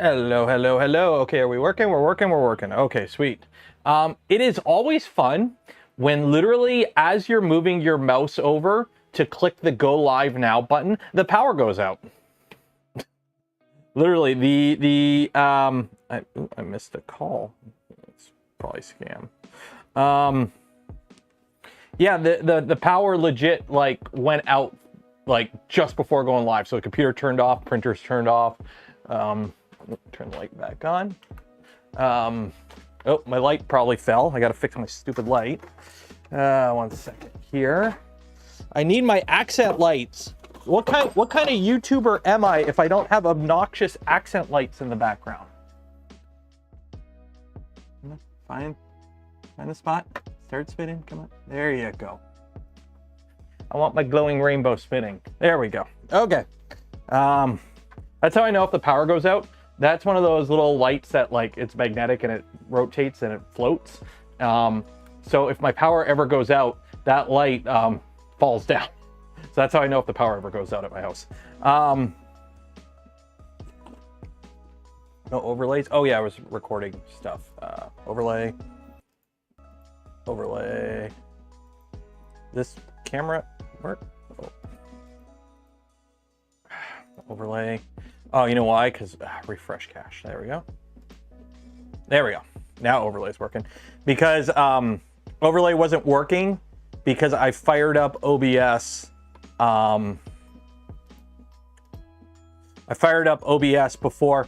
Hello, hello, hello. Okay, are we working? We're working, we're working. Okay, sweet. It is always fun when literally as you're moving your mouse over to click the go live now button, the power goes out. Literally, I missed a call. It's probably scam. Yeah, the power legit like went out like just before going live. So the computer turned off, printers turned off. Turn the light back on. Oh, my light probably fell. I gotta fix my stupid light. 1 second here. I need my accent lights. What kind of YouTuber am I if I don't have obnoxious accent lights in the background? Find the spot. Start spinning. Come on. There you go. I want my glowing rainbow spinning. There we go. Okay. That's how I know if the power goes out. That's one of those little lights that like it's magnetic and it rotates and it floats. So if my power ever goes out, that light falls down. So that's how I know if the power ever goes out at my house. No overlays. Oh yeah, I was recording stuff. Overlay. This camera work? Oh. Overlay. Oh, you know why? Because refresh cache. There we go. There we go. Now overlay's working. Because overlay wasn't working because I fired up OBS. I fired up OBS before.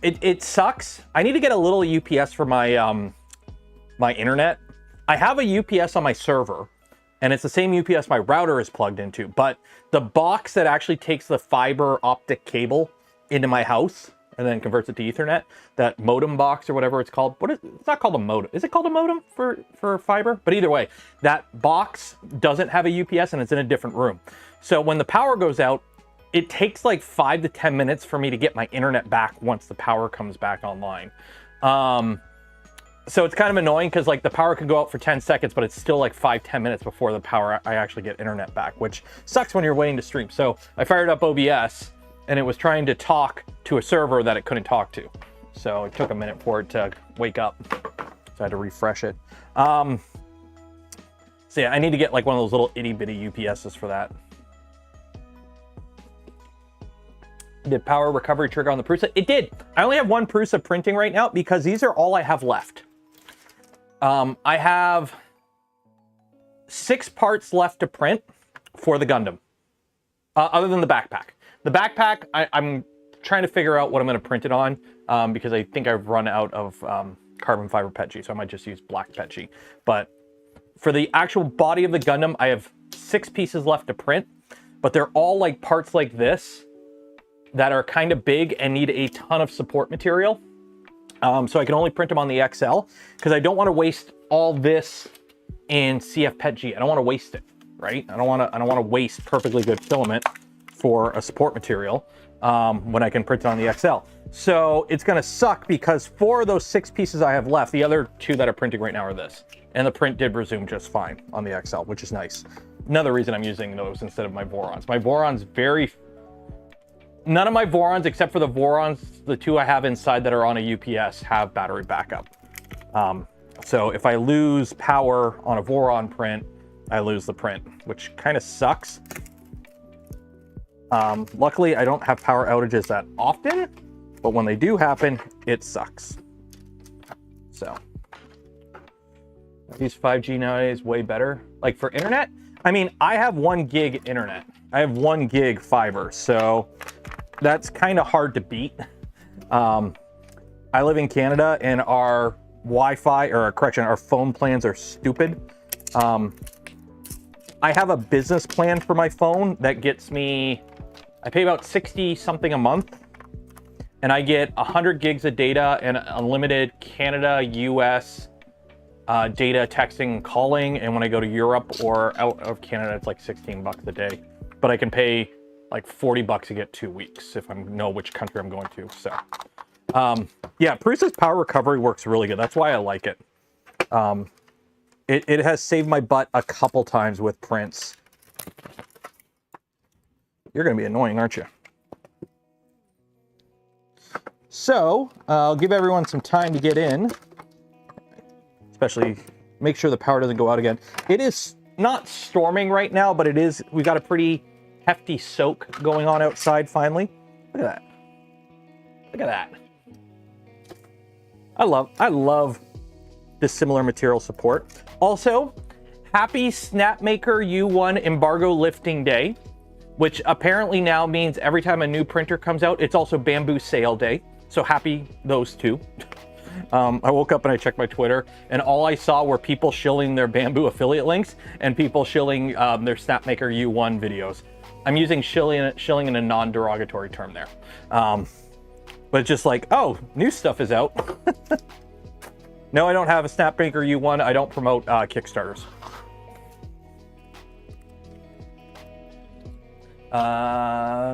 It sucks. I need to get a little UPS for my my internet. I have a UPS on my server, and it's the same UPS my router is plugged into, but the box that actually takes the fiber optic cable into my house and then converts it to Ethernet, that modem box or whatever it's called. It's not called a modem. Is it called a modem for fiber? But either way, that box doesn't have a UPS and it's in a different room. So when the power goes out, it takes like 5 to 10 minutes for me to get my internet back once the power comes back online. So it's kind of annoying because like the power can go out for 10 seconds, but it's still like 5-10 minutes before the power I actually get internet back, which sucks when you're waiting to stream. So I fired up OBS and it was trying to talk to a server that it couldn't talk to. So it took a minute for it to wake up. So I had to refresh it. So yeah, I need to get like one of those little itty bitty UPSs for that. Did power recovery trigger on the Prusa? It did. I only have one Prusa printing right now because these are all I have left. I have 6 parts left to print for the Gundam, other than the backpack. The backpack, I'm trying to figure out what I'm going to print it on because I think I've run out of carbon fiber PETG, so I might just use black PETG. But for the actual body of the Gundam, I have 6 pieces left to print, but they're all like parts like this that are kind of big and need a ton of support material. So I can only print them on the XL because I don't want to waste all this in CF PETG. I don't want to waste it, right? I don't want to waste perfectly good filament for a support material when I can print it on the XL. So it's going to suck because 4 of those 6 pieces I have left, the other 2 that are printing right now are this. And the print did resume just fine on the XL, which is nice. Another reason I'm using those instead of my Vorons. My Vorons none of my Vorons, except for the Vorons, the 2 I have inside that are on a UPS, have battery backup. So if I lose power on a Voron print, I lose the print, which kind of sucks. Luckily, I don't have power outages that often, but when they do happen, it sucks. So, these 5G nowadays way better. Like for internet, I mean, I have 1 gig internet. I have 1 gig fiber, so that's kind of hard to beat. I live in Canada and our Wi-Fi, or correction, our phone plans are stupid. I have a business plan for my phone that gets me, I pay about 60 something a month, and I get 100 gigs of data and unlimited Canada, US data, texting, and calling. And when I go to Europe or out of Canada, it's like 16 bucks a day. But I can pay like 40 bucks to get 2 weeks if I know which country I'm going to. So yeah, Prusa's power recovery works really good. That's why I like it. It has saved my butt a couple times with prints. You're going to be annoying, aren't you? So I'll give everyone some time to get in, especially make sure the power doesn't go out again. It is not storming right now, but it is, we got a pretty hefty soak going on outside finally. Look at that. Look at that. I love this similar material support. Also, happy Snapmaker U1 embargo lifting day, which apparently now means every time a new printer comes out, it's also bamboo sale day. So happy those two. I woke up and I checked my Twitter, and all I saw were people shilling their bamboo affiliate links and people shilling their Snapmaker U1 videos. I'm using shilling in a non-derogatory term there. But it's just like, oh, new stuff is out. No, I don't have a Snapmaker U1. I don't promote Kickstarters.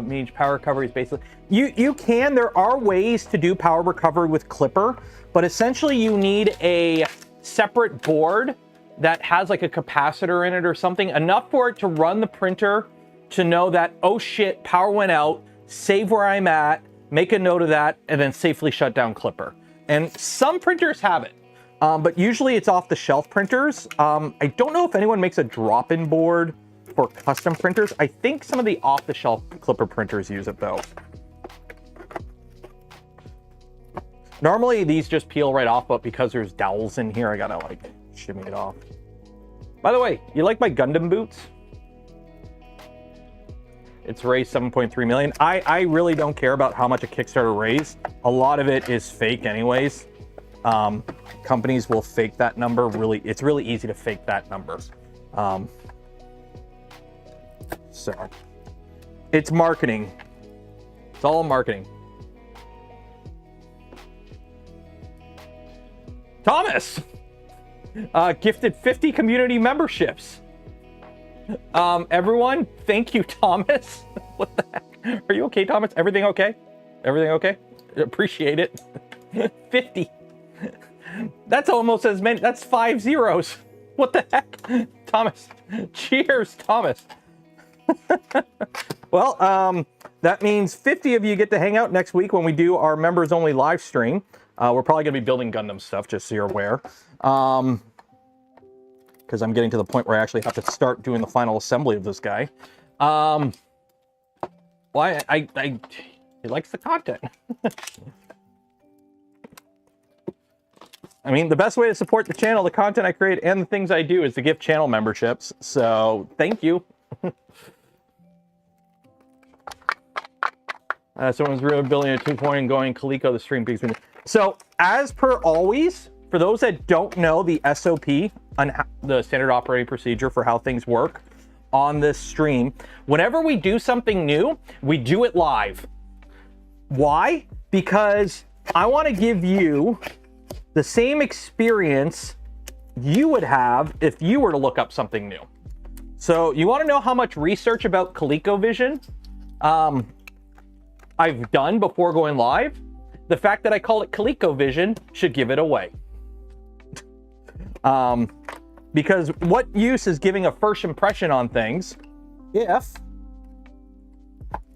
Means power recovery is basically you can, there are ways to do power recovery with Klipper, but essentially you need a separate board that has like a capacitor in it or something, enough for it to run the printer to know that, oh shit, power went out, save where I'm at, make a note of that, and then safely shut down Klipper. And some printers have it, but usually it's off the shelf printers. I don't know if anyone makes a drop-in board for custom printers. I think some of the off-the-shelf Klipper printers use it though. Normally these just peel right off, but because there's dowels in here, I gotta like shimmy it off. By the way, you like my Gundam boots? It's raised 7.3 million. I really don't care about how much a Kickstarter raised. A lot of it is fake anyways. Companies will fake that number. Really, it's really easy to fake that number. So it's marketing. It's all marketing. Thomas gifted 50 community memberships. Everyone, thank you, Thomas. What the heck? Are you okay, Thomas? Everything okay? Everything okay? Appreciate it. 50. That's almost as many. That's 5 zeros. What the heck? Thomas. Cheers, Thomas. Well, that means 50 of you get to hang out next week when we do our members only live stream. We're probably going to be building Gundam stuff, just so you're aware. Because I'm getting to the point where I actually have to start doing the final assembly of this guy. Well, he likes the content. I mean, the best way to support the channel, the content I create, and the things I do is to give channel memberships. So, thank you. Someone's really building a 2.0 and going Calico the stream piece. So, as per always, for those that don't know the SOP, on the standard operating procedure for how things work on this stream, whenever we do something new, we do it live. Why? Because I want to give you the same experience you would have if you were to look up something new. So you want to know how much research about ColecoVision I've done before going live? The fact that I call it ColecoVision should give it away. Because what use is giving a first impression on things if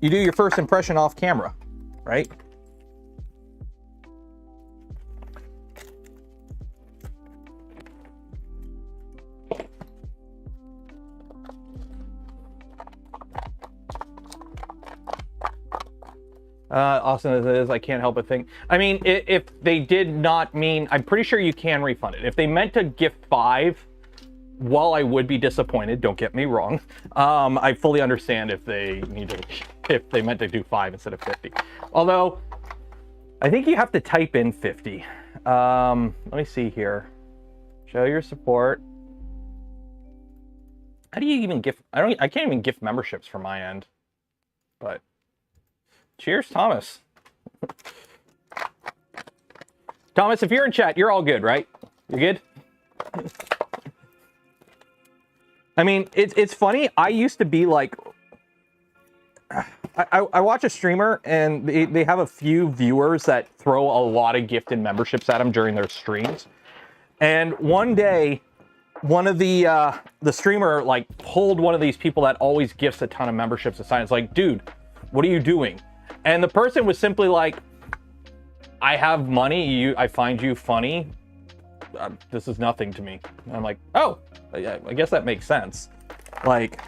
you do your first impression off camera, right? Austin, as it is, I can't help but think. I mean, if they did not mean, I'm pretty sure you can refund it. If they meant to gift 5, while I would be disappointed, don't get me wrong, I fully understand if they meant to do 5 instead of 50. Although, I think you have to type in 50. Let me see here. Show your support. How do you even gift? I can't even gift memberships from my end. But cheers, Thomas. Thomas, if you're in chat, you're all good, right? You're good? I mean, it's funny. I used to be like, I watch a streamer and they have a few viewers that throw a lot of gifted memberships at them during their streams. And one day, one of the streamer like pulled one of these people that always gifts a ton of memberships aside. It's like, dude, what are you doing? And the person was simply like, I have money, I find you funny. This is nothing to me. And I'm like, oh, yeah, I guess that makes sense. Like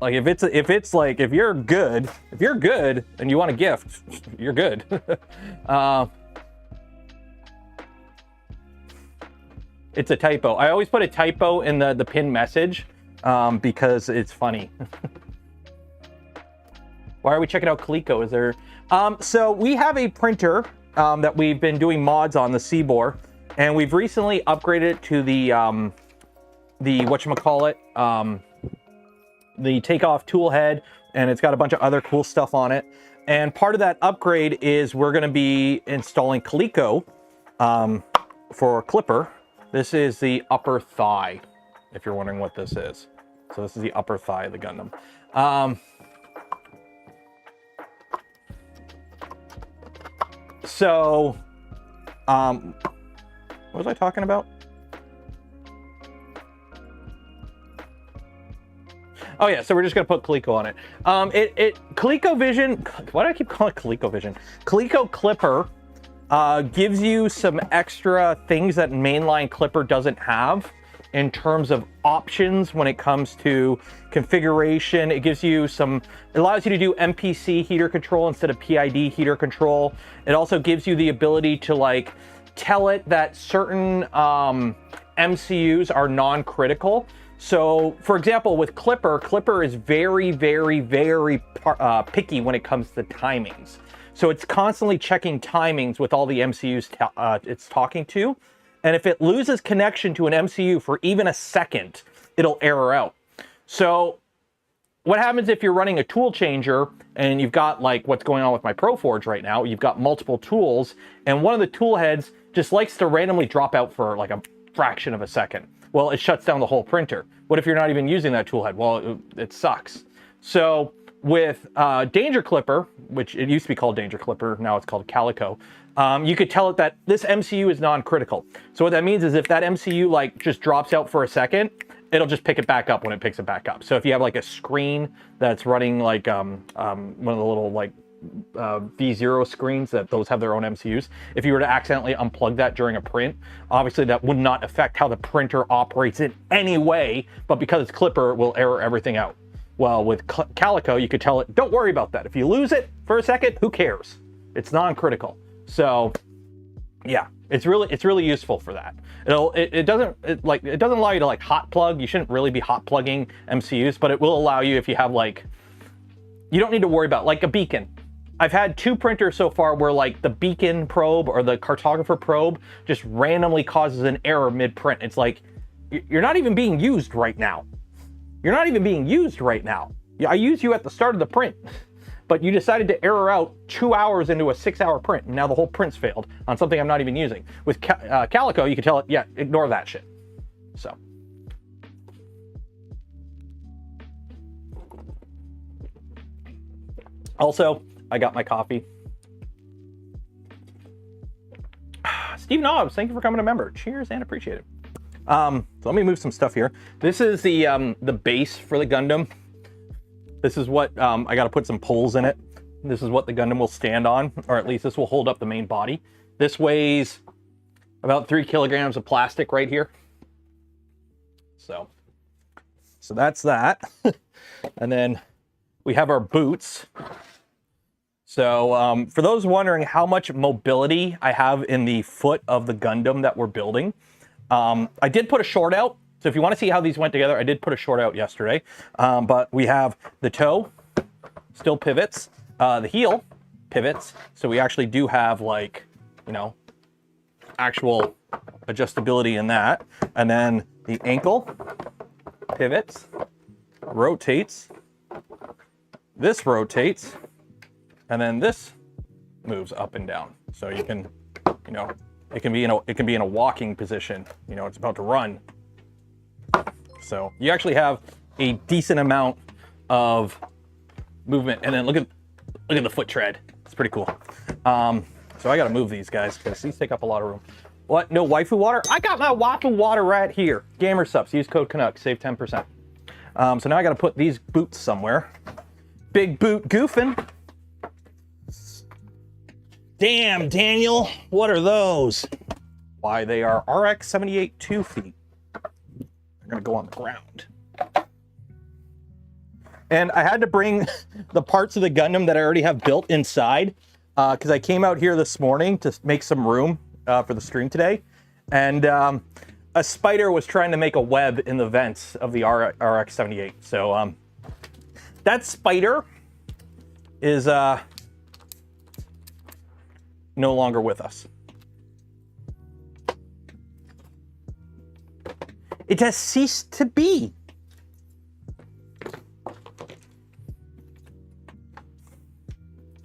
if you're good and you want a gift, you're good. It's a typo. I always put a typo in the pin message because it's funny. Why are we checking out Calico? Is there... so we have a printer that we've been doing mods on, the Seabore, and we've recently upgraded it to the whatchamacallit, the takeoff tool head, and it's got a bunch of other cool stuff on it. And part of that upgrade is we're going to be installing Calico for KLIPPER. This is the upper thigh, if you're wondering what this is. So this is the upper thigh of the Gundam. What was I talking about? Oh yeah, so we're just gonna put Calico on it. ColecoVision, why do I keep calling it ColecoVision? Calico KLIPPER gives you some extra things that mainline KLIPPER doesn't have in terms of options when it comes to configuration. It gives you it allows you to do MPC heater control instead of PID heater control. It also gives you the ability to like tell it that certain MCUs are non-critical. So for example, with KLIPPER is very, very, very picky when it comes to timings. So it's constantly checking timings with all the MCUs it's talking to. And if it loses connection to an MCU for even a second, it'll error out. So what happens if you're running a tool changer and you've got like what's going on with my ProForge right now, you've got multiple tools and one of the tool heads just likes to randomly drop out for like a fraction of a second. Well, it shuts down the whole printer. What if you're not even using that tool head? Well, it sucks. So with Danger KLIPPER, which it used to be called Danger KLIPPER, now it's called Calico, you could tell it that this MCU is non-critical. So what that means is if that MCU like just drops out for a second, it'll just pick it back up when it picks it back up. So if you have like a screen that's running like one of the little like V0 screens, that those have their own MCUs, if you were to accidentally unplug that during a print, obviously that would not affect how the printer operates in any way, but because it's KLIPPER, it will error everything out. Well, with Calico, you could tell it, don't worry about that. If you lose it for a second, who cares? It's non-critical. So yeah, it's really useful for that. It doesn't allow you to like hot plug. You shouldn't really be hot plugging MCUs, but it will allow you if you have like, you don't need to worry about like a beacon. I've had 2 printers so far where like the beacon probe or the cartographer probe just randomly causes an error mid-print. It's like, you're not even being used right now. You're not even being used right now. I used you at the start of the print, but you decided to error out 2 hours into a 6-hour print, and now the whole print's failed on something I'm not even using. With Calico, you can tell it, yeah, ignore that shit. So. Also, I got my coffee. Steve Nobbs, thank you for becoming a member. Cheers and appreciate it. So let me move some stuff here. This is the base for the Gundam. This is what, I got to put some poles in it. This is what the Gundam will stand on, or at least this will hold up the main body. This weighs about 3 kilograms of plastic right here. So that's that. And then we have our boots. So for those wondering how much mobility I have in the foot of the Gundam that we're building, I did put a short out. So if you want to see how these went together, I did put a short out yesterday. But we have the toe, still pivots, the heel pivots. So we actually do have like, you know, actual adjustability in that. And then the ankle pivots, rotates, this rotates, and then this moves up and down. So you can, you know, it can be in a walking position. You know, it's about to run. So you actually have a decent amount of movement. And then look at the foot tread. It's pretty cool. So I got to move these guys because these take up a lot of room. What? No waifu water? I got my waifu water right here. Gamer subs. Use code Canuck. Save 10%. So now I got to put these boots somewhere. Big boot goofing. Damn, Daniel, what are those? Why, they are RX 78 2 feet. They're gonna go on the ground. And I had to bring the parts of the Gundam that I already have built inside because I came out here this morning to make some room for the stream today. And a spider was trying to make a web in the vents of the RX 78. So that spider is no longer with us. It has ceased to be.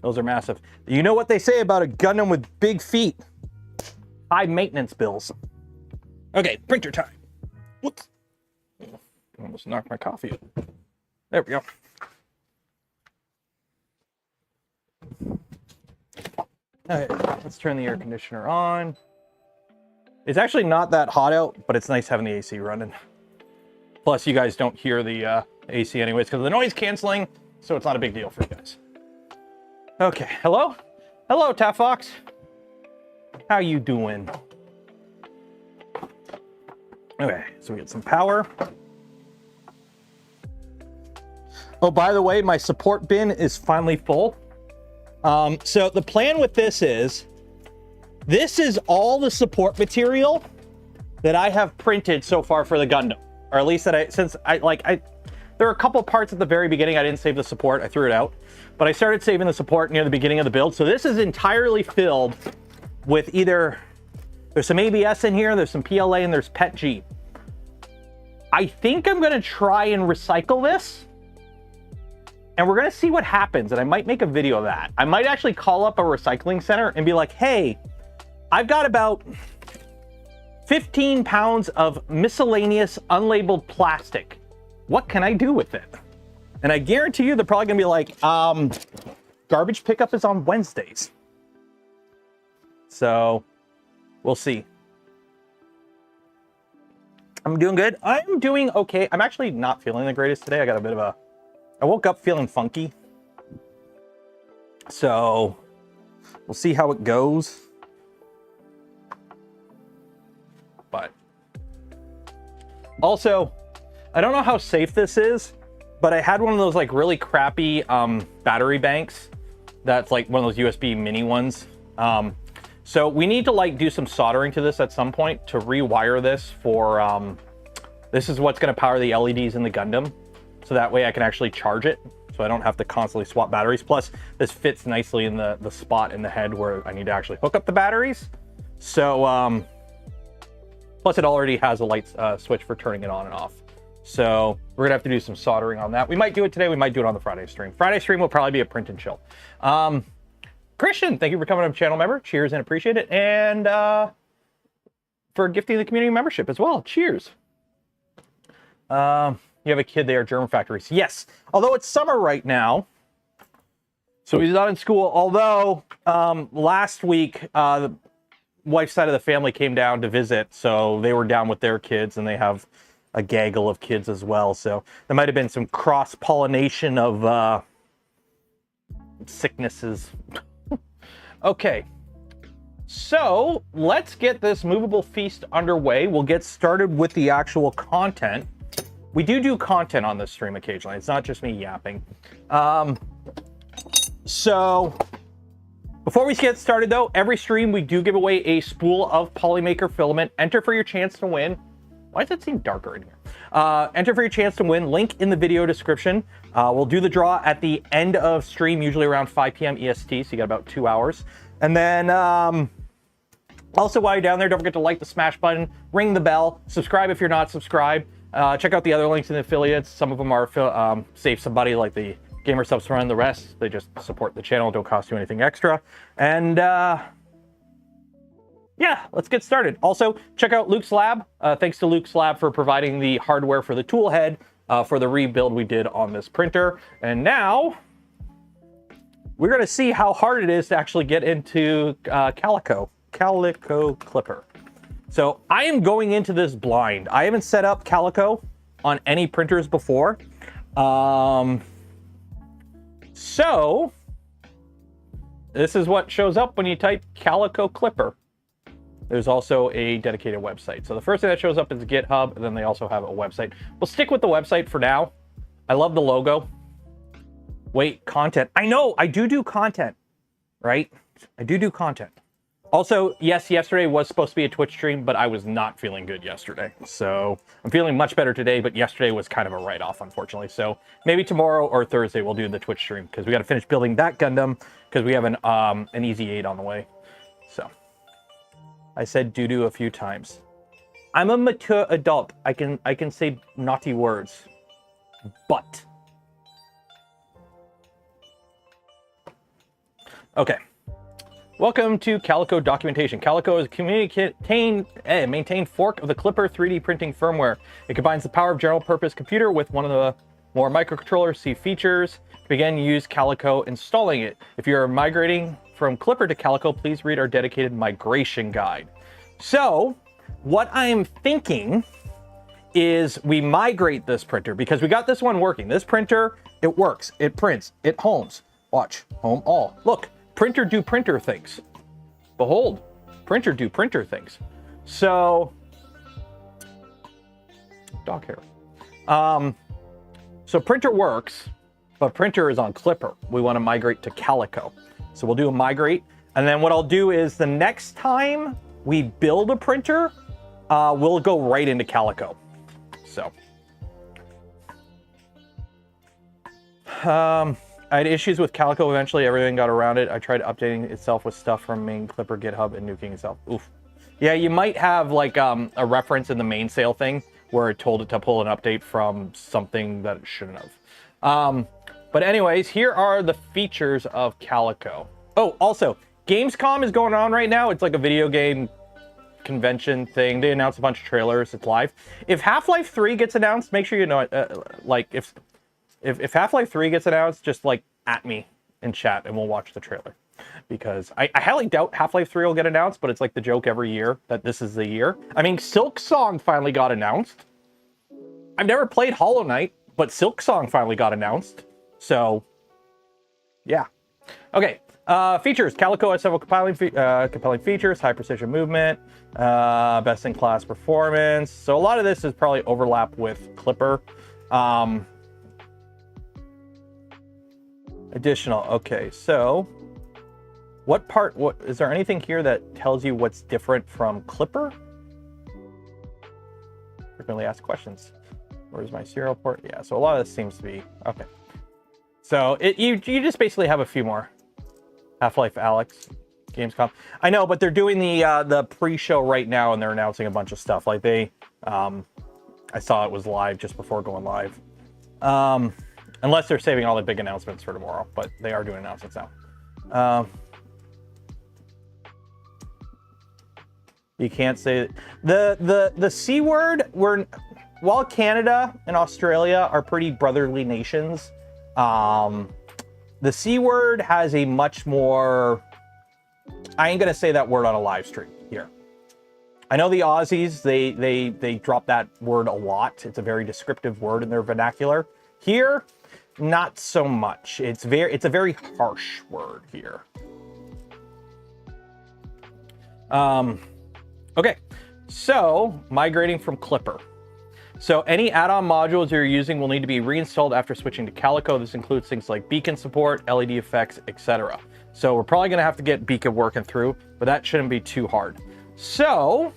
Those are massive. You know what they say about a Gundam with big feet? High maintenance bills. Okay, printer time. Whoops. Almost knocked my coffee out. There we go. All right, let's turn the air conditioner on. It's actually not that hot out, but it's nice having the AC running. Plus, you guys don't hear the AC anyways because of the noise canceling, so it's not a big deal for you guys. Okay, hello? Hello, Taff Fox. How you doing? Okay, so we get some power. Oh, by the way, my support bin is finally full. So the plan with this is all the support material that I have printed so far for the Gundam, or at least that there are a couple parts at the very beginning I didn't save the support, I threw it out, but I started saving the support near the beginning of the build. So this is entirely filled with either, there's some ABS in here, there's some PLA, and there's PETG. I think I'm gonna try and recycle this, and we're gonna see what happens, and I might make a video of that. I might actually call up a recycling center and be like, hey, I've got about 15 pounds of miscellaneous unlabeled plastic. What can I do with it? And I guarantee you they're probably gonna be like, garbage pickup is on Wednesdays. So we'll see. I'm doing good. I'm doing okay. I'm actually not feeling the greatest today. I got a bit of I woke up feeling funky. So we'll see how it goes. But also, I don't know how safe this is, but I had one of those like really crappy battery banks. That's like one of those USB mini ones. So we need to like do some soldering to this at some point to rewire this for, this is what's gonna power the LEDs in the Gundam. So that way I can actually charge it. So I don't have to constantly swap batteries. Plus this fits nicely in the spot in the head where I need to actually hook up the batteries. So, plus it already has a light switch for turning it on and off. So we're gonna have to do some soldering on that. We might do it today, we might do it on the Friday stream. Friday stream will probably be a print and chill. Christian, thank you for becoming a channel member. Cheers and appreciate it. And for gifting the community membership as well. Cheers. You have a kid, they are German factories. Yes, although it's summer right now, so he's not in school. Although last week, the wife's side of the family came down to visit, so they were down with their kids, and they have a gaggle of kids as well. So there might have been some cross-pollination of sicknesses. Okay, so let's get this movable feast underway. We'll get started with the actual content. We do content on this stream occasionally. It's not just me yapping. So before we get started though, every stream we do give away a spool of Polymaker filament. Enter for your chance to win. Why does it seem darker in here? Enter for your chance to win. Link in the video description. We'll do the draw at the end of stream, usually around 5 p.m. EST, so you got about 2 hours. And then also while you're down there, don't forget to like the smash button, ring the bell, subscribe if you're not subscribed. Check out the other links in the affiliates. Some of them are Save Somebody, like the Gamer Subs Run. The rest, they just support the channel, don't cost you anything extra. And yeah, let's get started. Also, check out Luke's Lab. Thanks to Luke's Lab for providing the hardware for the tool head for the rebuild we did on this printer. And now we're gonna see how hard it is to actually get into Calico Clipper. So I am going into this blind. I haven't set up Calico on any printers before. So this is what shows up when you type Calico Clipper. There's also a dedicated website. So the first thing that shows up is GitHub, and then they also have a website. We'll stick with the website for now. I love the logo. Wait, content. I know, I do content, right? I do content. Also, yes, yesterday was supposed to be a Twitch stream, but I was not feeling good yesterday. So I'm feeling much better today, but yesterday was kind of a write-off, unfortunately. So maybe tomorrow or Thursday we'll do the Twitch stream, because we got to finish building that Gundam, because we have an Easy 8 on the way. So I said doo-doo a few times. I'm a mature adult. I can say naughty words. But. Okay. Welcome to Calico documentation. Calico is a maintained fork of the Clipper 3D printing firmware. It combines the power of general purpose computer with one of the more microcontrollers. See features. Begin use Calico installing it. If you're migrating from Clipper to Calico, please read our dedicated migration guide. So what I'm thinking is we migrate this printer, because we got this one working. This printer, it works, it prints, it homes. Watch, home all. Look, printer do printer things. Behold, printer do printer things. So, dog hair. So printer works, but printer is on Clipper. We want to migrate to Calico. So we'll do a migrate. And then what I'll do is the next time we build a printer, we'll go right into Calico. So, I had issues with Calico. Eventually, everything got around it. I tried updating itself with stuff from main Clipper GitHub and nuking itself. Oof. Yeah, you might have like a reference in the main sale thing where it told it to pull an update from something that it shouldn't have. But anyways, here are the features of Calico. Oh, also, Gamescom is going on right now. It's like a video game convention thing. They announced a bunch of trailers. It's live. If Half-Life 3 gets announced, make sure you know it. Like if Half-Life 3 gets announced, just like at me in chat and we'll watch the trailer, because I highly doubt Half-Life 3 will get announced, but it's like the joke every year that this is the year. I mean, Silksong finally got announced. I've never played Hollow Knight, but Silksong finally got announced. So yeah. Okay. Features. Calico has several compelling features: high precision movement, best in class performance. So a lot of this is probably overlap with Clipper. Additional. Okay, so what is there anything here that tells you what's different from Clipper? Frequently asked questions. Where's my serial port? Yeah, so a lot of this seems to be okay. So you just basically have a few more. Half-Life Alyx, Gamescom. I know, but they're doing the pre-show right now, and they're announcing a bunch of stuff. Like I saw it was live just before going live. Unless they're saving all the big announcements for tomorrow, but they are doing announcements now. You can't say the C word. While Canada and Australia are pretty brotherly nations, the C word has a much more, I ain't gonna say that word on a live stream here. I know the Aussies, they drop that word a lot. It's a very descriptive word in their vernacular. Here, not so much. It's a very harsh word here. Okay, so migrating from Clipper. So any add-on modules you're using will need to be reinstalled after switching to Calico. This includes things like beacon support, LED effects, etc. So we're probably gonna have to get beacon working through, but that shouldn't be too hard. So,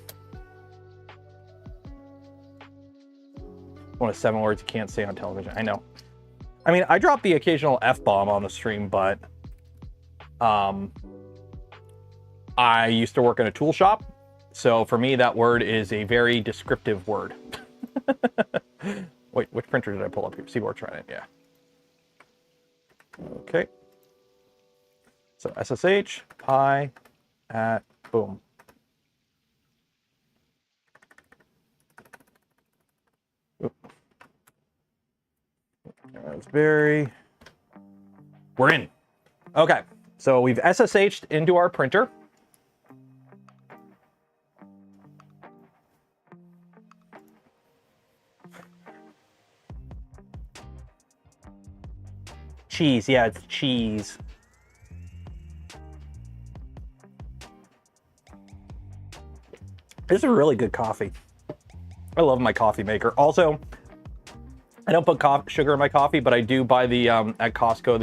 one of 7 words you can't say on television, I know. I mean, I drop the occasional F-bomb on the stream, but I used to work in a tool shop. So for me, that word is a very descriptive word. Wait, which printer did I pull up here? Seaboard Trident, yeah. Okay. So SSH, pi, at, boom. Oop. Raspberry. We're in. Okay, so we've SSH'd into our printer. Cheese, yeah, it's cheese. This is really good coffee. I love my coffee maker. Also, I don't put sugar in my coffee, but I do buy the at Costco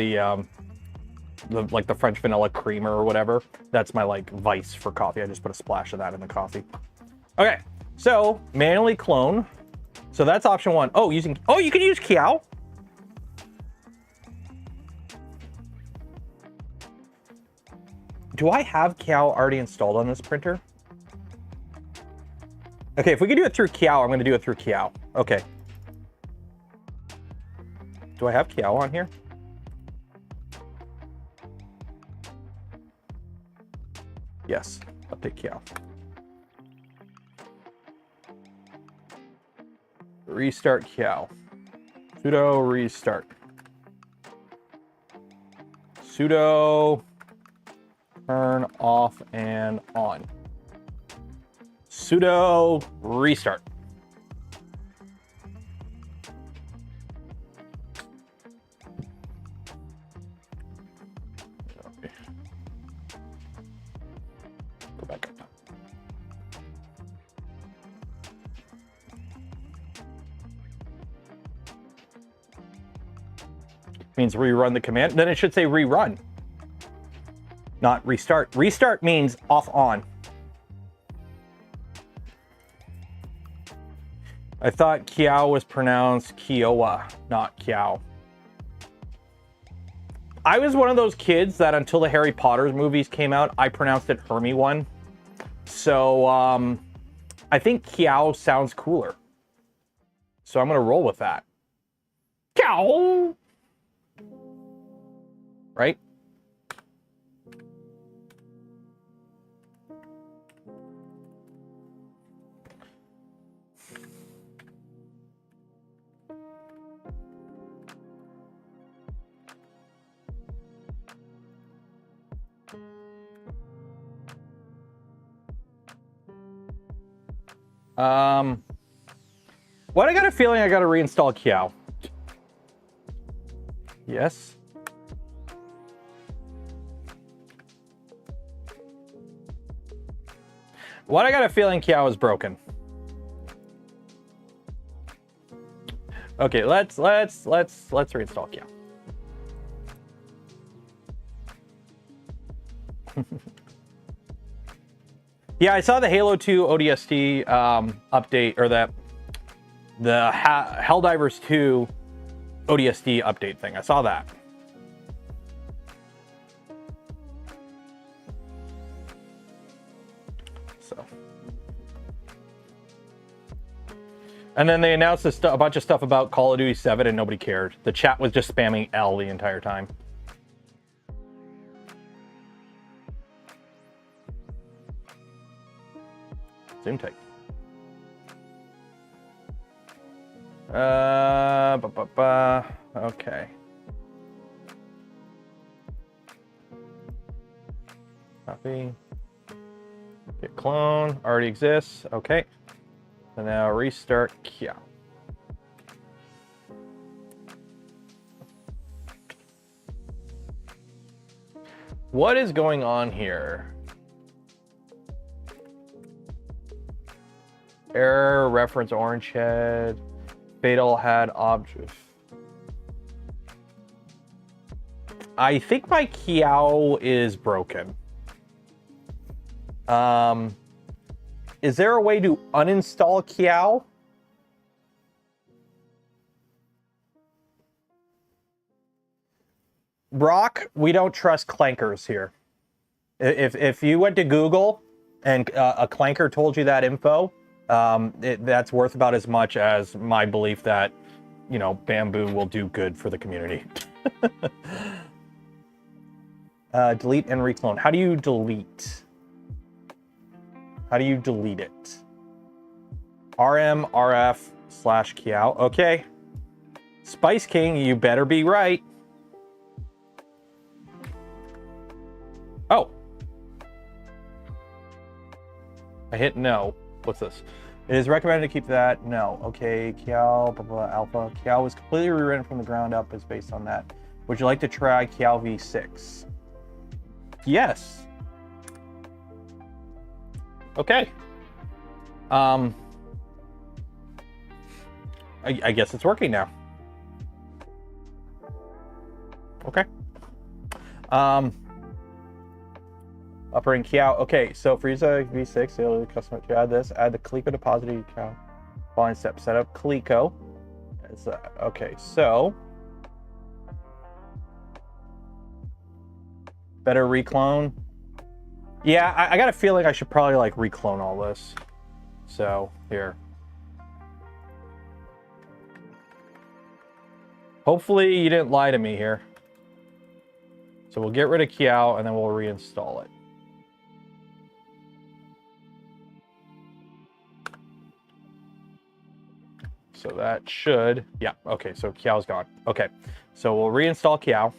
the French vanilla creamer or whatever. That's my like vice for coffee. I just put a splash of that in the coffee. Okay, so manually clone. So that's option one. Oh, you can use KIAUH. Do I have KIAUH already installed on this printer? Okay, if we can do it through KIAUH, I'm going to do it through KIAUH. Okay. Do I have KIAUH on here? Yes, update KIAUH. Restart KIAUH. Sudo restart. Sudo turn off and on. Sudo restart. Go back up. Means rerun the command. Then it should say rerun, not restart. Restart means off on. I thought KIAUH was pronounced KIAUH, not KIAUH. I was one of those kids that until the Harry Potter movies came out, I pronounced it Hermione. So I think KIAUH sounds cooler. So I'm gonna roll with that. KIAUH! Right? What I got a feeling I got to reinstall KIAUH. Yes. What I got a feeling KIAUH is broken. Okay, let's reinstall KIAUH. Yeah, I saw the Halo 2 ODST update, or the Helldivers 2 ODST update thing. I saw that. So, and then they announced a bunch of stuff about Call of Duty 7 and nobody cared. The chat was just spamming L the entire time. Zoom tight. Okay. Copy. Get clone. Already exists. Okay. So now restart KIAUH. What is going on here? Error, reference orange head, fatal had object. I think my KIAUH is broken. Is there a way to uninstall KIAUH? Brock, we don't trust clankers here. If you went to Google and a clanker told you that info, that's worth about as much as my belief that, you know, Bamboo will do good for the community. Delete and reclone. How do you delete? How do you delete it? RMRF/KIAUH. Okay. Spice King, you better be right. Oh. I hit no. What's this? It is recommended to keep that. No. Okay. KIAUH, blah, blah, alpha. KIAUH was completely rewritten from the ground up is based on that. Would you like to try KIAUH v6? Yes. Okay. I guess it's working now. Okay. Operating KIAUH. Okay, so for user V6, you'll customer to add this. Add the Calico depositor KIAUH. Following step: set up Calico. Okay, so better reclone. Yeah, I got a feeling I should probably like reclone all this. So here. Hopefully you didn't lie to me here. So we'll get rid of KIAUH and then we'll reinstall it. So that should, yeah, okay, so KIAUH's gone. Okay, so we'll reinstall KIAUH.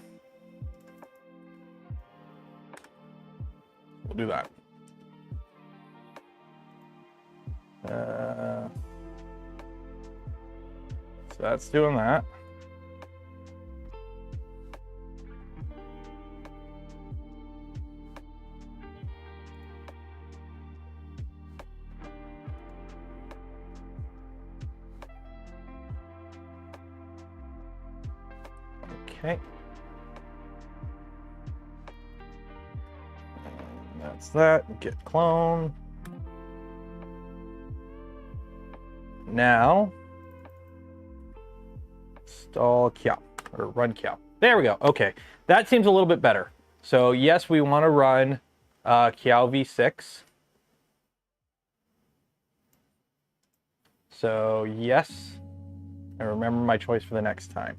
We'll do that. So that's doing that. Okay. And that's that. Git clone. Now, install KIAUH, or run KIAUH. There we go. Okay, that seems a little bit better. So yes, we want to run KIAUH v6. So yes, and remember my choice for the next time.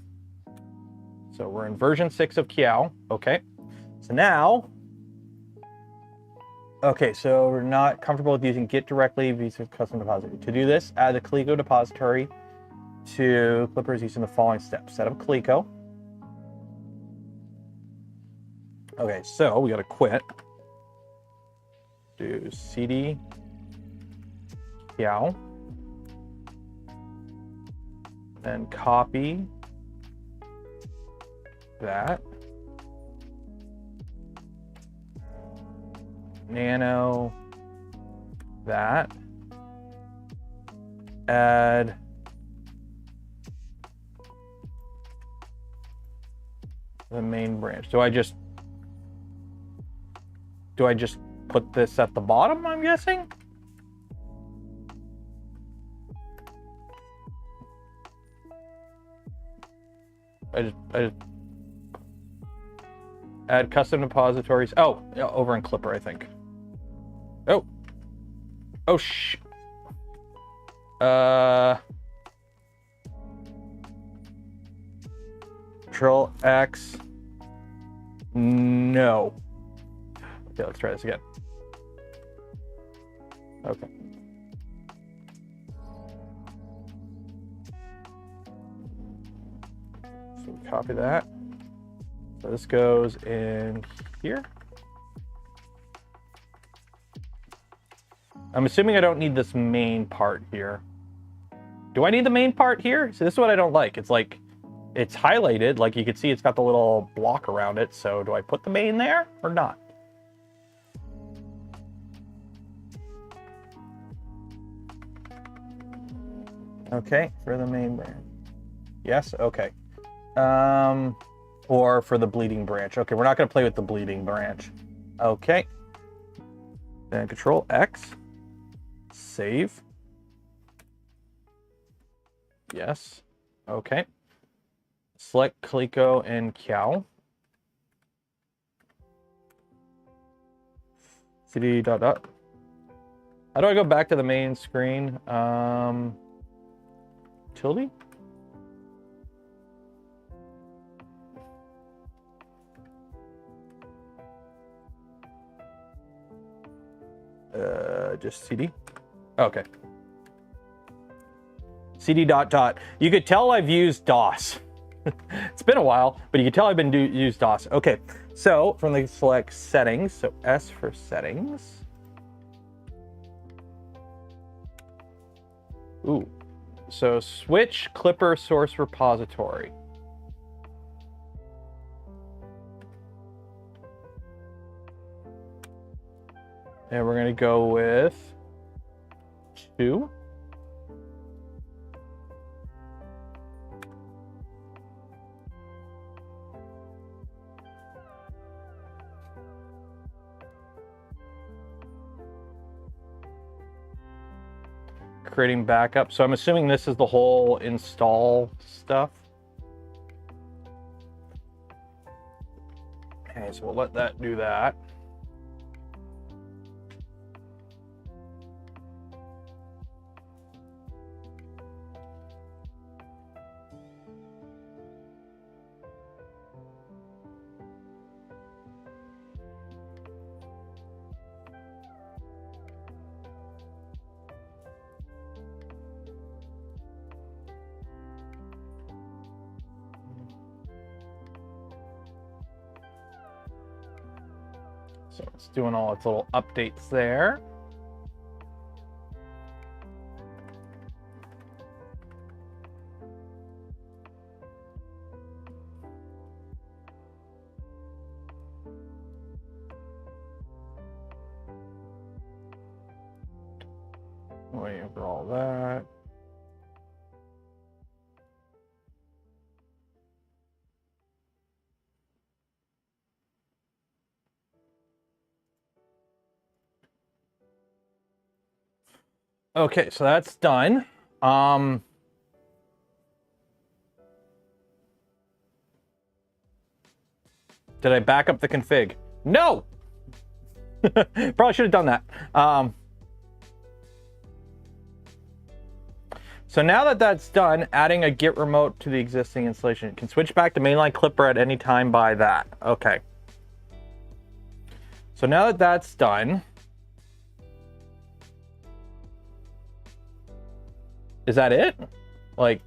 So we're in version 6 of KIAUH. Okay, so now, okay, so we're not comfortable with using Git directly v6 custom depository. To do this, add the Calico depository to Clippers using the following steps. Set up Calico. Okay, so we got to quit. Do cd KIAUH. Then copy that. Nano that. Add the main branch. Do I just put this at the bottom, I'm guessing? I just add custom depositories. Oh, yeah, over in Clipper, I think. Oh, Control X. No. Okay, let's try this again. Okay. So we copy that. So this goes in here. I'm assuming I don't need this main part here. Do I need the main part here? So this is what I don't like. It's like, it's highlighted. Like you can see it's got the little block around it. So do I put the main there or not? Okay, for the main branch. Yes, okay. Or for the bleeding branch. Okay, we're not gonna play with the bleeding branch. Okay. Then Control X. Save. Yes. Okay. Select Calico and KIAUH. cd ... How do I go back to the main screen? Tilde? Just cd. Okay. cd ... You could tell I've used DOS. It's been a while, but you can tell I've been used DOS. Okay, so from the select settings, so S for settings. Ooh, so switch Clipper source repository. And we're gonna go with 2. Creating backup. So I'm assuming this is the whole install stuff. Okay, so we'll let that do that. So it's doing all its little updates there. Waiting for all that. Okay, so that's done. Did I back up the config? No! Probably should have done that. So now that that's done, adding a Git remote to the existing installation. It can switch back to mainline Clipper at any time by that. Okay. So now that that's done, is that it? Like,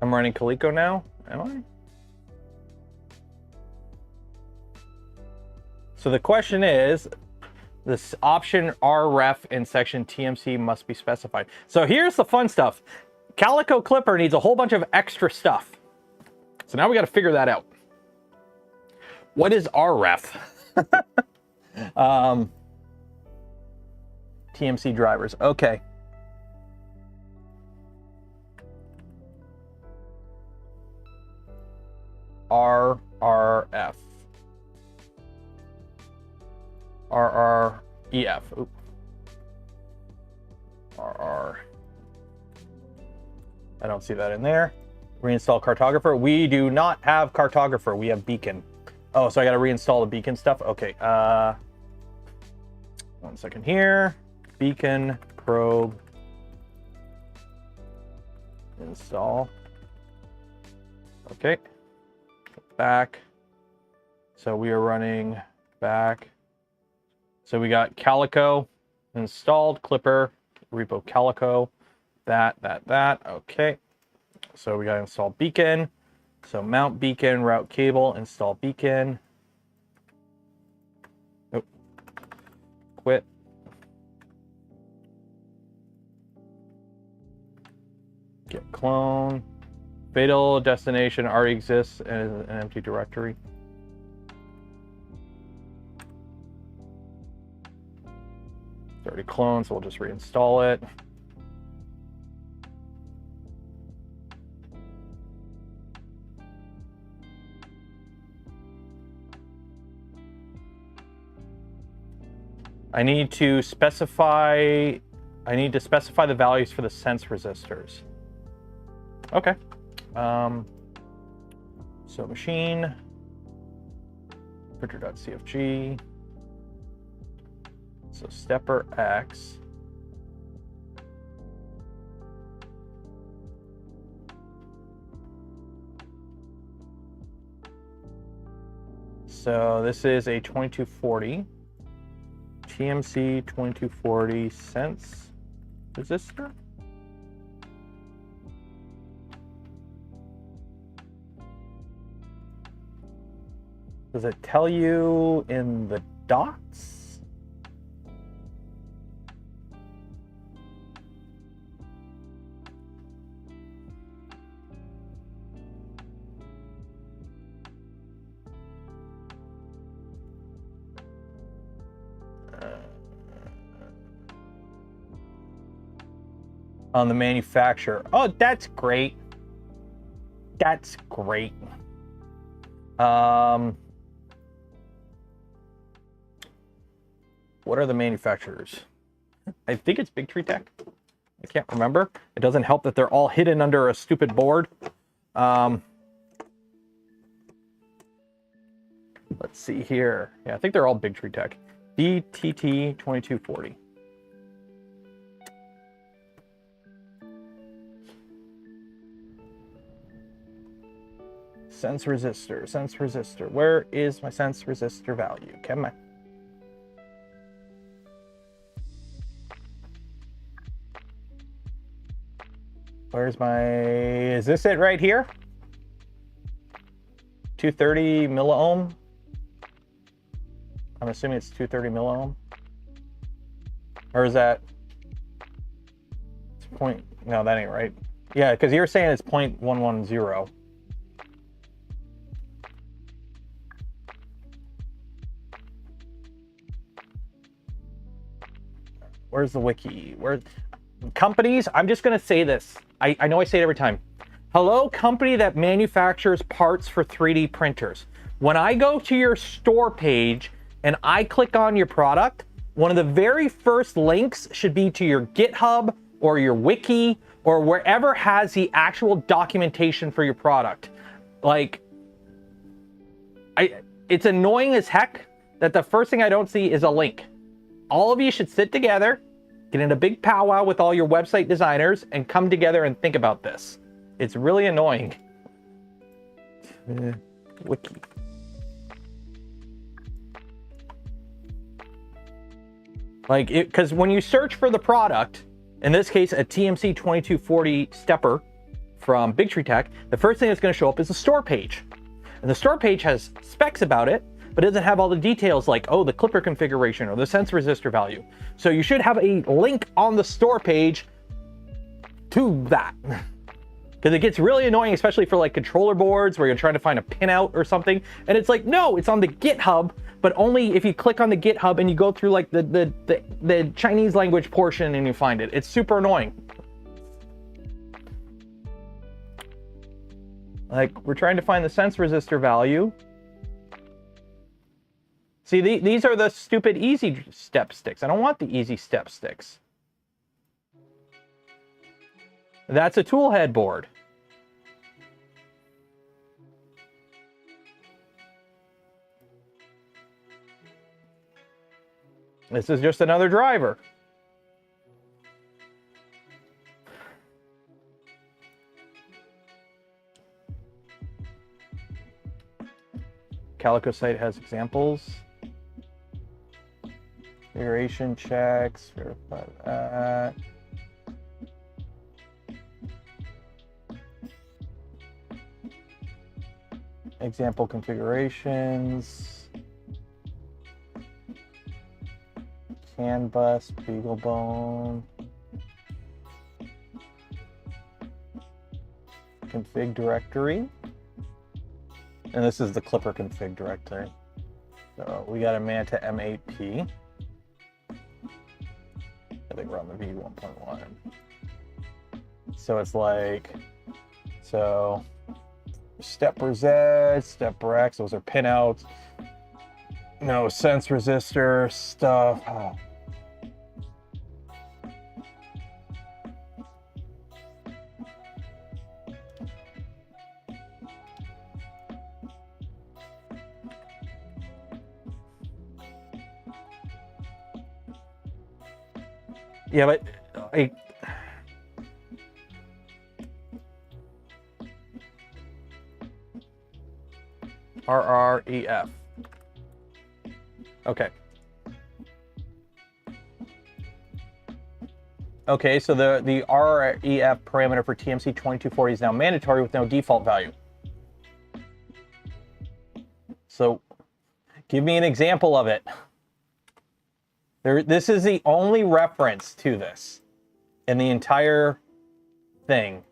I'm running Calico now, am I? So the question is, this option RREF in section TMC must be specified. So here's the fun stuff. Calico Clipper needs a whole bunch of extra stuff. So now we got to figure that out. What is RREF? TMC drivers. Okay. RRF. RREF. Oop. RR. I don't see that in there. Reinstall cartographer. We do not have cartographer. We have beacon. Oh, so I got to reinstall the beacon stuff. Okay. 1 second here. Beacon probe install. Okay. Back. So we are running back. So we got Calico installed, Clipper, repo Calico, that. Okay. So we got to install beacon. So mount beacon, route cable, install beacon. Nope. Quit. Get clone. Fatal destination already exists and is an empty directory. It's already cloned, so we'll just reinstall it. I need to specify the values for the sense resistors. Okay. So machine, printer.cfg. So stepper X. So this is a 2240. TMC 2240 sense resistor. Does it tell you in the dots? on the manufacturer. Oh, that's great. That's great. What are the manufacturers? I think it's Big Tree Tech. I can't remember. It doesn't help that they're all hidden under a stupid board. Let's see here. Yeah, I think they're all Big Tree Tech. DTT 2240. Sense resistor, sense resistor. Where is my sense resistor value? Come on. Where's my, is this it right here? 230 milliohm. I'm assuming it's 230 milliohm. Or is that, it's point, no, that ain't right. Yeah, because you're saying it's 0.110. Where's the wiki? Where companies? I'm just gonna say this. I know I say it every time. Hello, company that manufactures parts for 3D printers. When I go to your store page and I click on your product, one of the very first links should be to your GitHub or your wiki or wherever has the actual documentation for your product. Like, it's annoying as heck that the first thing I don't see is a link. All of you should sit together, get in a big powwow with all your website designers, and come together and think about this. It's really annoying. Wiki. Like, because when you search for the product, in this case, a TMC 2240 stepper from Big Tree Tech, the first thing that's going to show up is the store page. And the store page has specs about it, but it doesn't have all the details like, oh, the clipper configuration or the sense resistor value. So you should have a link on the store page to that. Because it gets really annoying, especially for like controller boards where you're trying to find a pinout or something. And it's like, no, it's on the GitHub, but only if you click on the GitHub and you go through like the Chinese language portion and you find it. It's super annoying. Like, we're trying to find the sense resistor value. See, these are the stupid easy step sticks. I don't want the easy step sticks. That's a tool head board. This is just another driver. Calico site has examples. Configuration checks, verify that. Example configurations. CAN bus, beagle bone. Config directory. And this is the Clipper config directory. So we got a Manta M8P. I think we're on the V1.1. So it's like, so stepper Z, stepper X, those are pinouts. No sense resistor stuff. Oh. Yeah, but RREF. Okay. Okay, so the RREF parameter for TMC 2240 is now mandatory with no default value. So give me an example of it. This is the only reference to this in the entire thing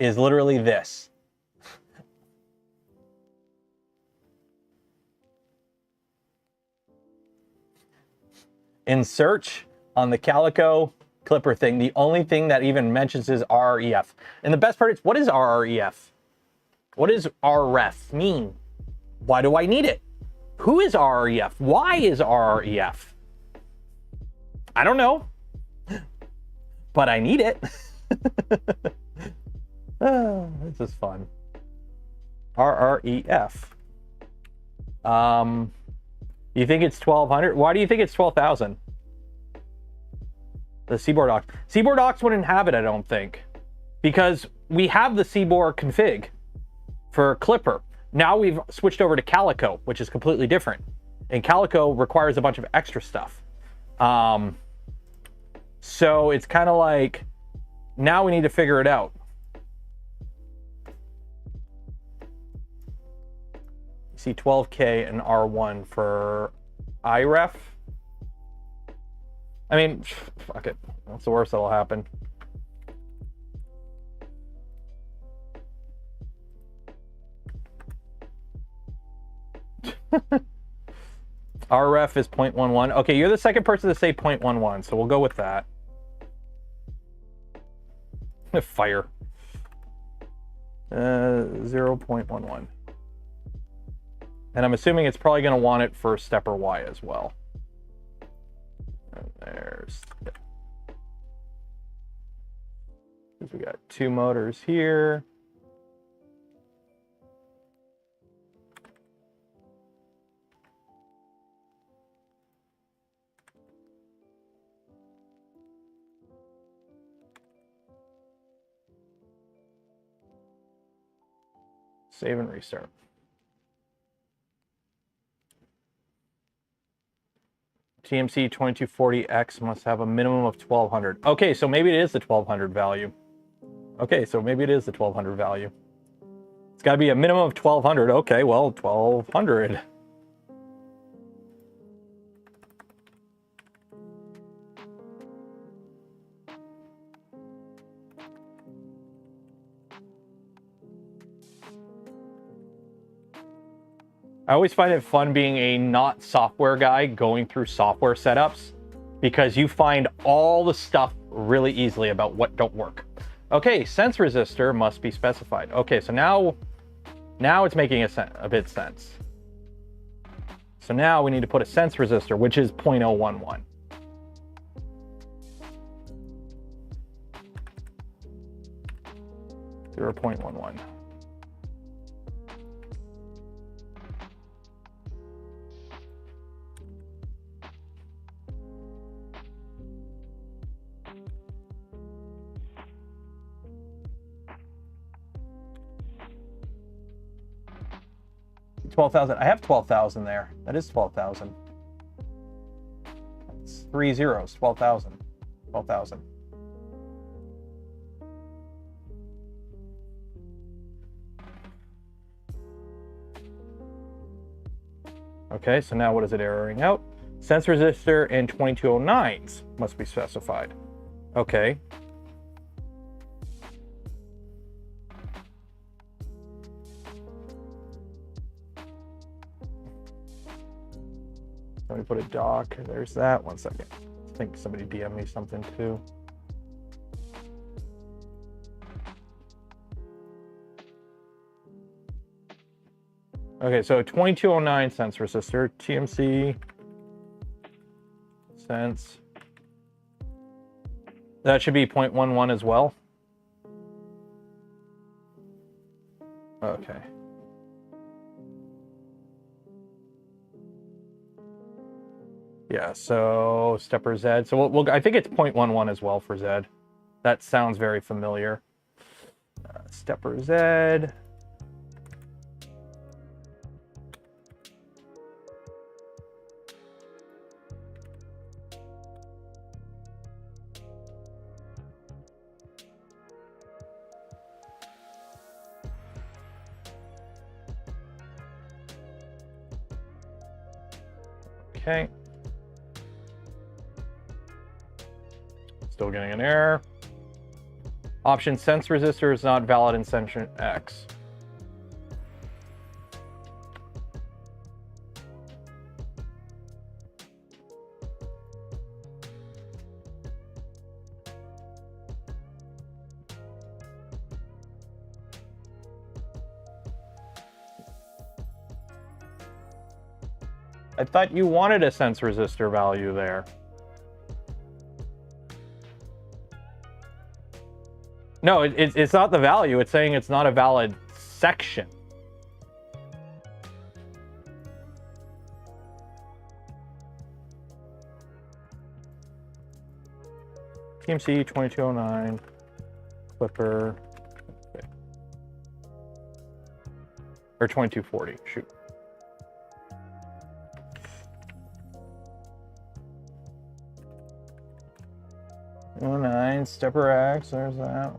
is literally this. In search on the Calico Clipper thing. The only thing that even mentions is RREF. And the best part is, what is RREF? What does RREF mean? Why do I need it? Who is RREF? Why is RREF? I don't know, but I need it. Oh, this is fun. RREF. You think it's 1200? Why do you think it's 12,000? The Seaboard Ox. Seaboard Ox wouldn't have it, I don't think, because we have the Seaboard config for Clipper. Now we've switched over to Calico, which is completely different. And Calico requires a bunch of extra stuff. So it's kind of like, now we need to figure it out. You see 12K and R1 for IREF. I mean, fuck it. What's the worst that'll happen? RF is 0.11. Okay, you're the second person to say 0.11, so we'll go with that. Fire. 0.11. And I'm assuming it's probably going to want it for stepper Y as well. And there's... We got two motors here. Save and restart. TMC 2240X must have a minimum of 1200. Okay, so maybe it is the 1200 value. Okay, so maybe it is the 1200 value. It's got to be a minimum of 1200. Okay, well, 1200. I always find it fun being a not software guy going through software setups, because you find all the stuff really easily about what don't work. Okay, sense resistor must be specified. Okay, so now it's making a bit sense. So now we need to put a sense resistor, which is 0.011. .11. $12,000. I have 12,000 there. That is 12,000. It's 3 zeros. 12,000. 12,000. Okay, so now what is it erroring out? Sense resistor and 2209s must be specified. Okay. Let me put a dock. There's that. 1 second. I think somebody DM'd me something too. Okay, so 2209 sense resistor, TMC sense. That should be 0.11 as well. Okay. Yeah, so stepper Z. So we'll I think it's 0.11 as well for Z. That sounds very familiar. Stepper Z. Okay. Still getting an error. Option sense resistor is not valid in section X. I thought you wanted a sense resistor value there. No, it's not the value. It's saying it's not a valid section. TMC 2209, Clipper, okay. Or 2240, shoot. Oh, 9, stepper X, there's that.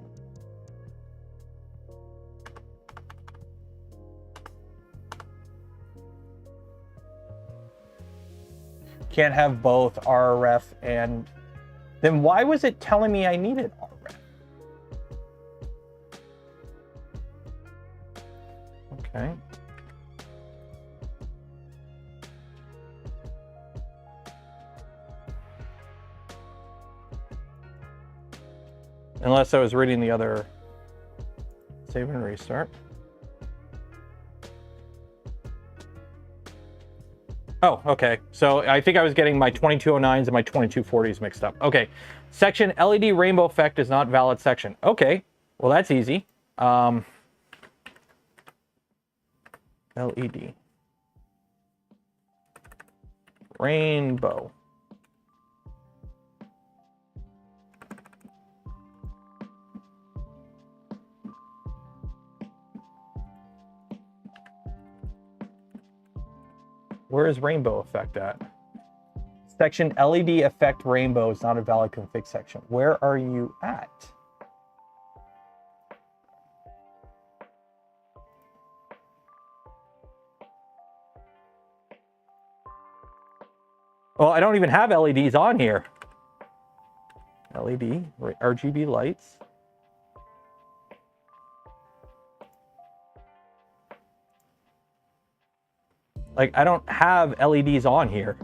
Can't have both RRF and... Then why was it telling me I needed RRF? Okay. Unless I was reading the other save and restart. Oh, okay. So I think I was getting my 2209s and my 2240s mixed up. Okay. Section LED rainbow effect is not valid section. Okay. Well, that's easy. LED. Rainbow. Where is rainbow effect at? Section LED effect rainbow is not a valid config section. Where are you at? Well, I don't even have LEDs on here. LED, RGB lights. Like, I don't have LEDs on here.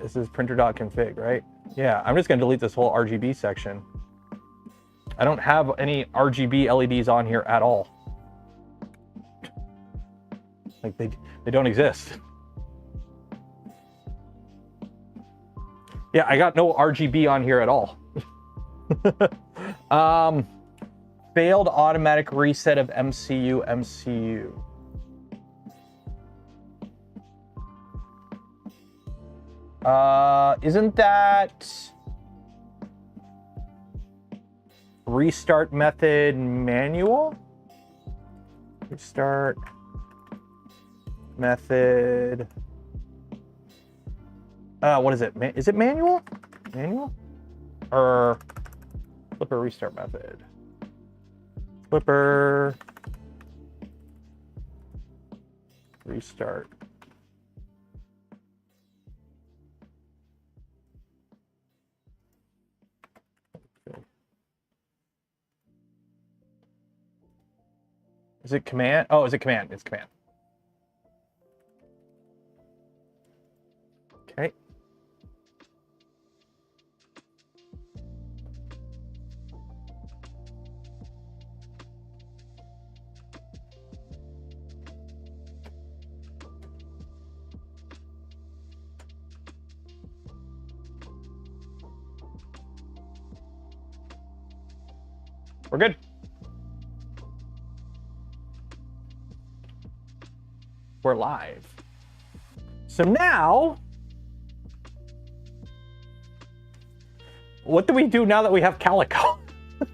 This is printer.config, right? Yeah, I'm just gonna delete this whole RGB section. I don't have any RGB LEDs on here at all. Like, they don't exist. Yeah, I got no RGB on here at all. Failed automatic reset of MCU. Isn't that restart method manual? Restart method. What is it? Is it manual? Manual? Or Clipper restart method? Clipper restart. Okay. Is it command? Oh, is it command? It's command. Okay. We're good. We're live. So now, what do we do now that we have Calico?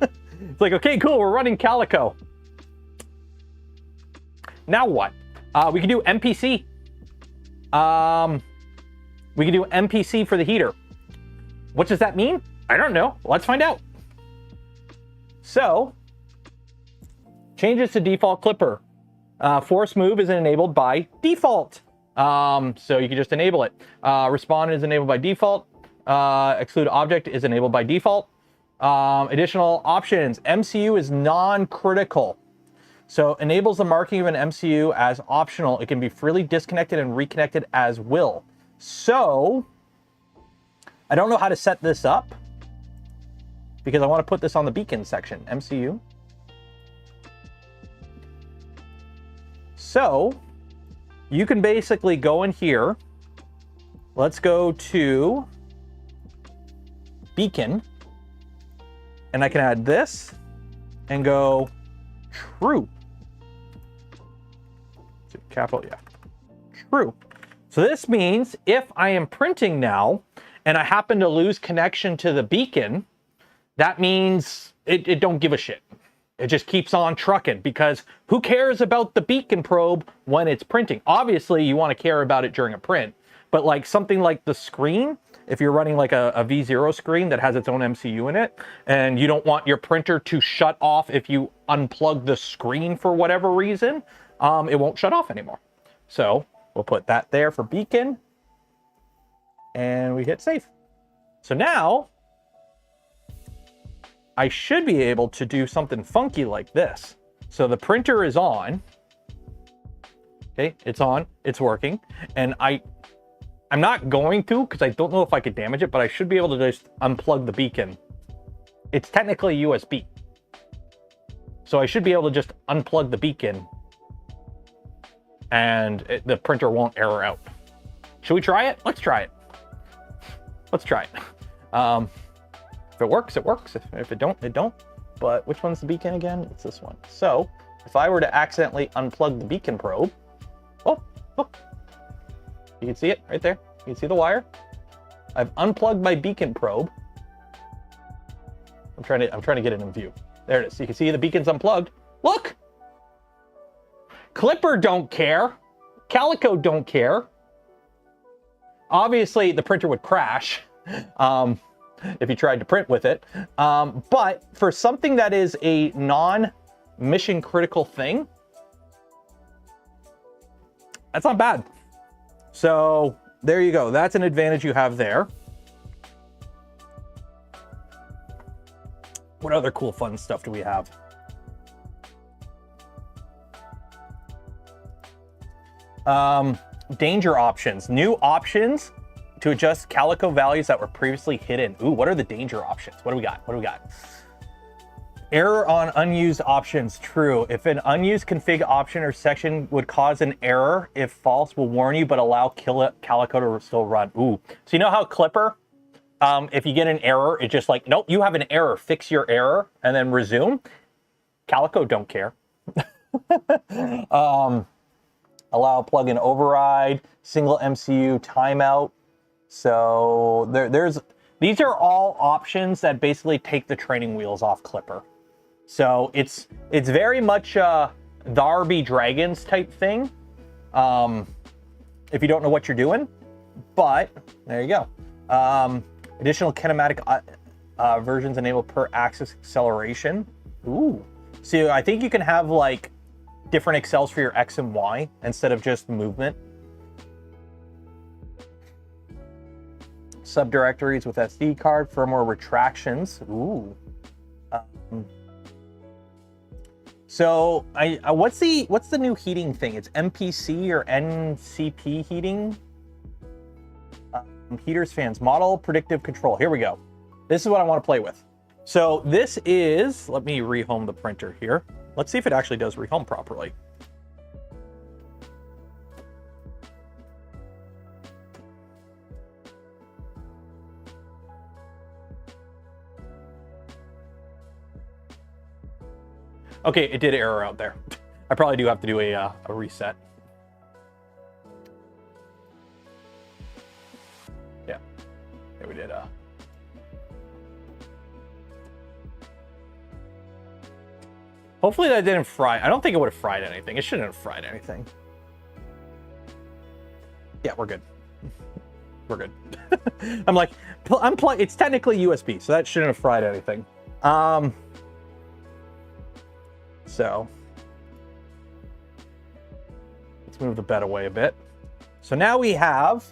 It's like, okay, cool, we're running Calico. Now what? We can do MPC. We can do MPC for the heater. What does that mean? I don't know. Let's find out. So, changes to default Clipper. Force move is enabled by default. So you can just enable it. Respond is enabled by default. Exclude object is enabled by default. Additional options. MCU is non-critical. So enables the marking of an MCU as optional. It can be freely disconnected and reconnected as will. So, I don't know how to set this up, because I want to put this on the beacon section. MCU. So you can basically go in here. Let's go to beacon, and I can add this and go true. Is it capital? Yeah, true. So this means if I am printing now and I happen to lose connection to the beacon, that means it don't give a shit. It just keeps on trucking, because who cares about the beacon probe when it's printing? Obviously, you want to care about it during a print, but like something like the screen, if you're running like a V0 screen that has its own MCU in it, and you don't want your printer to shut off if you unplug the screen for whatever reason, it won't shut off anymore. So we'll put that there for beacon, and we hit save. So now I should be able to do something funky like this. So the printer is on. Okay, it's on, it's working. And I'm not going to, because I don't know if I could damage it, but I should be able to just unplug the beacon. It's technically USB. So I should be able to just unplug the beacon, and the printer won't error out. Should we try it? Let's try it. Let's try it. If it works, it works. If it don't, it don't. But which one's the beacon again? It's this one. So if I were to accidentally unplug the beacon probe, oh, look. You can see it right there. You can see the wire. I've unplugged my beacon probe. I'm trying to get it in view. There it is. You can see the beacon's unplugged. Look! Clipper don't care. Calico don't care. Obviously, the printer would crash if you tried to print with it. But for something that is a non-mission critical thing, that's not bad. So there you go. That's an advantage you have there. What other cool, fun stuff do we have? Danger options. New options to adjust Calico values that were previously hidden. Ooh, what are the danger options? What do we got? What do we got? Error on unused options. True. If an unused config option or section would cause an error, if false, will warn you, but allow Calico to still run. Ooh. So you know how Clipper, if you get an error, it's just like, nope, you have an error. Fix your error and then resume. Calico don't care. Allow plugin override, single MCU timeout. So these are all options that basically take the training wheels off Clipper. So it's very much Thar be Dragons type thing, if you don't know what you're doing. But there you go. Additional kinematic versions enable per axis acceleration. Ooh. So I think you can have like different accels for your X and Y instead of just movement. Subdirectories with SD card, firmware retractions. Ooh. So what's the new heating thing? It's MPC or NCP heating. Heaters, fans, model predictive control. Here we go. This is what I want to play with. So this is, let me rehome the printer here. Let's see if it actually does rehome properly. Okay, it did error out there. I probably do have to do a reset. Yeah, we did. Hopefully that didn't fry. I don't think it would have fried anything. It shouldn't have fried anything. Yeah, we're good. We're good. I'm like, it's technically USB, so that shouldn't have fried anything. So let's move the bed away a bit. So now we have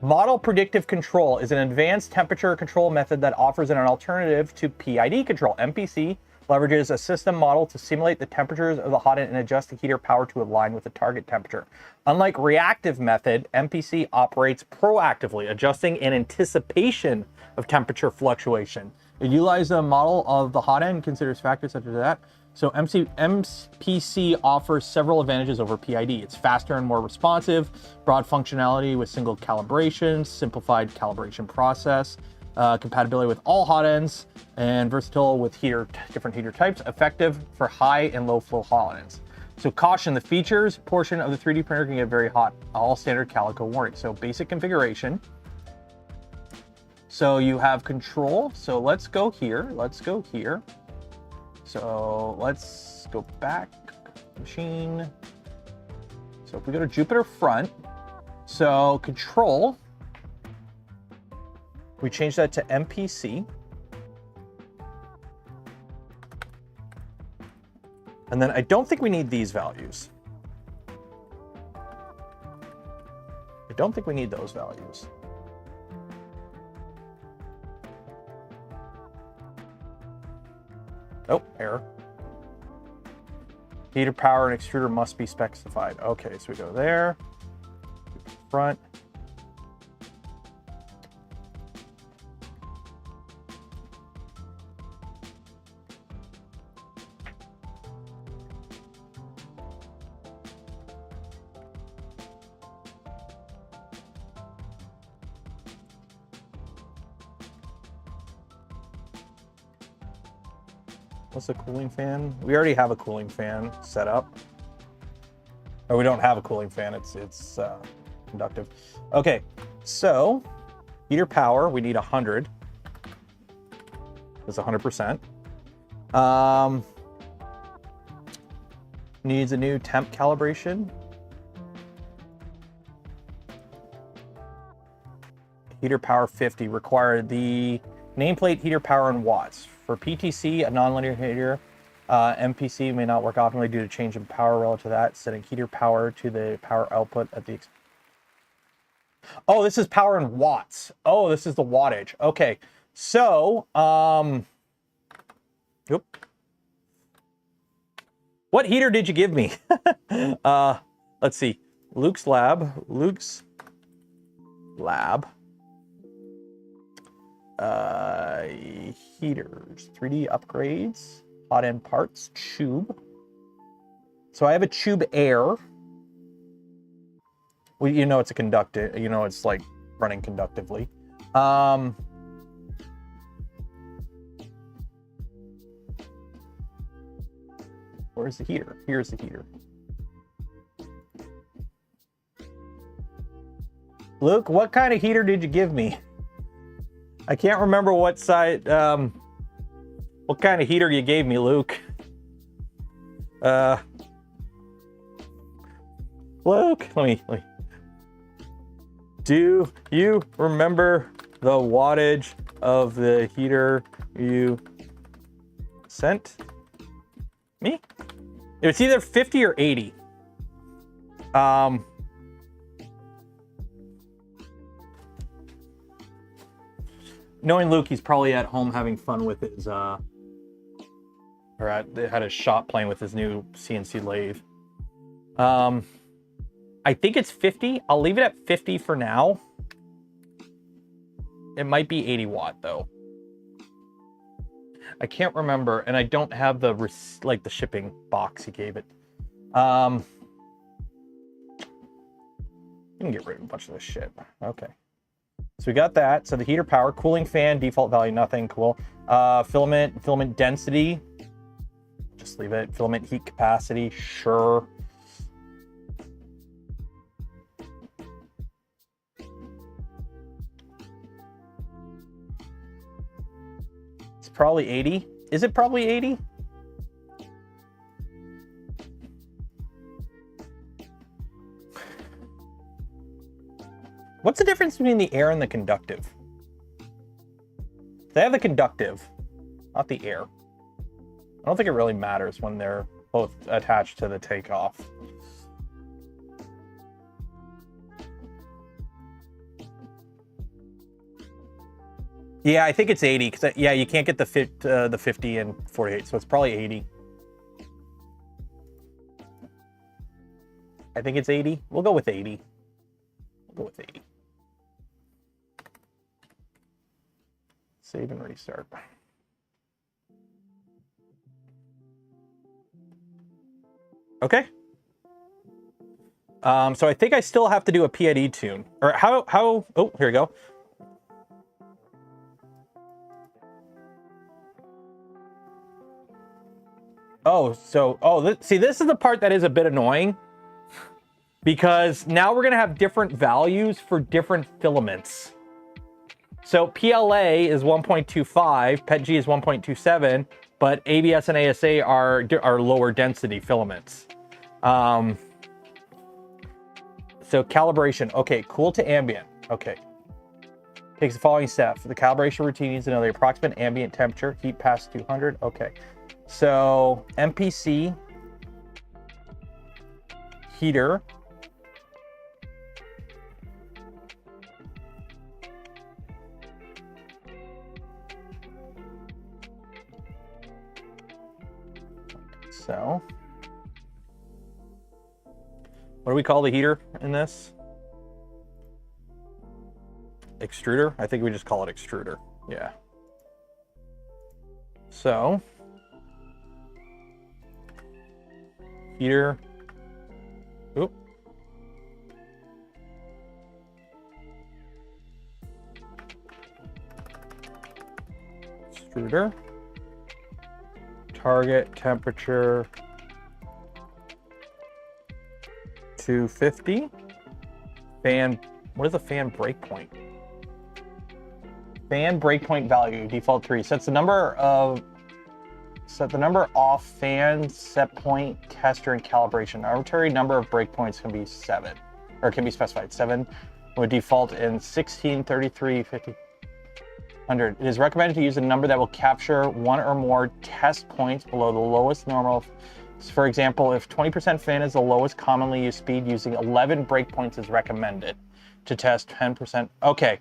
model predictive control is an advanced temperature control method that offers an alternative to PID control. MPC leverages a system model to simulate the temperatures of the hot end and adjust the heater power to align with the target temperature. Unlike reactive method, MPC operates proactively, adjusting in anticipation of temperature fluctuation. It utilizes a model of the hot end and considers factors such as that. So MPC offers several advantages over PID. It's faster and more responsive, broad functionality with single calibration, simplified calibration process, compatibility with all hot ends, and versatile with different heater types, effective for high and low flow hot ends. So caution, the features portion of the 3D printer can get very hot. All standard Calico warning. So basic configuration. So you have control. So let's go here. Let's go here. So let's go back, machine. So if we go to Jupiter front, so control, we change that to MPC. And then I don't think we need these values. I don't think we need those values. Oh, error. Heater power and extruder must be specified. Okay, so we go there, front. What's the cooling fan? We already have a cooling fan set up. Or we don't have a cooling fan, it's conductive. Okay, so heater power, we need 100. That's 100%. Needs a new temp calibration. Heater power 50, required the nameplate heater power in watts. For PTC, a nonlinear heater, MPC may not work optimally due to change in power relative to that, setting heater power to the power output at the... Oh, this is power in watts. Oh, this is the wattage. Okay, so, what heater did you give me? Let's see. Luke's Lab. Heaters, 3D upgrades, hot end parts, tube. So I have a tube air. Well, you know it's a conductive, you know it's like running conductively. Where's the heater? Here's the heater. Luke, what kind of heater did you give me? I can't remember what side, what kind of heater you gave me, Luke. Luke, let me. Do you remember the wattage of the heater you sent me? It's either 50 or 80. Knowing Luke, he's probably at home having fun with his, had a shop playing with his new CNC lathe. I think it's 50. I'll leave it at 50 for now. It might be 80 watt though. I can't remember, and I don't have the the shipping box he gave it. You can get rid of a bunch of this shit. Okay. So we got that. So the heater power, cooling fan, default value, nothing. Cool. Filament density. Just leave it. Filament heat capacity, sure. It's probably 80. Is it probably 80? What's the difference between the air and the conductive? They have the conductive, not the air. I don't think it really matters when they're both attached to the takeoff. Yeah, I think it's 80, because yeah, you can't get the 50 and 48, so it's probably 80. I think it's 80. We'll go with 80. We'll go with 80. Save and restart. Okay. So I think I still have to do a PID tune. Or how, oh, here we go. Oh, so, see, this is the part that is a bit annoying. Because now we're going to have different values for different filaments. So PLA is 1.25, PETG is 1.27, but ABS and ASA are lower density filaments. So calibration, okay, cool to ambient, okay. Takes the following steps. For the calibration routine needs to know the approximate ambient temperature, heat past 200, okay. So MPC, heater, so, what do we call the heater in this? Extruder? I think we just call it extruder. Yeah. So, heater. Oop. Extruder. Target temperature 250. Fan, what is a fan breakpoint? Fan breakpoint value, default 3. Set the number off fan, set point, tester, and calibration. Arbitrary number of breakpoints can be 7, or can be specified. 7 would default in 16, 33, 50. 100. It is recommended to use a number that will capture one or more test points below the lowest normal. So for example, if 20% fan is the lowest commonly used speed, using 11 breakpoints is recommended to test 10%. Okay.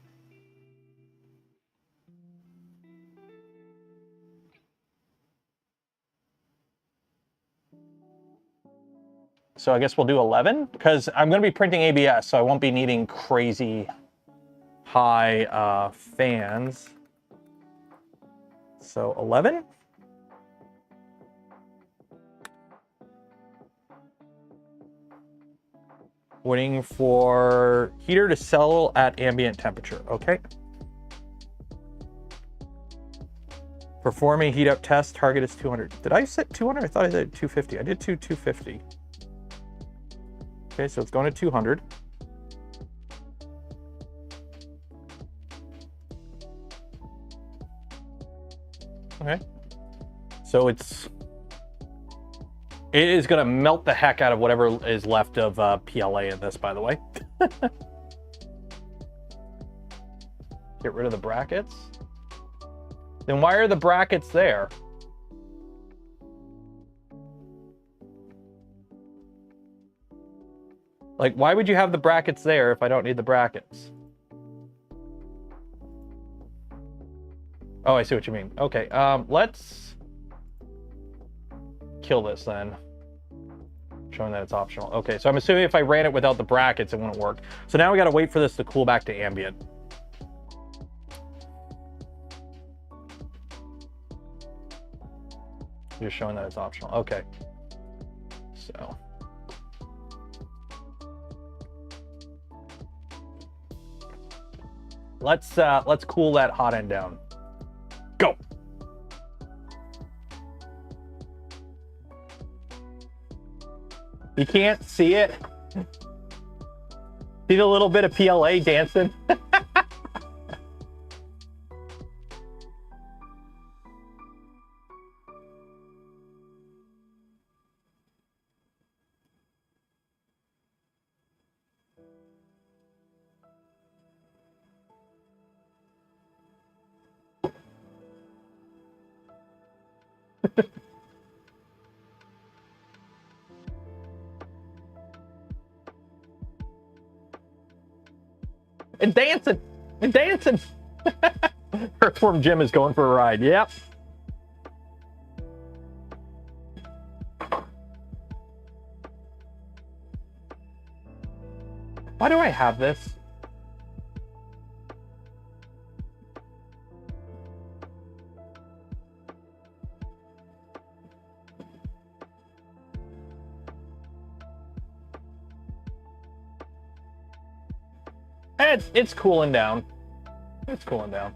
So I guess we'll do 11 because I'm going to be printing ABS, so I won't be needing crazy high fans. So 11. Waiting for heater to settle at ambient temperature. Okay. Performing heat up test, target is 200. Did I set 200? I thought I said 250. I did 250. Okay, so it's going to 200. Okay. So it is going to melt the heck out of whatever is left of PLA in this, by the way. Get rid of the brackets. Then why are the brackets there? Like, why would you have the brackets there if I don't need the brackets? Oh, I see what you mean. Okay, let's kill this then. Showing that it's optional. Okay, so I'm assuming if I ran it without the brackets, it wouldn't work. So now we gotta wait for this to cool back to ambient. Just showing that it's optional. Okay. So. Let's cool that hot end down. Go. You can't see it. See the little bit of PLA dancing? And dancing, and dancing. Earthworm Jim is going for a ride. Yep. Why do I have this? it's cooling down. It's cooling down.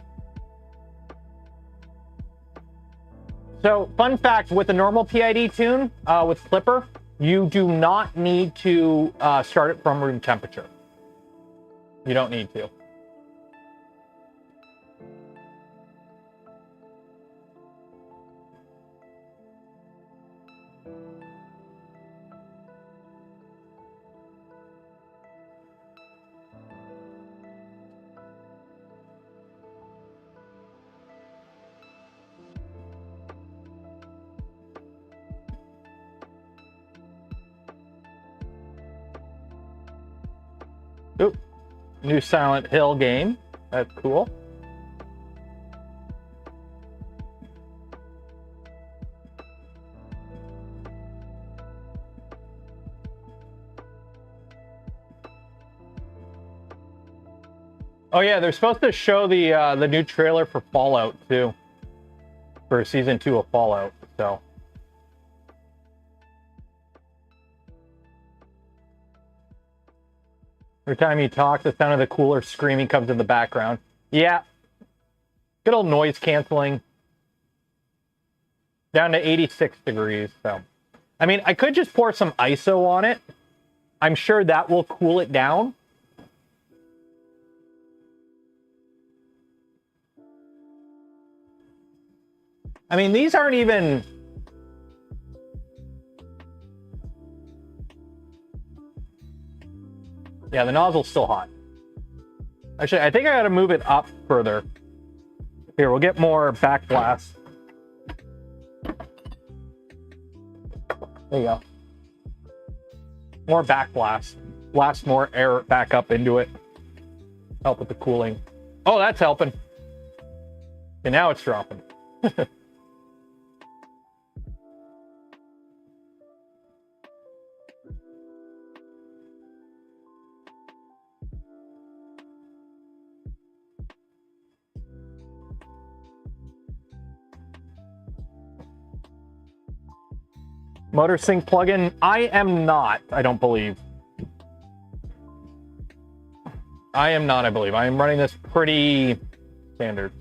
So, fun fact, with a normal PID tune, with Clipper, you do not need to start it from room temperature. You don't need to. Oop. New Silent Hill game. That's cool. Oh yeah, they're supposed to show the new trailer for Fallout too. For season 2 of Fallout, so. Every time you talk, the sound of the cooler screaming comes in the background. Yeah. Good old noise canceling. Down to 86 degrees, so. I mean, I could just pour some ISO on it. I'm sure that will cool it down. I mean, these aren't even... Yeah, the nozzle's still hot. Actually, I think I gotta move it up further. Here, we'll get more backblast. There you go. More backblast. Blast more air back up into it. Help with the cooling. Oh, that's helping. And now it's dropping. Motor sync plugin? I am not, I don't believe. I am not, I believe. I am running this pretty standard.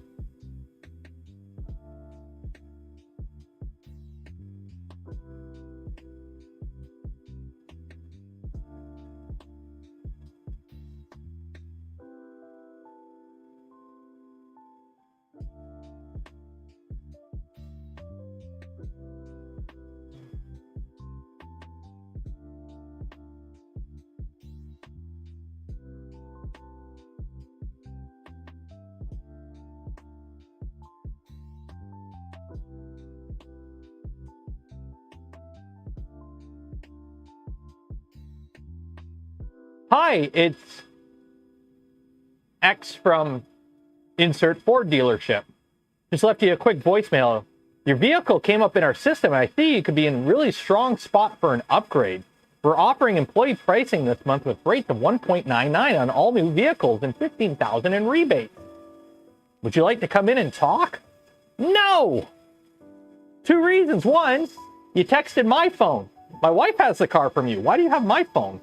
Hi, it's X from Insert Ford dealership. Just left you a quick voicemail. Your vehicle came up in our system, and I see you could be in a really strong spot for an upgrade. We're offering employee pricing this month with rates of 1.99 on all new vehicles and $15,000 in rebates. Would you like to come in and talk? No! 2 reasons. One, you texted my phone. My wife has the car from you. Why do you have my phone?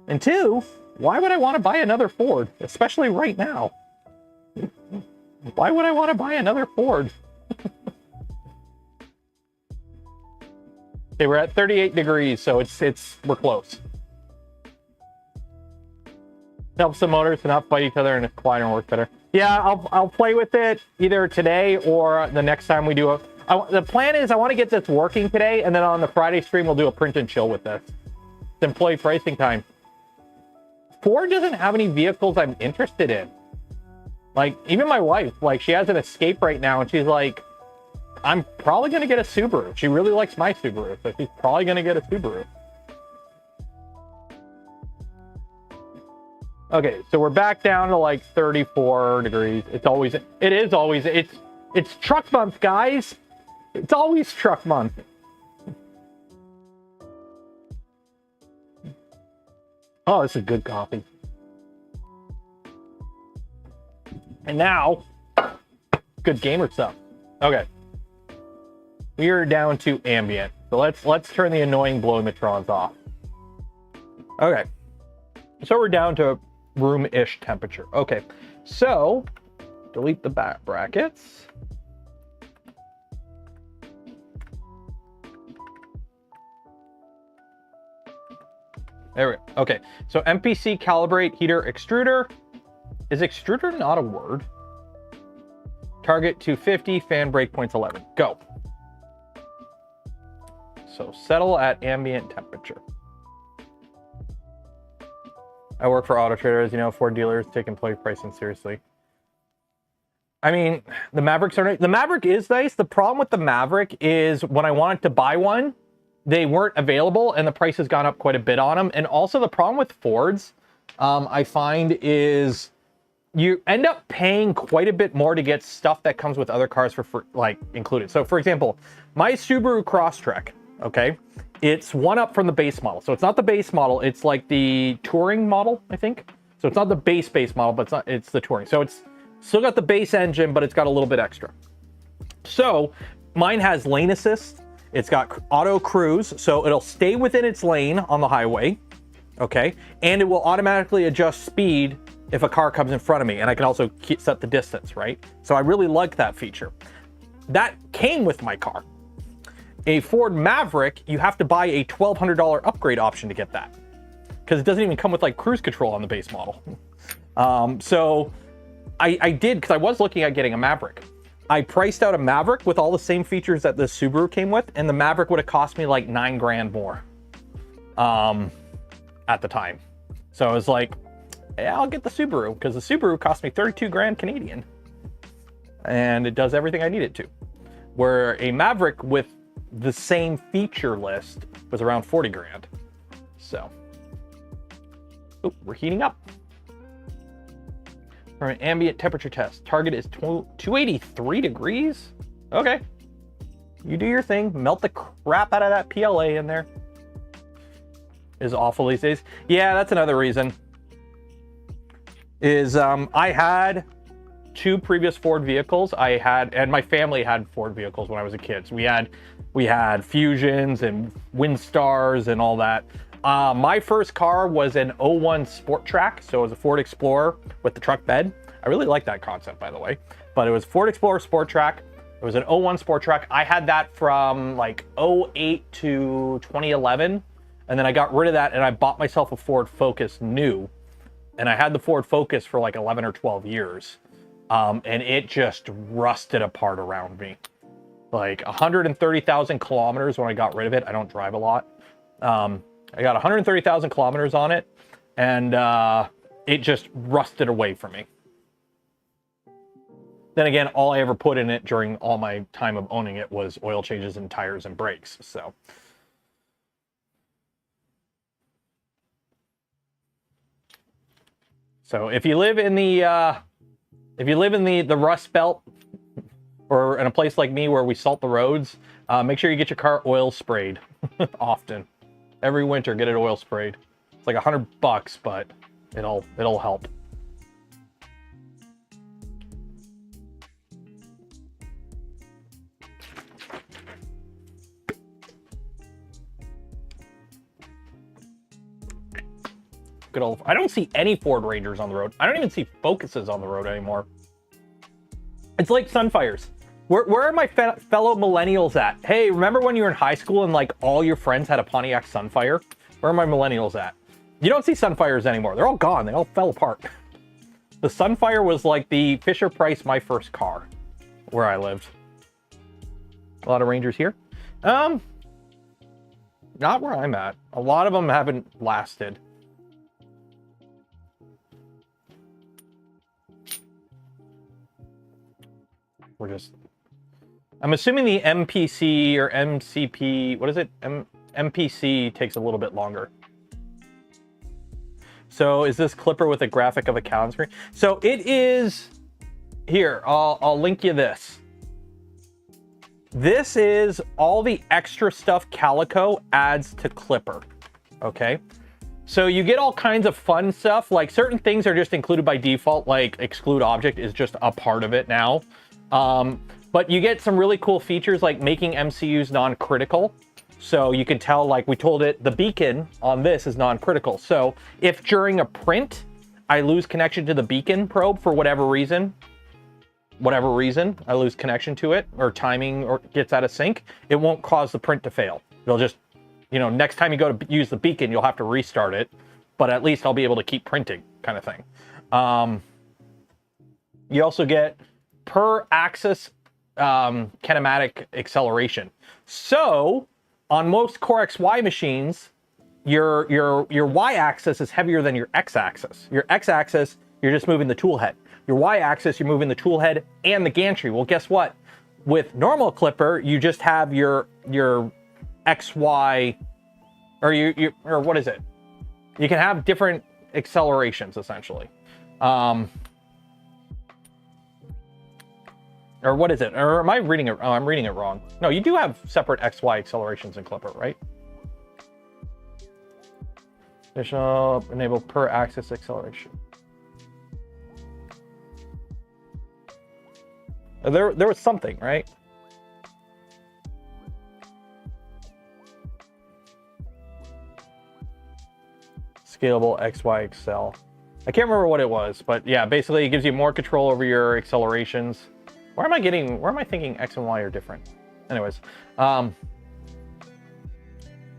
And 2, why would I want to buy another Ford, especially right now? Why would I want to buy another Ford? Okay, we're at 38 degrees, so we're close. Helps the motors to not fight each other and it's quieter and work better. Yeah, I'll play with it either today or the next time we do a... the plan is I want to get this working today, and then on the Friday stream we'll do a print and chill with this. It's employee pricing time. Ford doesn't have any vehicles I'm interested in. Like, even my wife, like, she has an Escape right now, and she's like, I'm probably going to get a Subaru. She really likes my Subaru, so she's probably going to get a Subaru. Okay, so we're back down to like 34 degrees. It's truck month, guys. It's always truck month. Oh, this is good coffee. And now, good gamer stuff. Okay. We are down to ambient. So let's turn the annoying blowing matrons off. Okay. So we're down to room-ish temperature. Okay, so delete the back brackets. There we go. Okay, so MPC calibrate heater extruder. Is extruder not a word? Target 250, fan breakpoints 11. Go. So settle at ambient temperature. I work for Auto Trader, as you know, Ford dealers take employee pricing seriously. I mean, the Mavericks are nice. The Maverick is nice. The problem with the Maverick is when I wanted to buy one, they weren't available and the price has gone up quite a bit on them. And also the problem with Fords, I find, is you end up paying quite a bit more to get stuff that comes with other cars for like included. So for example, my Subaru Crosstrek, okay, it's one up from the base model. So it's not the base model, it's like the touring model, I think. So it's not the base model, but it's the touring. So it's still got the base engine, but it's got a little bit extra. So mine has lane assist. It's got auto cruise, so it'll stay within its lane on the highway, okay? And it will automatically adjust speed if a car comes in front of me, and I can also set the distance, right? So I really like that feature. That came with my car. A Ford Maverick, you have to buy a $1,200 upgrade option to get that, because it doesn't even come with like cruise control on the base model. So I did, because I was looking at getting a Maverick. I priced out a Maverick with all the same features that the Subaru came with, and the Maverick would have cost me like 9 grand more at the time. So I was like, yeah, I'll get the Subaru, because the Subaru cost me 32 grand Canadian. And it does everything I need it to. Where a Maverick with the same feature list was around 40 grand. So, oh, we're heating up. For an ambient temperature test, target is 283 degrees. Okay, you do your thing. Melt the crap out of that PLA in there. Is awful these days. Yeah, that's another reason. Is I had 2 previous Ford vehicles. And my family had Ford vehicles when I was a kid. So we had Fusions and Windstars and all that. My first car was an 01 Sport Track, so it was a Ford Explorer with the truck bed. I really like that concept, by the way. But it was Ford Explorer Sport Track. It was an 01 Sport Track. I had that from like 08 to 2011, and then I got rid of that and I bought myself a Ford Focus new. And I had the Ford Focus for like 11 or 12 years, and it just rusted apart around me. Like 130,000 kilometers when I got rid of it. I don't drive a lot. I got 130,000 kilometers on it, and it just rusted away from me. Then again, all I ever put in it during all my time of owning it was oil changes and tires and brakes. So if you live in the Rust Belt, or in a place like me where we salt the roads, make sure you get your car oil sprayed often. Every winter, get it oil sprayed. It's like $100, but it'll help. Good old. I don't see any Ford Rangers on the road. I don't even see Focuses on the road anymore. It's like Sunfires. Where are my fellow millennials at? Hey, remember when you were in high school and like all your friends had a Pontiac Sunfire? Where are my millennials at? You don't see Sunfires anymore. They're all gone. They all fell apart. The Sunfire was like the Fisher-Price my first car where I lived. A lot of Rangers here. Not where I'm at. A lot of them haven't lasted. I'm assuming the MPC or MCP, what is it? MPC takes a little bit longer. So is this Clipper with a graphic of a calendar screen? So it is, here, I'll link you this. This is all the extra stuff Calico adds to Clipper, okay? So you get all kinds of fun stuff, like certain things are just included by default, like exclude object is just a part of it now. But you get some really cool features like making MCUs non-critical. So you can tell, like we told it, the beacon on this is non-critical. So if during a print, I lose connection to the beacon probe for whatever reason, I lose connection to it, or timing or gets out of sync, it won't cause the print to fail. It'll just, you know, next time you go to use the beacon, you'll have to restart it, but at least I'll be able to keep printing, kind of thing. You also get per axis kinematic acceleration. So on most Core XY machines, your y-axis is heavier than your x-axis. Your x-axis, you're just moving the tool head. Your y-axis, you're moving the tool head and the gantry. Well, guess what? With normal Clipper, you just have your XY, or what is it? You can have different accelerations, essentially. Or what is it? Or am I reading it? Oh, I'm reading it wrong. No, you do have separate XY accelerations in Clipper, right? Additional enable per axis acceleration. There was something, right? Scalable XY Excel. I can't remember what it was, but yeah, basically it gives you more control over your accelerations. Where am I thinking X and Y are different? Anyways,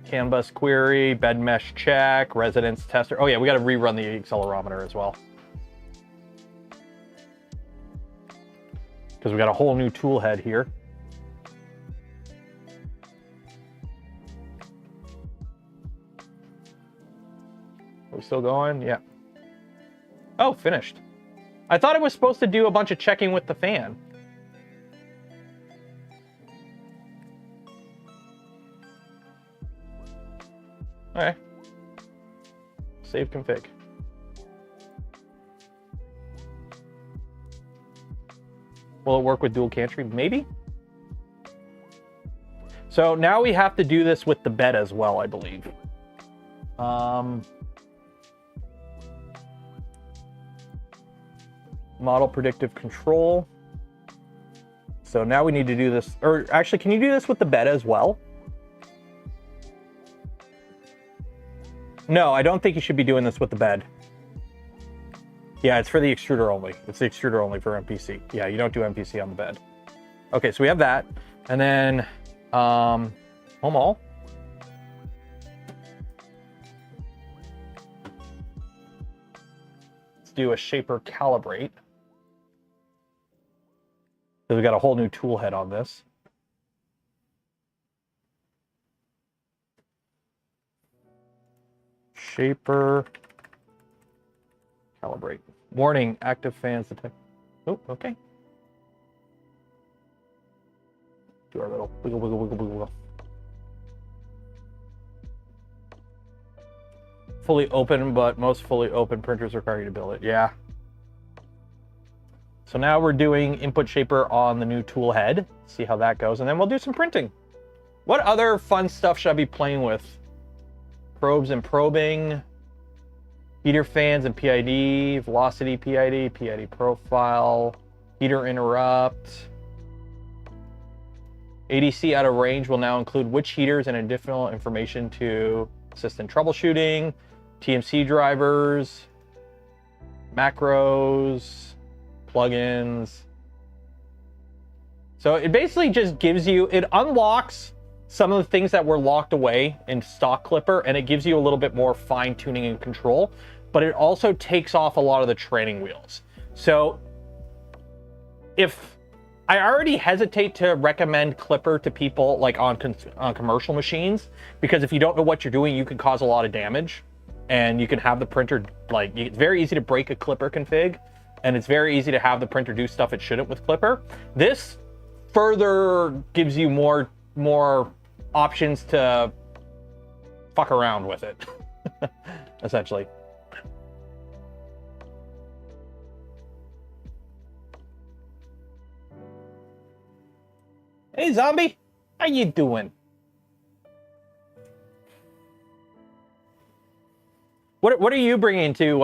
Canvas query, bed mesh check, residence tester. Oh yeah, we got to rerun the accelerometer as well, because we got a whole new tool head here. Are we still going? Yeah. Oh, finished. I thought it was supposed to do a bunch of checking with the fan. Okay. Save config. Will it work with dual gantry? Maybe. So now we have to do this with the bed as well, I believe. Model predictive control. So now we need to do this, or actually, can you do this with the bed as well? No, I don't think you should be doing this with the bed. Yeah, it's for the extruder only. It's the extruder only for MPC. Yeah, you don't do MPC on the bed. Okay, so we have that. And then, home all. Let's do a shaper calibrate. So we got a whole new tool head on this. Shaper calibrate. Warning, active fans detect. Oh, okay. Do our little wiggle, wiggle, wiggle, wiggle. Fully open, but most fully open printers require you to build it. Yeah. So now we're doing input shaper on the new tool head. See how that goes, and then we'll do some printing. What other fun stuff should I be playing with? Probes and probing, heater fans and PID, velocity PID, PID profile, heater interrupt. ADC out of range will now include which heaters and additional information to assist in troubleshooting, TMC drivers, macros, plugins. So it basically just gives you, it unlocks some of the things that were locked away in stock Clipper, and it gives you a little bit more fine tuning and control, but it also takes off a lot of the training wheels. So if I already hesitate to recommend Clipper to people like on commercial machines, because if you don't know what you're doing, you can cause a lot of damage, and you can have the printer, like, it's very easy to break a Clipper config, and it's very easy to have the printer do stuff it shouldn't with Clipper. This further gives you more options to fuck around with it, essentially. Hey, zombie, how you doing? What are you bringing to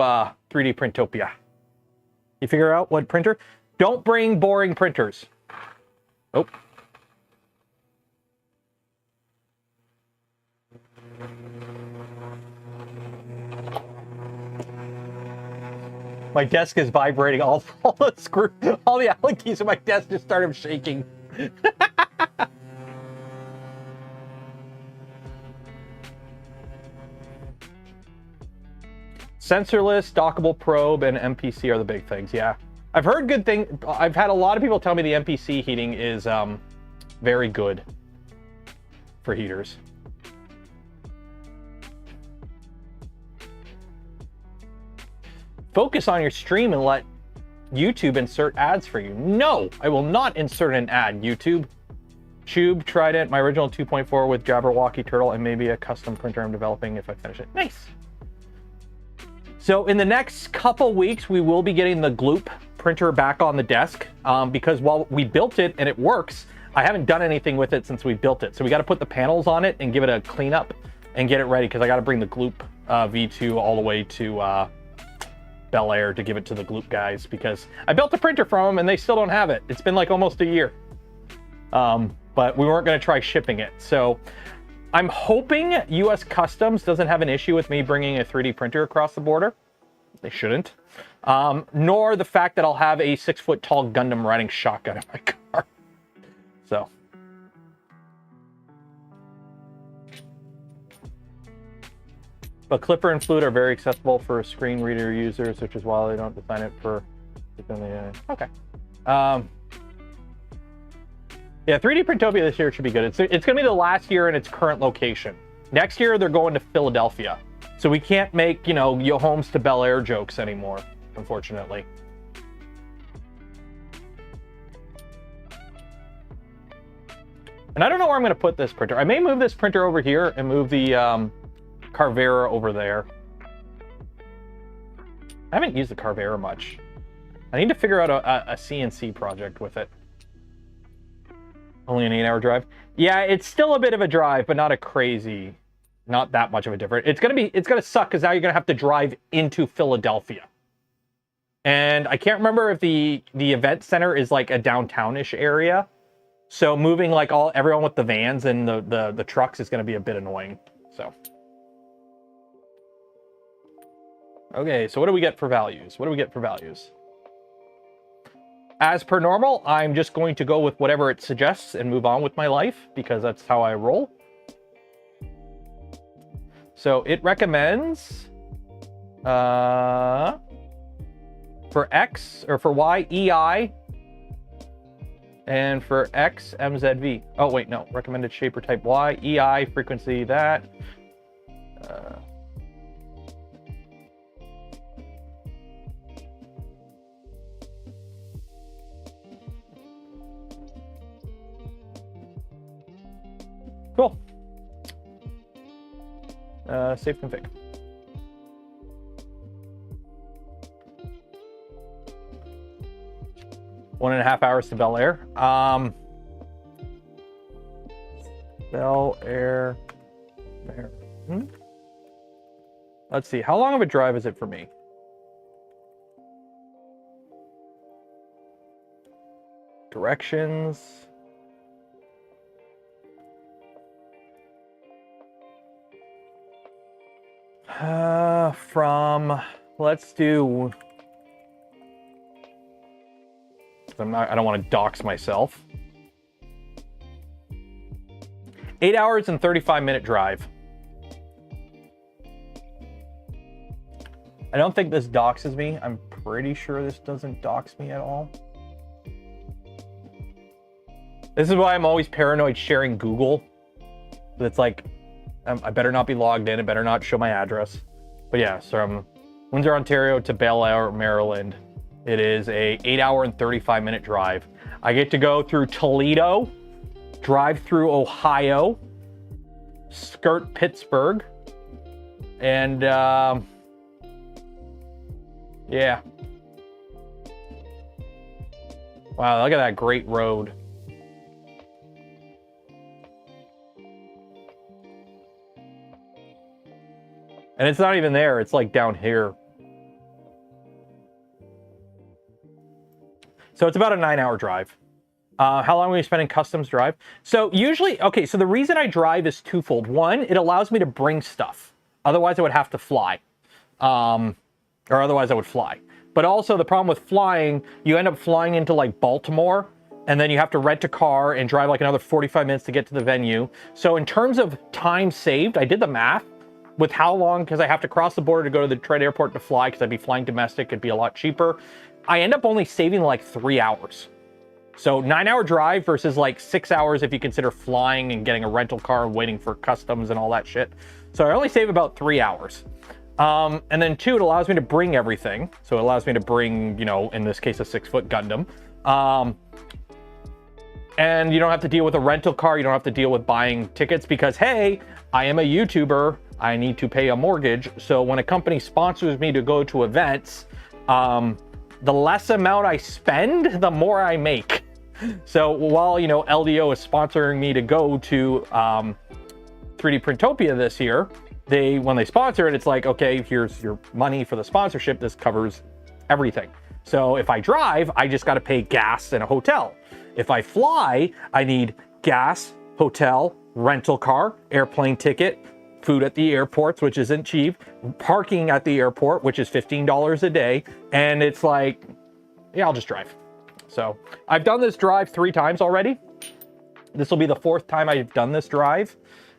3D Printopia? You figure out what printer? Don't bring boring printers. Oh. My desk is vibrating. All the Allen keys on my desk just started shaking. Sensorless, dockable probe, and MPC are the big things. Yeah, I've heard good things. I've had a lot of people tell me the MPC heating is very good for heaters. Focus on your stream and let YouTube insert ads for you. No, I will not insert an ad, YouTube. Tube, Trident, my original 2.4 with Jabberwocky Turtle, and maybe a custom printer I'm developing if I finish it. Nice. So in the next couple weeks, we will be getting the Gloop printer back on the desk because while we built it and it works, I haven't done anything with it since we built it. So we got to put the panels on it and give it a cleanup and get it ready because I got to bring the Gloop V2 all the way to Bel Air to give it to the Gloop guys because I built the printer from them and they still don't have it. It's been like almost a year. But we weren't going to try shipping it. So I'm hoping US Customs doesn't have an issue with me bringing a 3D printer across the border. They shouldn't. Nor the fact that I'll have a 6-foot tall Gundam riding shotgun in my car. So. But Clipper and Flute are very accessible for screen reader users, which is why they don't design it for... Okay. Yeah, 3D Printopia this year should be good. It's going to be the last year in its current location. Next year, they're going to Philadelphia. So we can't make, you know, Yo Homes to Bel Air jokes anymore, unfortunately. And I don't know where I'm going to put this printer. I may move this printer over here and move the Carvera over there. I haven't used the Carvera much. I need to figure out a CNC project with it. Only an 8-hour drive. Yeah, it's still a bit of a drive, but not a crazy, not that much of a difference. It's gonna suck because now you're gonna have to drive into Philadelphia. And I can't remember if the event center is like a downtown-ish area. So moving like everyone with the vans and the trucks is gonna be a bit annoying. So. Okay, so what do we get for values? What do we get for values? As per normal, I'm just going to go with whatever it suggests and move on with my life because that's how I roll. So it recommends for X or for Y, EI, and for X, MZV. Oh, wait, no. Recommended shaper type Y, EI, frequency that. Cool. Save config. One and a half hours to Bel Air. Bel Air. Let's see. How long of a drive is it for me? Directions. Let's do, I don't want to dox myself. 8 hours and 35-minute drive. I don't think this doxes me. I'm pretty sure this doesn't dox me at all. This is why I'm always paranoid sharing Google. It's like, I better not be logged in. I better not show my address. But yeah, so from Windsor, Ontario to Bel Air, Maryland. It is a 8-hour and 35-minute drive. I get to go through Toledo, drive through Ohio, skirt Pittsburgh, and yeah. Wow, look at that great road. And it's not even there, it's like down here. So it's about a 9-hour drive. How long are we spending customs drive? So usually, okay, so the reason I drive is twofold. One, it allows me to bring stuff. Otherwise I would have to fly. Or otherwise I would fly. But also the problem with flying, you end up flying into like Baltimore, and then you have to rent a car and drive like another 45 minutes to get to the venue. So in terms of time saved, I did the math with how long, because I have to cross the border to go to the Detroit airport to fly, because I'd be flying domestic, it'd be a lot cheaper. I end up only saving like 3 hours. So 9-hour drive versus like 6 hours if you consider flying and getting a rental car and waiting for customs and all that shit. So I only save about 3 hours. And then 2, it allows me to bring everything. So it allows me to bring, you know, in this case, a 6-foot Gundam. And you don't have to deal with a rental car. You don't have to deal with buying tickets because, hey, I am a YouTuber. I need to pay a mortgage. So when a company sponsors me to go to events, the less amount I spend, the more I make. So while, you know, LDO is sponsoring me to go to 3D Printopia this year, when they sponsor it, it's like, okay, here's your money for the sponsorship. This covers everything. So if I drive, I just got to pay gas and a hotel. If I fly, I need gas, hotel, rental car, airplane ticket, food at the airports, which isn't cheap, parking at the airport, which is $15 a day. And it's like, yeah, I'll just drive. So I've done this drive 3 times already. This will be the 4th time I've done this drive.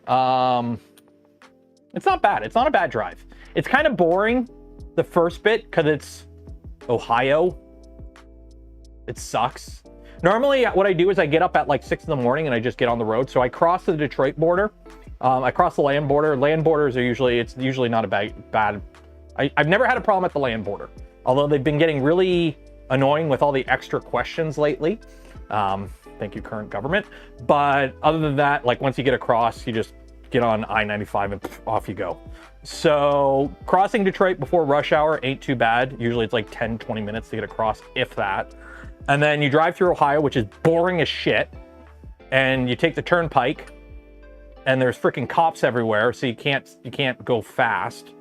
It's not bad. It's not a bad drive. It's kind of boring the first bit because it's Ohio. It sucks. Normally what I do is I get up at like 6 in the morning and I just get on the road. So I cross the Detroit border. I cross the land border. Land borders are it's usually not a bad. I've never had a problem at the land border, although they've been getting really annoying with all the extra questions lately. Thank you, current government. But other than that, like once you get across, you just get on I-95 and off you go. So crossing Detroit before rush hour ain't too bad. Usually it's like 10-20 minutes to get across, if that. And then you drive through Ohio, which is boring as shit. And you take the turnpike, and there's freaking cops everywhere, so you can't go fast.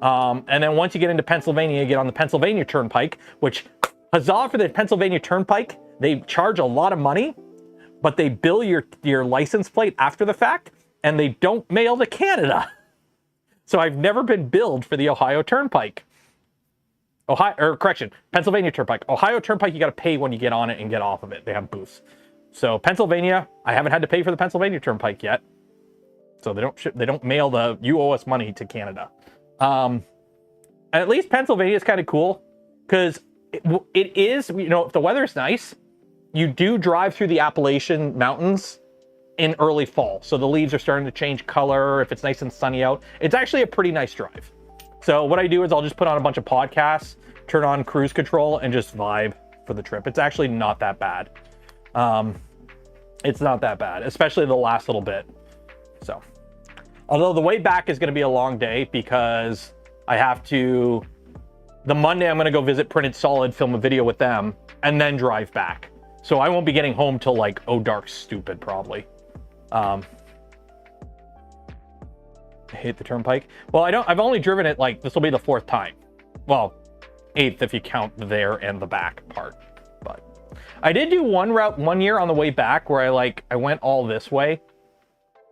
And then once you get into Pennsylvania, you get on the Pennsylvania Turnpike, which, huzzah for the Pennsylvania Turnpike. They charge a lot of money, but they bill your license plate after the fact, and they don't mail to Canada. So I've never been billed for the Ohio Turnpike. Pennsylvania Turnpike. Ohio Turnpike, you got to pay when you get on it and get off of it. They have booths. So Pennsylvania, I haven't had to pay for the Pennsylvania Turnpike yet. So they don't mail the "you owe us money" to Canada. And at least Pennsylvania is kind of cool because it is, you know, if the weather's nice, you do drive through the Appalachian Mountains in early fall. So the leaves are starting to change color. If it's nice and sunny out, it's actually a pretty nice drive. So what I do is I'll just put on a bunch of podcasts, turn on cruise control, and just vibe for the trip. It's actually not that bad. It's not that bad, especially the last little bit. So, although the way back is going to be a long day because I have to, the Monday I'm going to go visit Printed Solid, film a video with them, and then drive back. So I won't be getting home till like, oh, dark stupid, probably. I hate the turnpike. Well, I've only driven it like, this will be the 4th time. Well, 8th if you count the there and the back part. But I did do one route one year on the way back where I went all this way.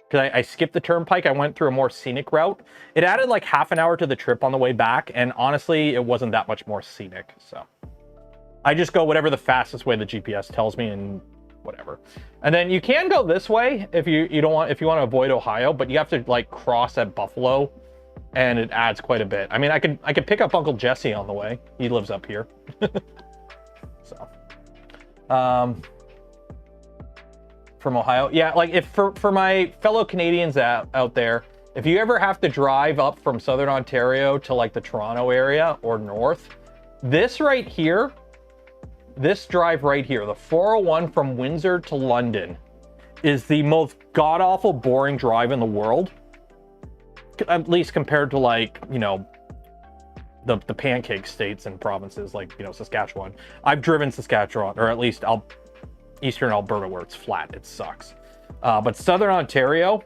Because I skipped the turnpike. I went through a more scenic route. It added like half an hour to the trip on the way back. And honestly, it wasn't that much more scenic. So I just go whatever the fastest way the GPS tells me and whatever. And then you can go this way if you want to avoid Ohio, but you have to like cross at Buffalo, and it adds quite a bit. I mean, I could pick up Uncle Jesse on the way. He lives up here. So from Ohio, yeah, like if for my fellow Canadians out there, if you ever have to drive up from Southern Ontario to like the Toronto area or north, this right here, this drive right here, the 401 from Windsor to London, is the most god-awful boring drive in the world. At least compared to like, you know, the pancake states and provinces like, you know, Saskatchewan. I've driven Saskatchewan, or at least Eastern Alberta where it's flat. It sucks. But Southern Ontario,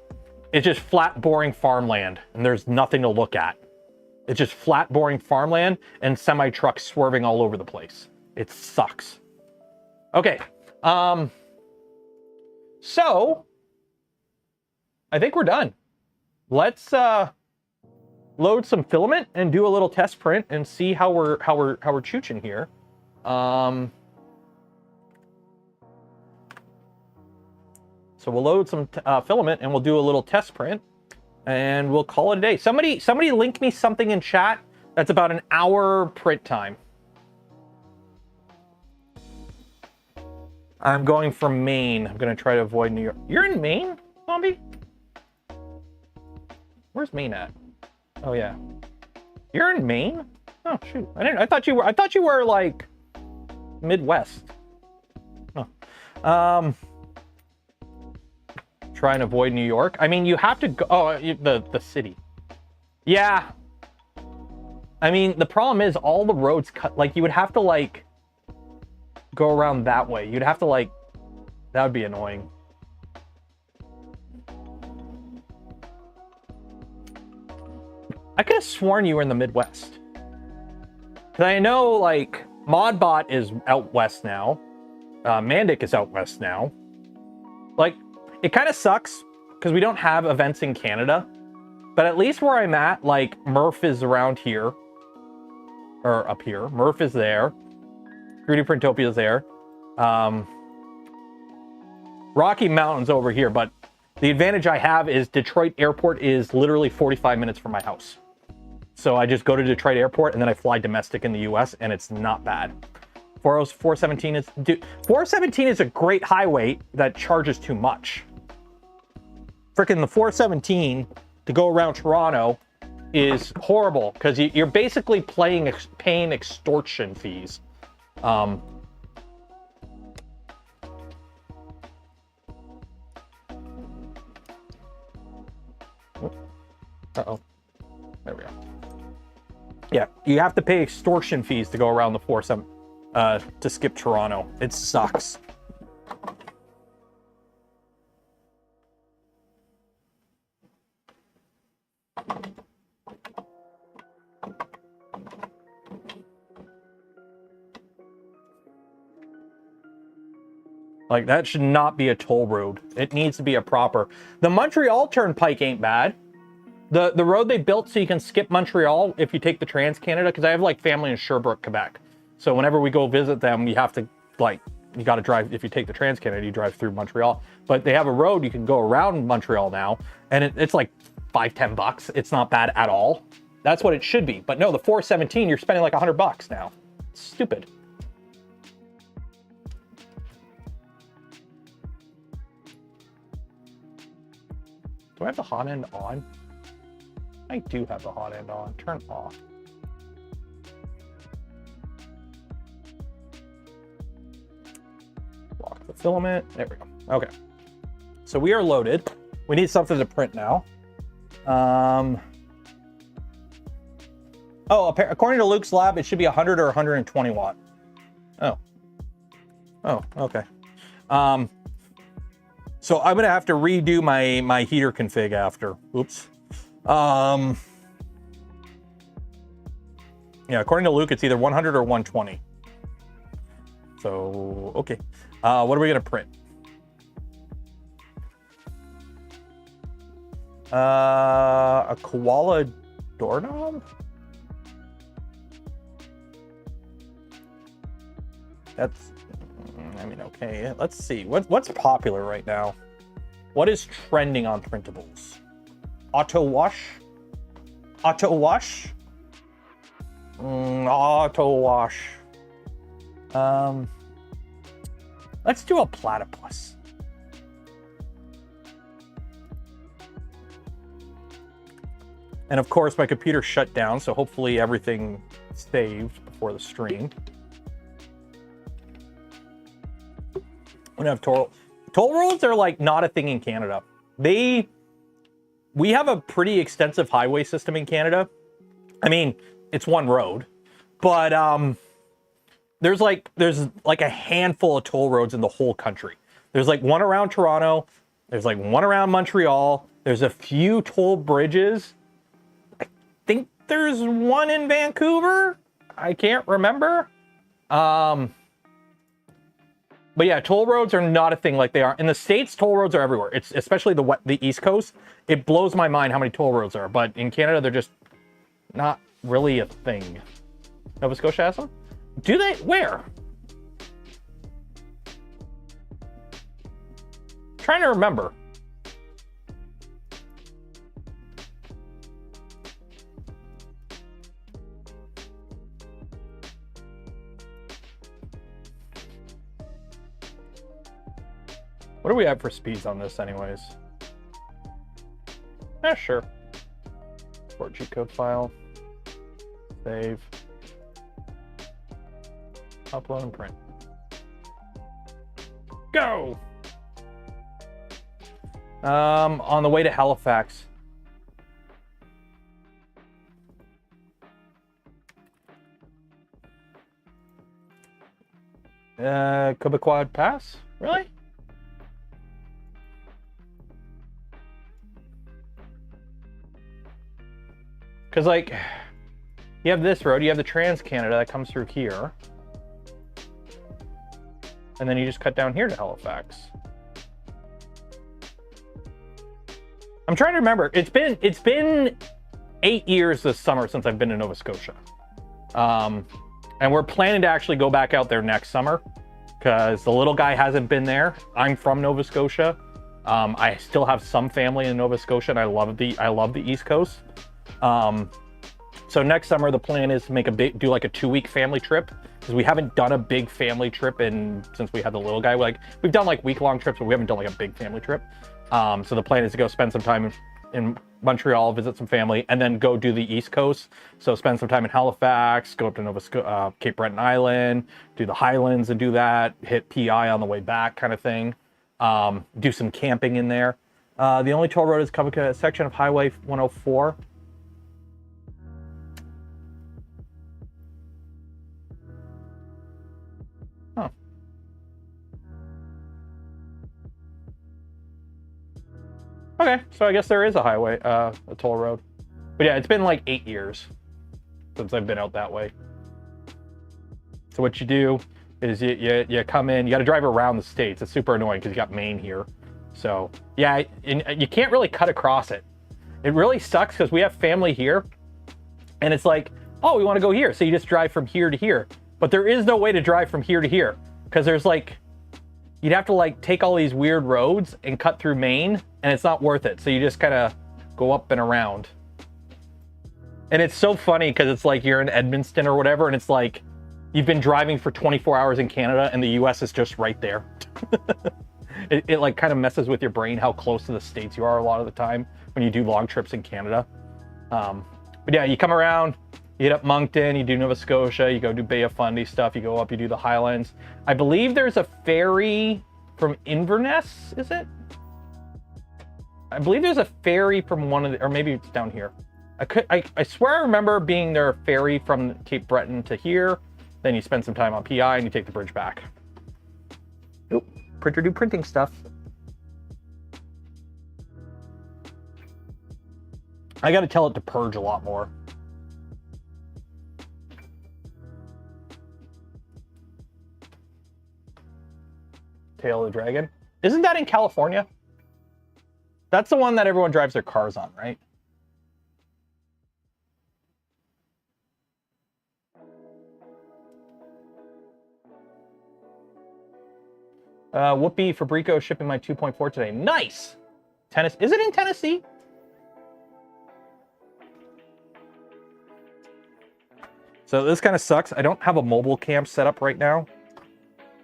it's just flat, boring farmland, and there's nothing to look at. It's just flat, boring farmland and semi-trucks swerving all over the place. It sucks. Okay. So I think we're done. Let's load some filament and do a little test print and see how we're chooching here. So we'll load some filament and we'll do a little test print and we'll call it a day. Somebody link me something in chat that's about an hour print time. I'm going from Maine. I'm going to try to avoid New York. You're in Maine, Zombie? Where's Maine at? Oh yeah. You're in Maine? Oh shoot. I thought you were like Midwest. Oh. Try and avoid New York. I mean, you have to go. Oh, the city. Yeah. I mean, the problem is all the roads cut. Like, you would have to like go around that way. You'd have to like. That would be annoying. I could have sworn you were in the Midwest. Because I know like Modbot is out west now. Mandic is out west now. Like. It kind of sucks because we don't have events in Canada, but at least where I'm at, like Murph is around here, or up here. Murph is there. 3D Printopia is there. Rocky Mountain's over here, but the advantage I have is Detroit Airport is literally 45 minutes from my house. So I just go to Detroit Airport and then I fly domestic in the US and it's not bad. 417 is, dude, 417 is a great highway that charges too much. Freaking the 417 to go around Toronto is horrible because you're basically paying extortion fees. Uh-oh. There we go. Yeah, you have to pay extortion fees to go around the 417 to skip Toronto. It sucks. Like, that should not be a toll road. It needs to be a proper. The Montreal Turnpike ain't bad. The road they built so you can skip Montreal if you take the Trans-Canada, because I have, like, family in Sherbrooke, Quebec. So whenever we go visit them, you have to, like, you got to drive, if you take the Trans-Canada, you drive through Montreal. But they have a road you can go around Montreal now, and it's like $5-10. It's not bad at all. That's what it should be. But no, the 417, you're spending like $100 now. It's stupid. Do I have the hot end on? I do have the hot end on. Turn off. Lock the filament. There we go. Okay. So we are loaded. We need something to print now. Oh, according to Luke's lab, it should be 100 or 120 watt. Oh. Oh, okay. So I'm gonna have to redo my heater config after. Oops. Yeah, according to Luke, it's either 100 or 120. So, okay. What are we gonna print? A koala doorknob? That's, I mean, okay. Let's see. What's popular right now? What is trending on printables? Auto wash? Auto wash? Auto wash. Let's do a platypus. And of course, my computer shut down, so hopefully everything saved before the stream. We don't have toll roads are like not a thing in Canada. We have a pretty extensive highway system in Canada. I mean, it's one road, but there's like a handful of toll roads in the whole country. There's like one around Toronto. There's like one around Montreal. There's a few toll bridges. I think there's one in Vancouver. I can't remember. But yeah, toll roads are not a thing like they are. In the States, toll roads are everywhere. It's especially the East Coast. It blows my mind how many toll roads there are. But in Canada, they're just not really a thing. Nova Scotia has them? Do they? Where? Trying to remember. What do we have for speeds on this anyways? Yeah, sure. Import G-code file. Save. Upload and print. Go! On the way to Halifax. Quebecois Pass? Really? Because, like, you have this road, you have the Trans-Canada that comes through here. And then you just cut down here to Halifax. I'm trying to remember. It's been 8 years this summer since I've been to Nova Scotia. And we're planning to actually go back out there next summer because the little guy hasn't been there. I'm from Nova Scotia. I still have some family in Nova Scotia, and I love the East Coast. So next summer the plan is to do like a 2-week family trip, because we haven't done a big family trip since we had the little guy. Like, we've done like week-long trips, but we haven't done like a big family trip. So the plan is to go spend some time in Montreal, visit some family, and then go do the East Coast. So spend some time in Halifax, go up to Cape Breton Island, do the Highlands and do that, hit PI on the way back kind of thing. Do some camping in there. The only toll road is covered a section of Highway 104. Huh. Okay, so I guess there is a highway, a toll road. But yeah, it's been like 8 years since I've been out that way. So what you do is you come in, you got to drive around the states. It's super annoying because you got Maine here. So yeah, you can't really cut across it. It really sucks because we have family here, and it's like, oh, we want to go here. So you just drive from here to here. But there is no way to drive from here to here because there's like, you'd have to like take all these weird roads and cut through Maine, and it's not worth it. So you just kind of go up and around. And it's so funny because it's like you're in Edmundston or whatever, and it's like you've been driving for 24 hours in Canada and the US is just right there. It like kind of messes with your brain how close to the States you are a lot of the time when you do long trips in Canada. But yeah, you come around, you hit up Moncton, you do Nova Scotia, you go do Bay of Fundy stuff, you go up, you do the Highlands. I believe there's a ferry from Inverness, is it? I believe there's a ferry from one of the, or maybe it's down here. I swear I remember being there a ferry from Cape Breton to here. Then you spend some time on PI and you take the bridge back. Oop, printer do printing stuff. I got to tell it to purge a lot more. Tail of the Dragon. Isn't that in California? That's the one that everyone drives their cars on, right? Whoopee Fabrico shipping my 2.4 today. Nice! Tennessee. Is it in Tennessee? So this kind of sucks. I don't have a mobile cam set up right now.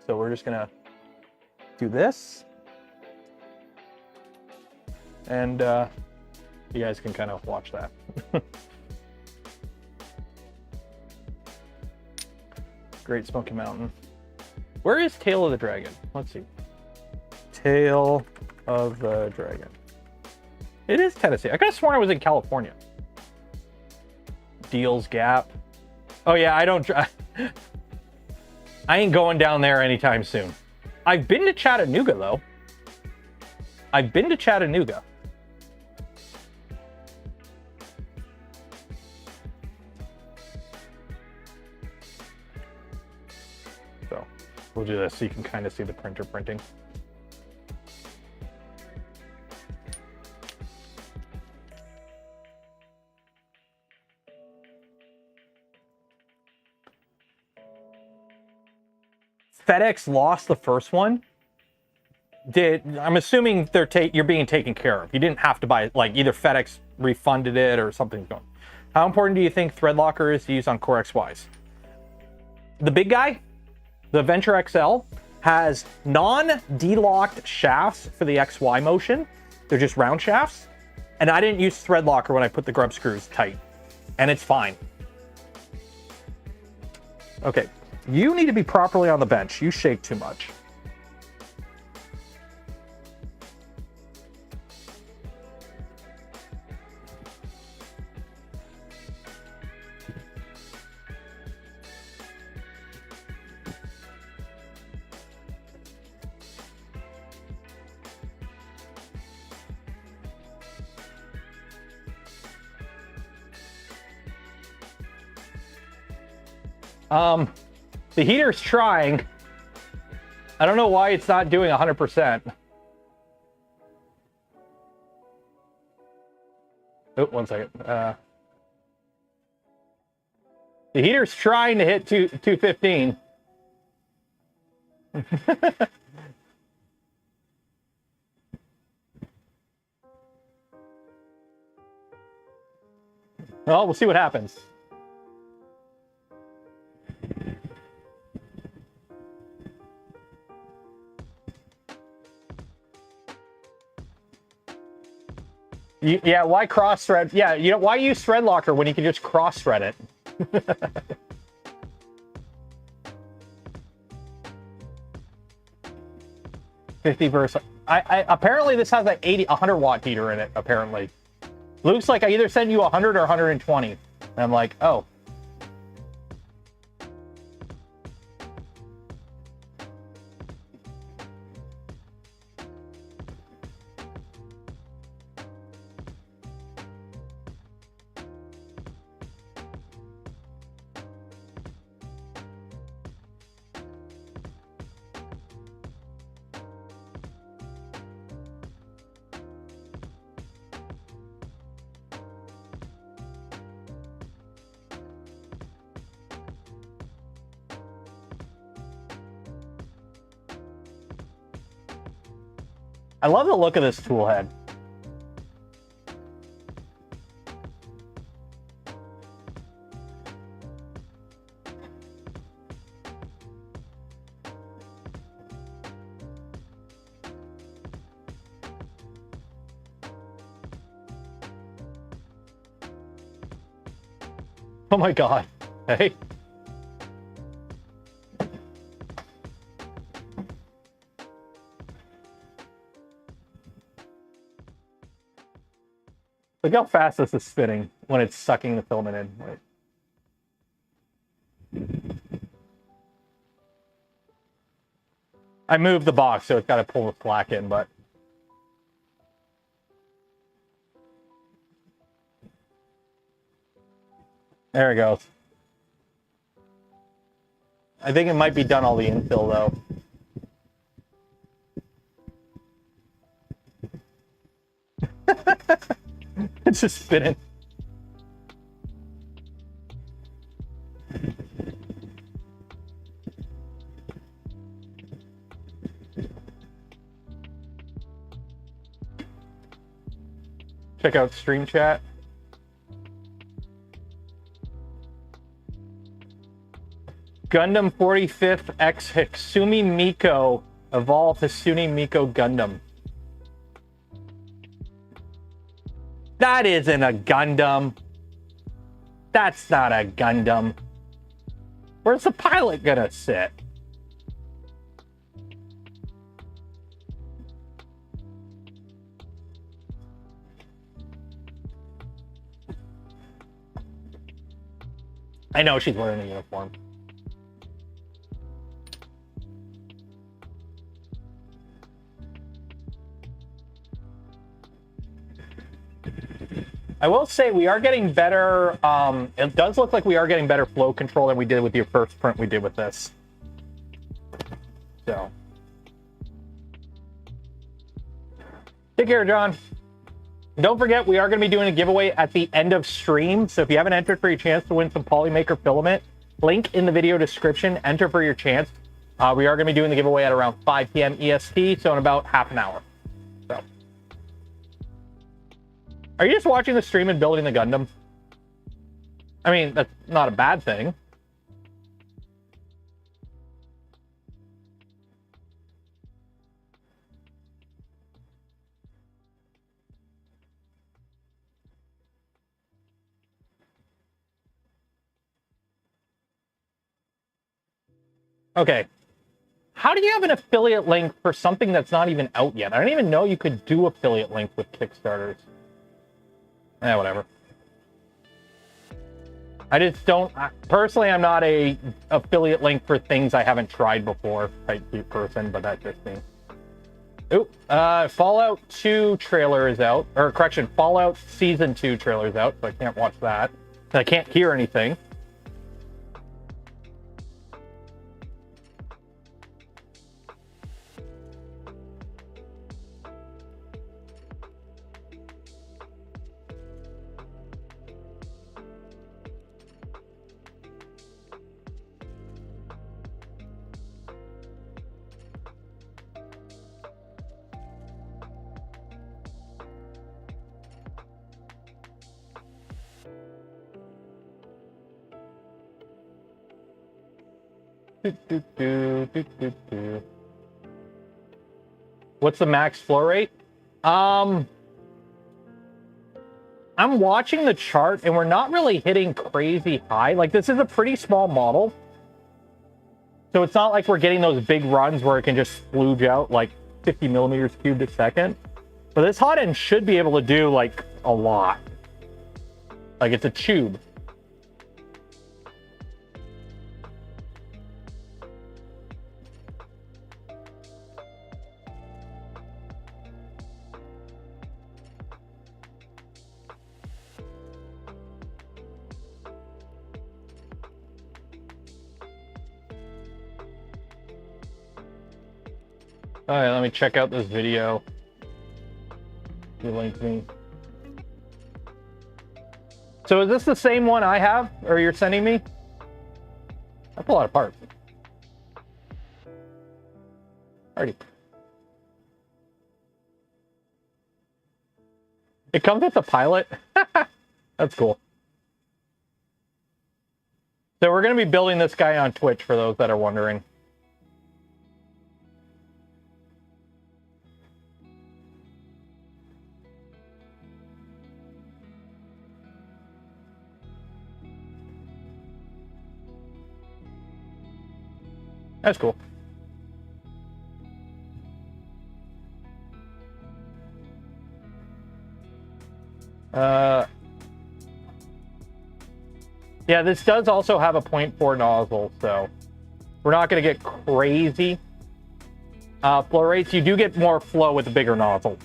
So we're just gonna do this. And you guys can kind of watch that. Great Smoky Mountain. Where is Tail of the Dragon? Let's see. Tail of the Dragon. It is Tennessee. I could have sworn I was in California. Deals Gap. Oh yeah, I ain't going down there anytime soon. I've been to Chattanooga though. I've been to Chattanooga. So we'll do this so you can kind of see the printer printing. FedEx lost the first one, I'm assuming you're being taken care of. You didn't have to buy, like, either FedEx refunded it or something's going. How important do you think thread locker is to use on Core XYs? The big guy, the Venture XL, has non-delocked shafts for the XY motion. They're just round shafts. And I didn't use thread locker when I put the grub screws tight. And it's fine. Okay, you need to be properly on the bench. You shake too much. The heater's trying. I don't know why it's not doing 100%. Oh, 1 second. The heater's trying to hit 215. Well, we'll see what happens. Yeah, why cross thread? Yeah, you know, why use thread locker when you can just cross thread it? 50 versus. I apparently this has an 100 watt heater in it. Apparently, looks like I either sent you 100 or 120. And I'm like, oh. I love the look of this tool head. Oh my God. Hey. Look how fast this is spinning when it's sucking the filament in. Wait. I moved the box, so it's got to pull the slack in, but... There it goes. I think it might be done all the infill, though. It's just spinning. Check out stream chat. Gundam 45th X Hisumi Miko evolved Hisumi Miko Gundam. That isn't a Gundam. That's not a Gundam. Where's the pilot gonna sit? I know she's wearing a uniform. I will say we are getting better. It does look like we are getting better flow control than we did with your first print we did with this. So. Take care, John. Don't forget, we are going to be doing a giveaway at the end of stream. So if you haven't entered for your chance to win some Polymaker filament, link in the video description, enter for your chance. We are going to be doing the giveaway at around 5 p.m. EST, so in about half an hour. So, are you just watching the stream and building the Gundam? I mean, that's not a bad thing. Okay. How do you have an affiliate link for something that's not even out yet? I don't even know you could do affiliate links with Kickstarters. Whatever. I just don't... Personally, I'm not a affiliate link for things I haven't tried before type person, but that's just me. Ooh, Fallout 2 trailer is out. Or, correction, Fallout Season 2 trailer is out, so I can't watch that. I can't hear anything. What's the max flow rate? I'm watching the chart and we're not really hitting crazy high. Like, this is a pretty small model. So it's not like we're getting those big runs where it can just splooge out like 50 millimeters cubed a second. But this hot end should be able to do like a lot. Like, it's a tube. All right, let me check out this video. You linked me. So is this the same one I have, or you're sending me? That's a lot of parts. Alrighty. It comes with the pilot. That's cool. So we're going to be building this guy on Twitch for those that are wondering. That's cool. Yeah, this does also have a 0.4 nozzle, so we're not going to get crazy flow rates. You do get more flow with a bigger nozzle.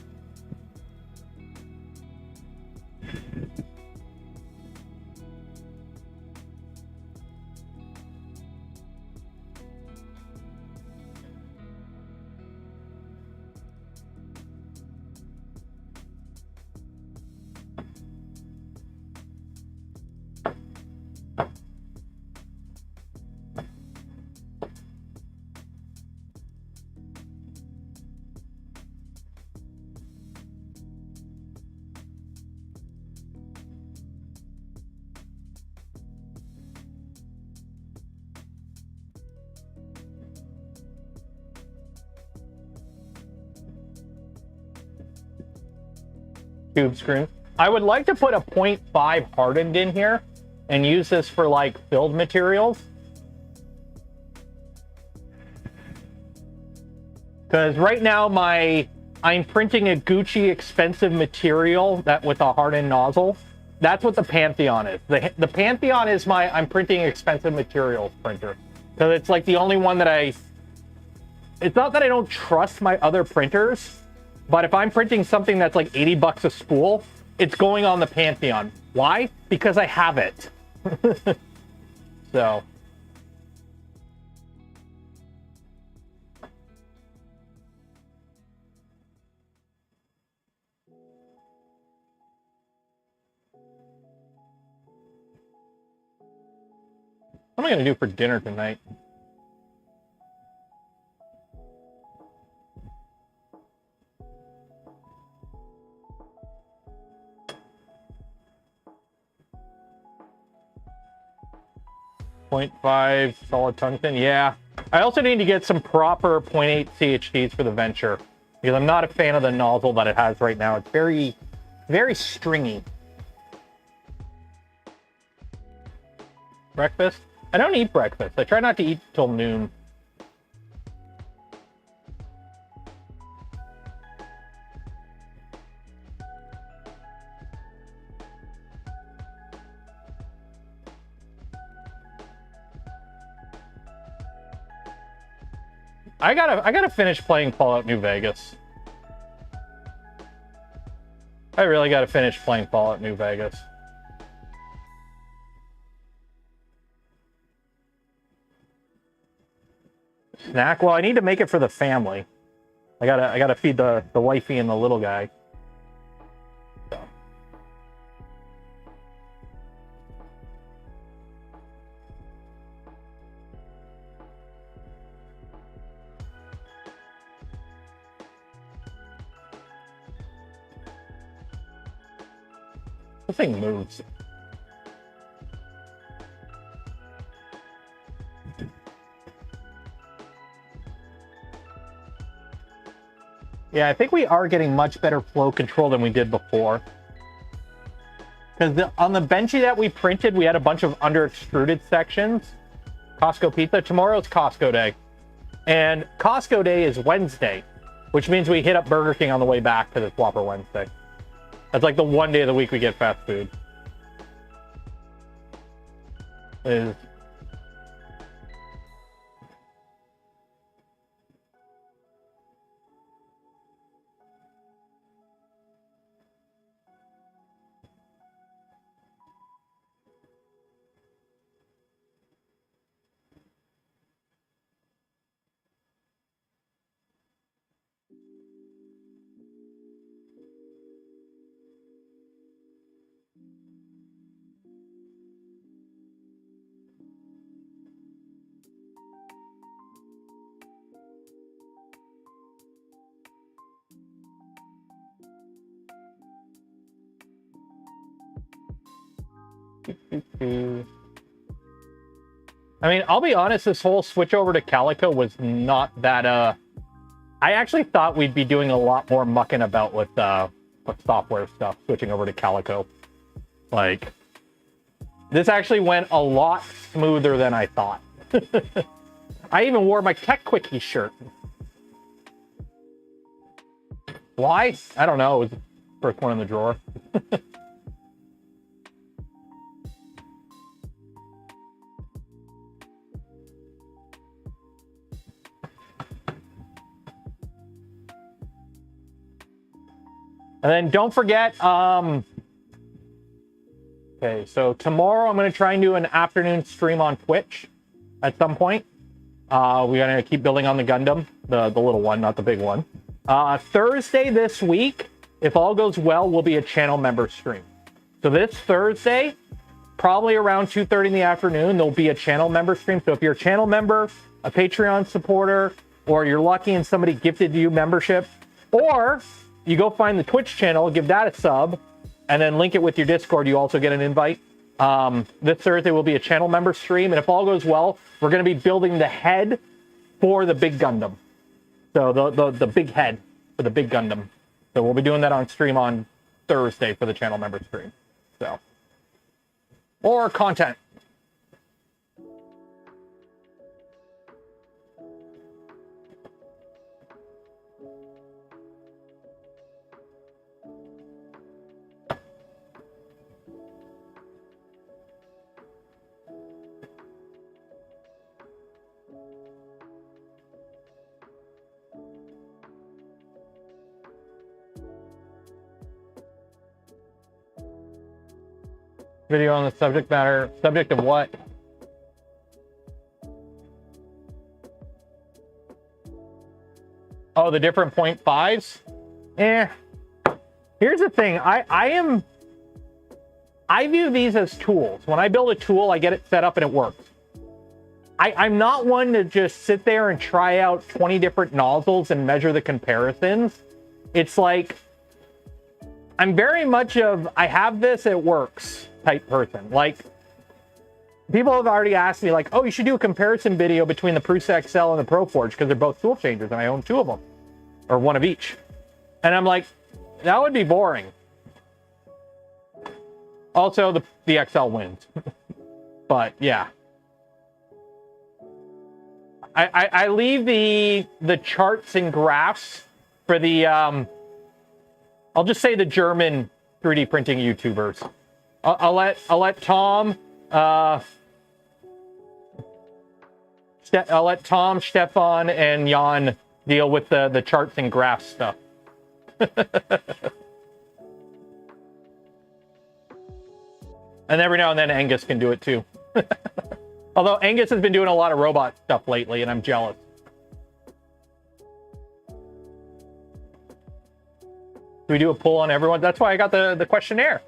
Tube screw. I would like to put a 0.5 hardened in here and use this for like filled materials. Because right now I'm printing a Gucci expensive material that with a hardened nozzle. That's what the Pantheon is. The Pantheon is I'm printing expensive materials printer. So it's like the only one that it's not that I don't trust my other printers, but if I'm printing something that's like 80 bucks a spool, it's going on the Pantheon. Why? Because I have it. So. What am I going to do for dinner tonight? 0.5 solid tungsten. Yeah. I also need to get some proper 0.8 CHTs for the Venture, because I'm not a fan of the nozzle that it has right now. It's very, very stringy. Breakfast? I don't eat breakfast. I try not to eat till noon. I gotta finish playing Fallout New Vegas. I really gotta finish playing Fallout New Vegas. Snack? Well, I need to make it for the family. I gotta feed the wifey and the little guy. So. The thing moves. Yeah, I think we are getting much better flow control than we did before. Because on the Benchy that we printed, we had a bunch of under-extruded sections. Costco pizza. Tomorrow's Costco day. And Costco day is Wednesday, which means we hit up Burger King on the way back because it's Whopper Wednesday. That's like the one day of the week we get fast food. And I mean, I'll be honest, this whole switch over to Calico was not that, I actually thought we'd be doing a lot more mucking about with software stuff, switching over to Calico. Like, this actually went a lot smoother than I thought. I even wore my Tech Quickie shirt. Why? I don't know. It was the first one in the drawer. And then don't forget, okay, so tomorrow I'm going to try and do an afternoon stream on Twitch at some point. We're going to keep building on the Gundam, the little one, not the big one. Thursday this week, if all goes well, will be a channel member stream. So this Thursday, probably around 2:30 in the afternoon, there'll be a channel member stream. So if you're a channel member, a Patreon supporter, or you're lucky and somebody gifted you membership, or you go find the Twitch channel, give that a sub, and then link it with your Discord, you also get an invite. This Thursday will be a channel member stream, and if all goes well, we're going to be building the head for the big Gundam. So the big head for the big Gundam. So we'll be doing that on stream on Thursday for the channel member stream. So, more content. Video on the subject of what? Oh, the different 0.5s? Here's the thing. I view these as tools. When I build a tool, I get it set up and it works. I'm not one to just sit there and try out 20 different nozzles and measure the comparisons. It's like, I'm very much of, I have this, it works type person. Like, people have already asked me, like, oh, you should do a comparison video between the Prusa XL and the ProForge because they're both tool changers and I own 2 of them, or 1 of each. And I'm like, that would be boring. Also, the XL wins. But yeah. I leave the charts and graphs for the I'll just say the German 3D printing YouTubers. I'll let Tom I'll let Tom, Stefan, and Jan deal with the charts and graphs stuff. And every now and then Angus can do it too. Although Angus has been doing a lot of robot stuff lately, and I'm jealous. Do we do a poll on everyone? That's why I got the questionnaire.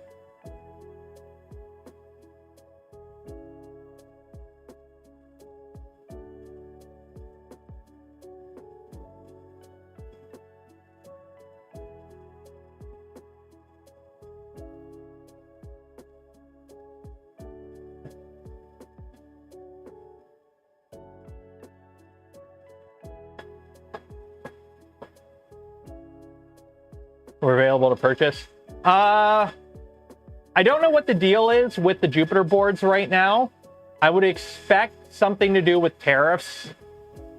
We're available to purchase. I don't know what the deal is with the Jupiter boards right now. I would expect something to do with tariffs,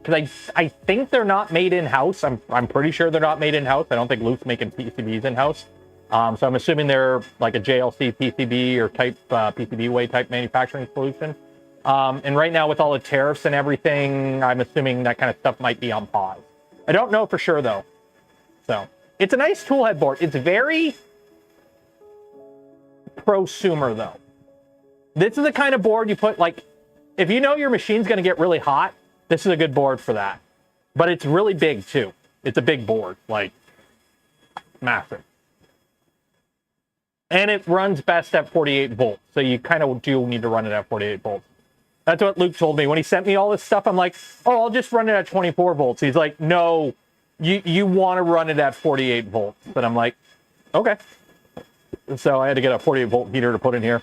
because I think they're not made in-house. I'm pretty sure they're not made in-house. I don't think Luke's making PCBs in-house. So I'm assuming they're like a JLC PCB or type PCB-way type manufacturing solution. And right now with all the tariffs and everything, I'm assuming that kind of stuff might be on pause. I don't know for sure though. So it's a nice tool head board. It's very prosumer though. This is the kind of board you put, like, if you know your machine's going to get really hot, this is a good board for that. But it's really big too. It's a big board, like massive. And it runs best at 48 volts. So you kind of do need to run it at 48 volts. That's what Luke told me. When he sent me all this stuff, I'm like, oh, I'll just run it at 24 volts. He's like, no, you want to run it at 48 volts. But I'm like, okay. So I had to get a 48 volt heater to put in here.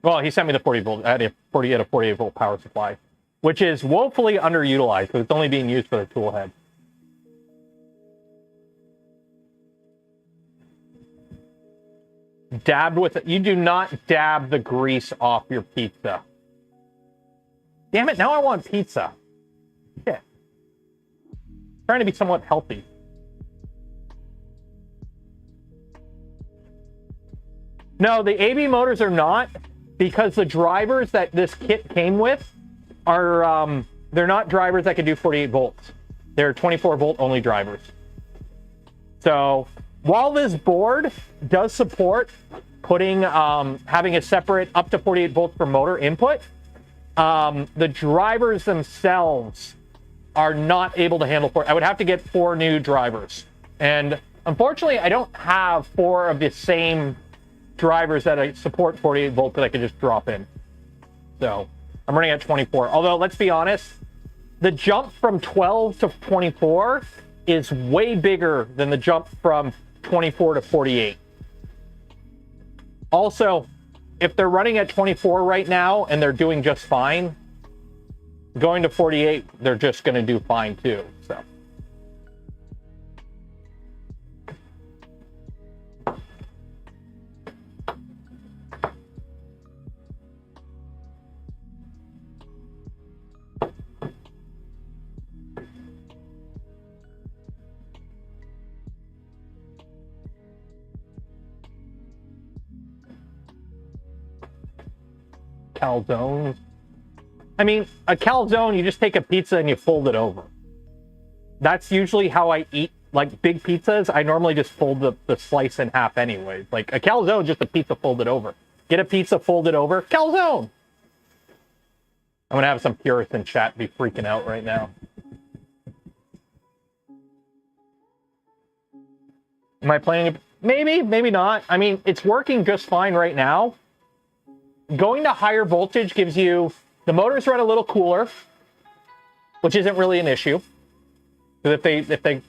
Well, he sent me the 40 volt. I had a 48 volt power supply, which is woefully underutilized because it's only being used for the tool head. Dabbed with it. You do not dab the grease off your pizza. Damn it, now I want pizza. Shit. Trying to be somewhat healthy. No, the AB motors are not, because the drivers that this kit came with are, they're not drivers that can do 48 volts. They're 24 volt only drivers. So while this board does support putting, having a separate up to 48 volts per motor input, the drivers themselves are not able to handle 4. I would have to get 4 new drivers. And unfortunately, I don't have 4 of the same drivers that I support 48 volts that I could just drop in. So I'm running at 24. Although, let's be honest, the jump from 12 to 24 is way bigger than the jump from 24 to 48. Also, if they're running at 24 right now and they're doing just fine, going to 48, they're just going to do fine too. So. Calzones. I mean, a calzone, you just take a pizza and you fold it over. That's usually how I eat, like, big pizzas. I normally just fold the slice in half anyways. Like, a calzone is just a pizza folded over. Get a pizza folded over, calzone! I'm gonna have some purists in chat be freaking out right now. Am I planning to... Maybe, maybe not. I mean, it's working just fine right now. Going to higher voltage gives you... The motors run a little cooler, which isn't really an issue. Because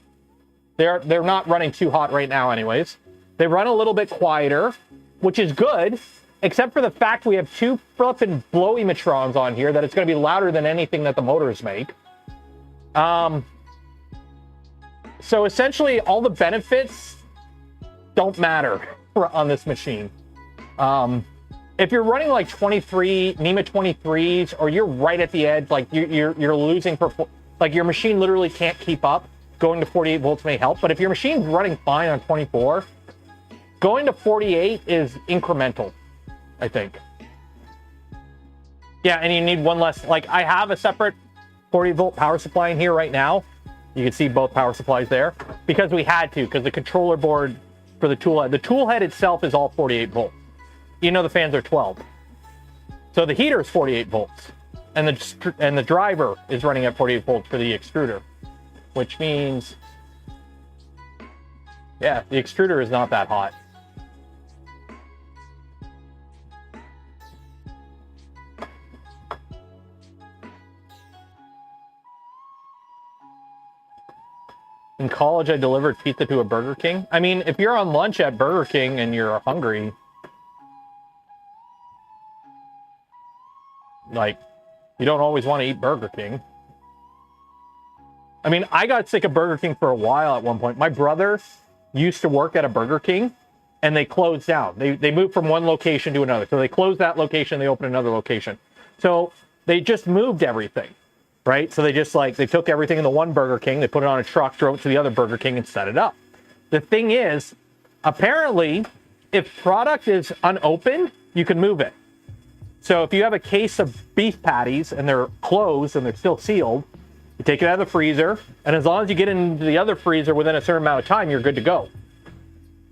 they're not running too hot right now anyways. They run a little bit quieter. which is good, except for the fact we have two flippin' blow-emitrons on here that it's going to be louder than anything that the motors make. So essentially, all the benefits don't matter on this machine. If you're running like 23 NEMA 23s, or you're right at the edge, like you're losing, like your machine literally can't keep up, going to 48 volts may help. But if your machine's running fine on 24, going to 48 is incremental, I think. Yeah, and you need one less. Like, I have a separate 40 volt power supply in here right now. You can see both power supplies there because we had to, because the controller board for the tool head itself is all 48 volts. You know, the fans are 12. So the heater is 48 volts, and the driver is running at 48 volts for the extruder, which means, yeah, the extruder is not that hot. In college, I delivered pizza to a Burger King. I mean, if you're on lunch at Burger King and you're hungry, like, you don't always want to eat Burger King. I mean, I got sick of Burger King for a while at one point. My brother used to work at a Burger King, and they closed down. They moved from one location to another. So they closed that location, they opened another location. So they just moved everything. Right? So they just they took everything in the one Burger King, they put it on a truck, drove it to the other Burger King and set it up. The thing is, apparently, if product is unopened, you can move it. So if you have a case of beef patties and they're closed and they're still sealed, you take it out of the freezer, and as long as you get into the other freezer within a certain amount of time, you're good to go.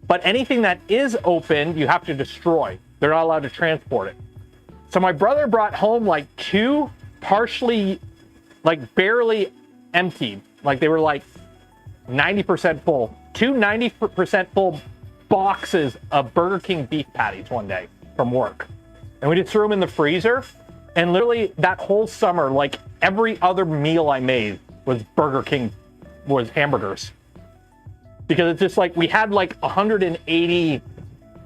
But anything that is open, you have to destroy. They're not allowed to transport it. So my brother brought home like two partially, barely emptied, like they were like 90% full, two 90% full boxes of Burger King beef patties one day from work. And we just threw them in the freezer, and literally that whole summer, like every other meal I made was Burger King, was hamburgers. Because it's just like, we had like 180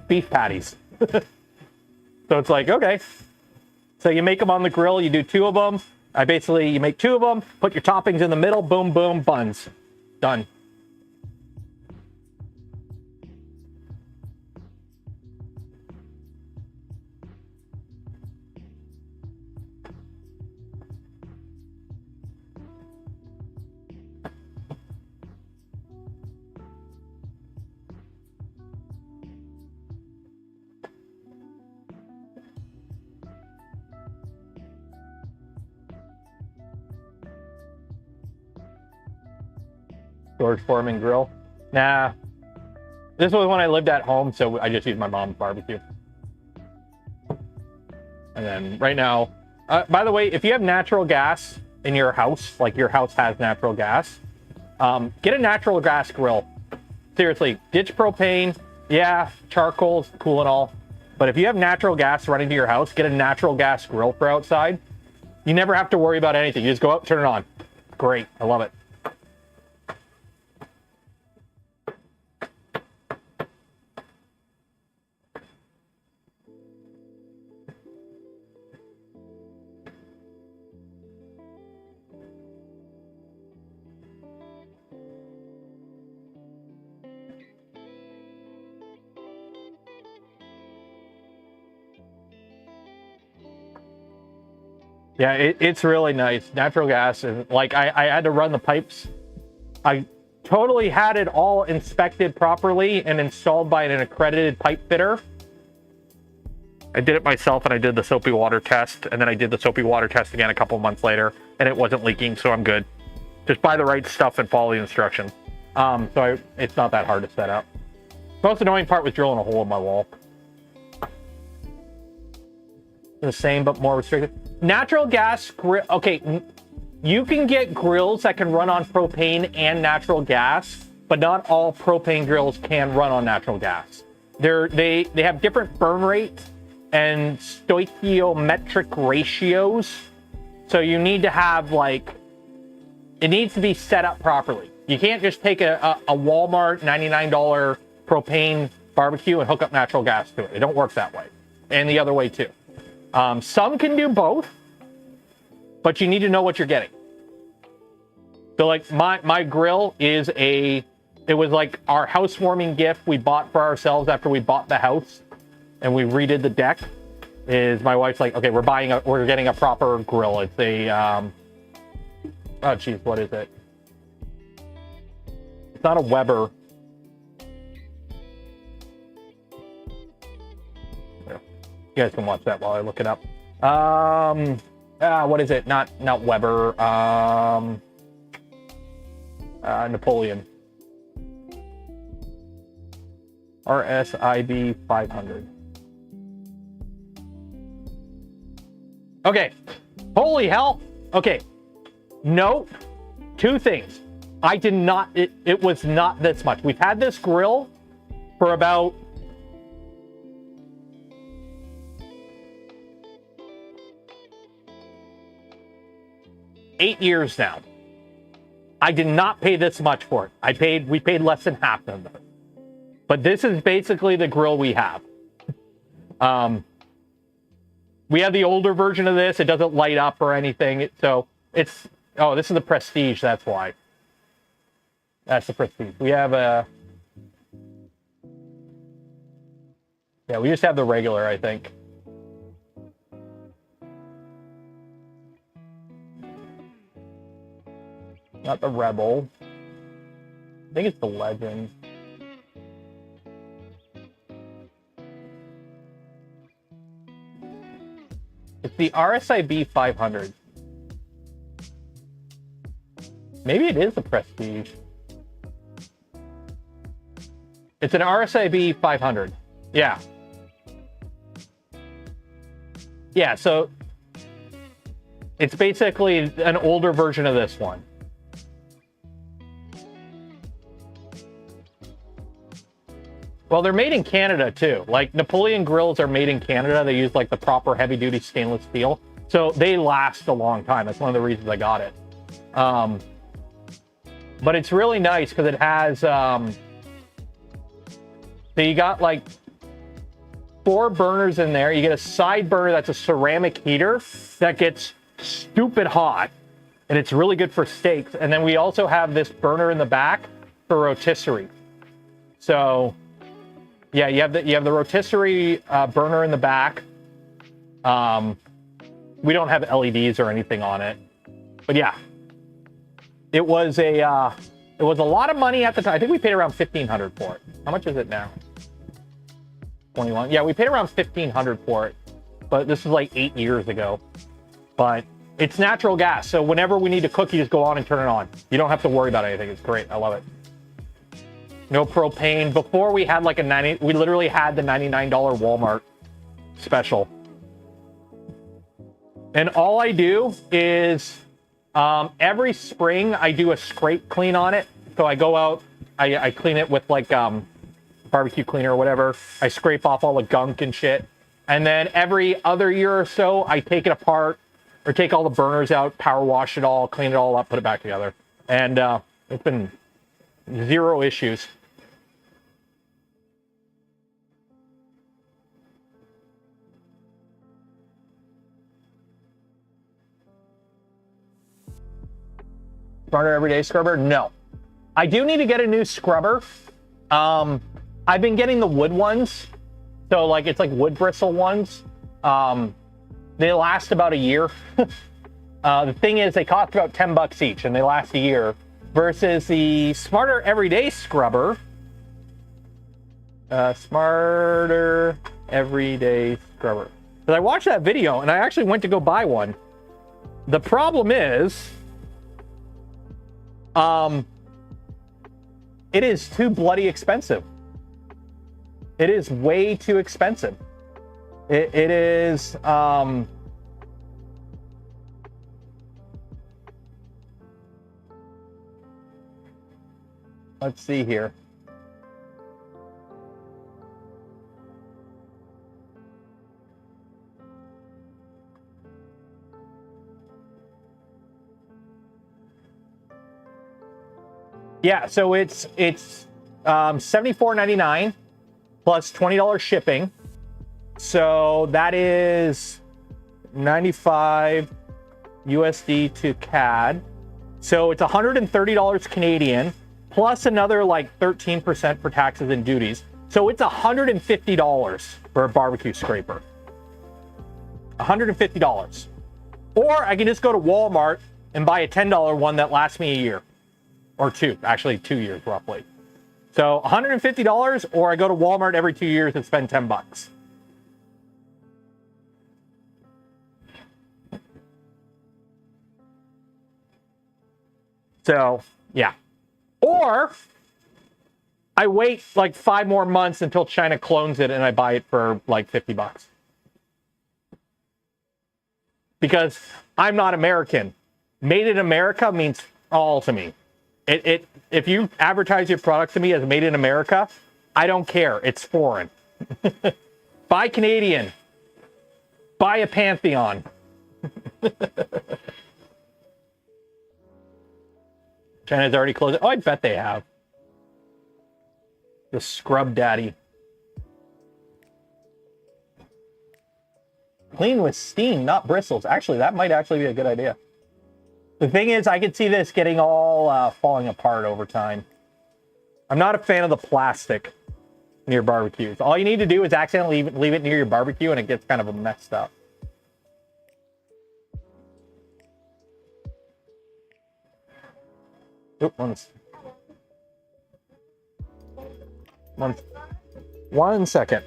beef patties. So it's like, okay. So you make them on the grill, you do two of them. You make two of them, put your toppings in the middle, boom, boom, buns. Done. George Foreman grill. Nah. This was when I lived at home, so I just used my mom's barbecue. And then right now, by the way, if you have natural gas in your house, like your house has natural gas, get a natural gas grill. Seriously, ditch propane. Yeah, charcoal's cool and all. But if you have natural gas running to your house, get a natural gas grill for outside. You never have to worry about anything. You just go out, turn it on. Great. I love it. Yeah, it's really nice. Natural gas, and like I had to run the pipes. I totally had it all inspected properly and installed by an accredited pipe fitter. I did it myself, and I did the soapy water test, and then I did the soapy water test again a couple of months later, and it wasn't leaking, so I'm good. Just buy the right stuff and follow the instructions. It's not that hard to set up. Most annoying part was drilling a hole in my wall. The same, but more restricted. Natural gas grill. Okay, you can get grills that can run on propane and natural gas, but not all propane grills can run on natural gas. They have different burn rates and stoichiometric ratios. So you need to have it needs to be set up properly. You can't just take a Walmart $99 propane barbecue and hook up natural gas to it. It don't work that way. And the other way too. Some can do both, but you need to know what you're getting. So like my grill is it was like our housewarming gift we bought for ourselves after we bought the house and we redid the deck. Is my wife's like, okay, we're getting a proper grill. It's a, oh geez, what is it? It's not a Weber. You guys can watch that while I look it up. What is it? Not Weber. Napoleon. RSIB 500. Okay. Holy hell. Okay. Note two things. I did not, it was not this much. We've had this grill for about 8 years now. I did not pay this much for it. We paid less than half of it. But this is basically the grill we have. We have the older version of this. It doesn't light up or anything. Oh, this is the Prestige, that's why. That's the Prestige. We have we just have the regular, I think. Not the Rebel. I think it's the Legend. It's the RSIB 500. Maybe it is the Prestige. It's an RSIB 500. Yeah. Yeah, so it's basically an older version of this one. Well, they're made in Canada too. Like Napoleon grills are made in Canada. They use like the proper heavy duty stainless steel. So they last a long time. That's one of the reasons I got it. But it's really nice because it has, so you got like 4 burners in there. You get a side burner that's a ceramic heater that gets stupid hot. And it's really good for steaks. And then we also have this burner in the back for rotisserie. So yeah, you have the rotisserie burner in the back. We don't have LEDs or anything on it, but yeah, it was a lot of money at the time. I think we paid around $1,500 for it. How much is it now? 21. Yeah, we paid around $1,500 for it, but this was like 8 years ago. But it's natural gas, so whenever we need to cook, you just go on and turn it on. You don't have to worry about anything. It's great. I love it. No propane. Before we had like we literally had the $99 Walmart special. And all I do is every spring I do a scrape clean on it. So I go out, I clean it with like barbecue cleaner or whatever. I scrape off all the gunk and shit. And then every other year or so, I take it apart or take all the burners out, power wash it all, clean it all up, put it back together. And it's been 0 issues. Smarter everyday scrubber? No. I do need to get a new scrubber. I've been getting the wood ones. So like it's like wood bristle ones. They last about a year. The thing is they cost about $10 each and they last a year versus the Smarter Everyday Scrubber. Smarter Everyday Scrubber. Because I watched that video and I actually went to go buy one. The problem is it is too bloody expensive. It is way too expensive. It is let's see here. Yeah, so it's $74.99 plus $20 shipping. So that is 95 USD to CAD. So it's $130 Canadian plus another like 13% for taxes and duties. So it's $150 for a barbecue scraper. $150. Or I can just go to Walmart and buy a $10 one that lasts me a year. Or two, actually 2 years roughly. So $150, or I go to Walmart every 2 years and spend 10 bucks. So, yeah. Or I wait like 5 more months until China clones it and I buy it for like 50 bucks. Because I'm not American. Made in America means all to me. If you advertise your product to me as made in America, I don't care. It's foreign. Buy Canadian. Buy a Pantheon. China's already closed it. Oh, I bet they have. The scrub daddy. Clean with steam, not bristles. Actually, that might actually be a good idea. The thing is, I could see this getting all falling apart over time. I'm not a fan of the plastic near barbecues. All you need to do is accidentally leave it near your barbecue and it gets kind of messed up. Oop, one second.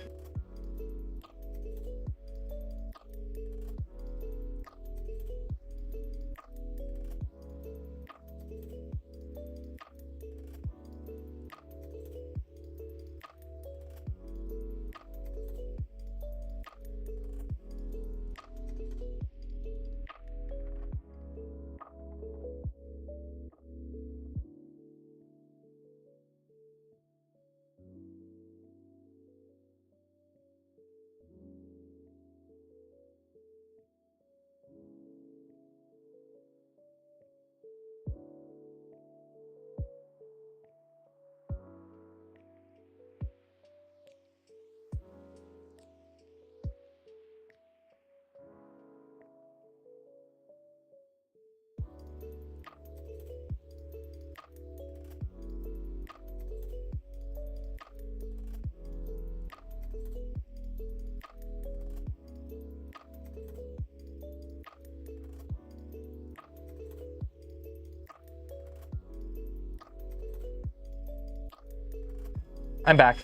I'm back.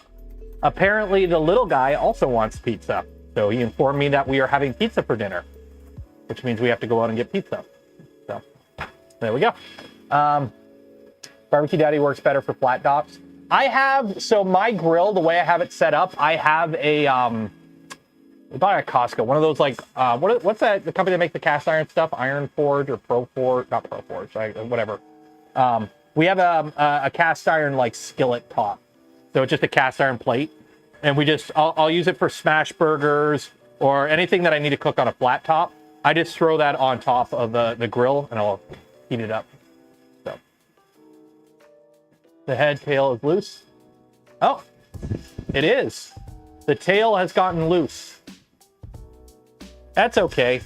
Apparently, the little guy also wants pizza. So he informed me that we are having pizza for dinner, which means we have to go out and get pizza. So there we go. Barbecue Daddy works better for flat tops. I have, so my grill, the way I have it set up, I have a, we bought at Costco, one of those like, what's that, the company that makes the cast iron stuff? Iron Forge or Pro Forge, not Pro Forge, whatever. We have a cast iron like skillet top. So it's just a cast iron plate. And we just, I'll use it for smash burgers or anything that I need to cook on a flat top. I just throw that on top of the grill and I'll heat it up. So the head tail is loose. Oh, it is. The tail has gotten loose. That's okay.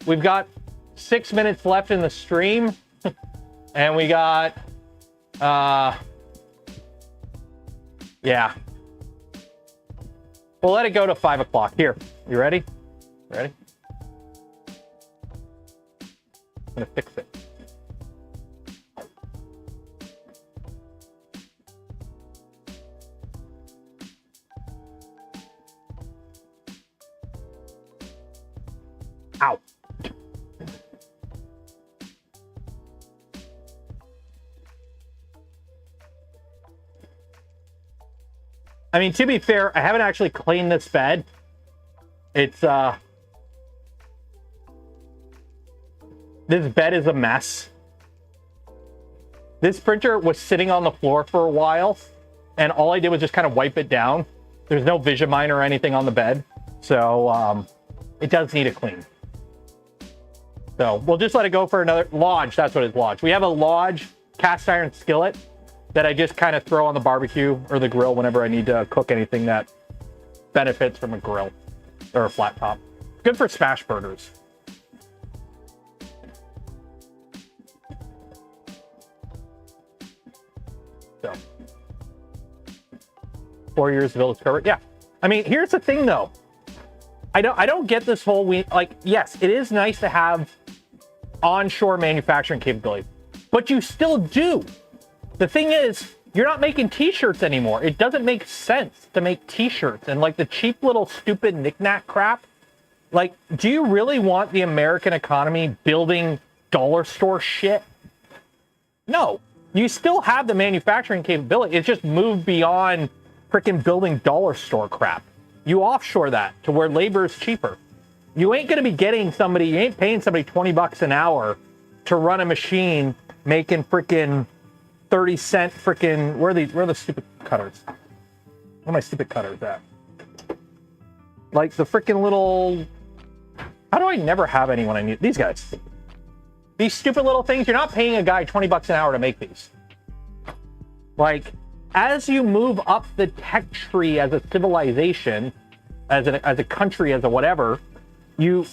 We've got 6 minutes left in the stream and we got yeah. We'll let it go to 5 o'clock. Here, you ready? Ready? I'm gonna fix it. Ow. I mean, to be fair, I haven't actually cleaned this bed. It's, this bed is a mess. This printer was sitting on the floor for a while, and all I did was just kind of wipe it down. There's no Vision-Mine or anything on the bed, so it does need a clean. So we'll just let it go for another Lodge. That's what it's Lodge. We have a Lodge cast iron skillet. that I just kind of throw on the barbecue or the grill whenever I need to cook anything that benefits from a grill or a flat top. Good for smash burgers. So, 4 years of village cover. Yeah. I mean, here's the thing though. I don't get this whole like, yes, it is nice to have onshore manufacturing capability, but you still do. The thing is, you're not making t-shirts anymore. It doesn't make sense to make t-shirts and like the cheap little stupid knick-knack crap. Like, do you really want the American economy building dollar store shit? No. You still have the manufacturing capability. It's just moved beyond freaking building dollar store crap. You offshore that to where labor is cheaper. You ain't going to be getting somebody, you ain't paying somebody 20 bucks an hour to run a machine making freaking 30-cent freaking, where are the stupid cutters? Where are my stupid cutters at? Like the freaking little, how do I never have anyone I need? These guys. These stupid little things, you're not paying a guy 20 bucks an hour to make these. Like, as you move up the tech tree as a civilization, as a country, as a whatever, you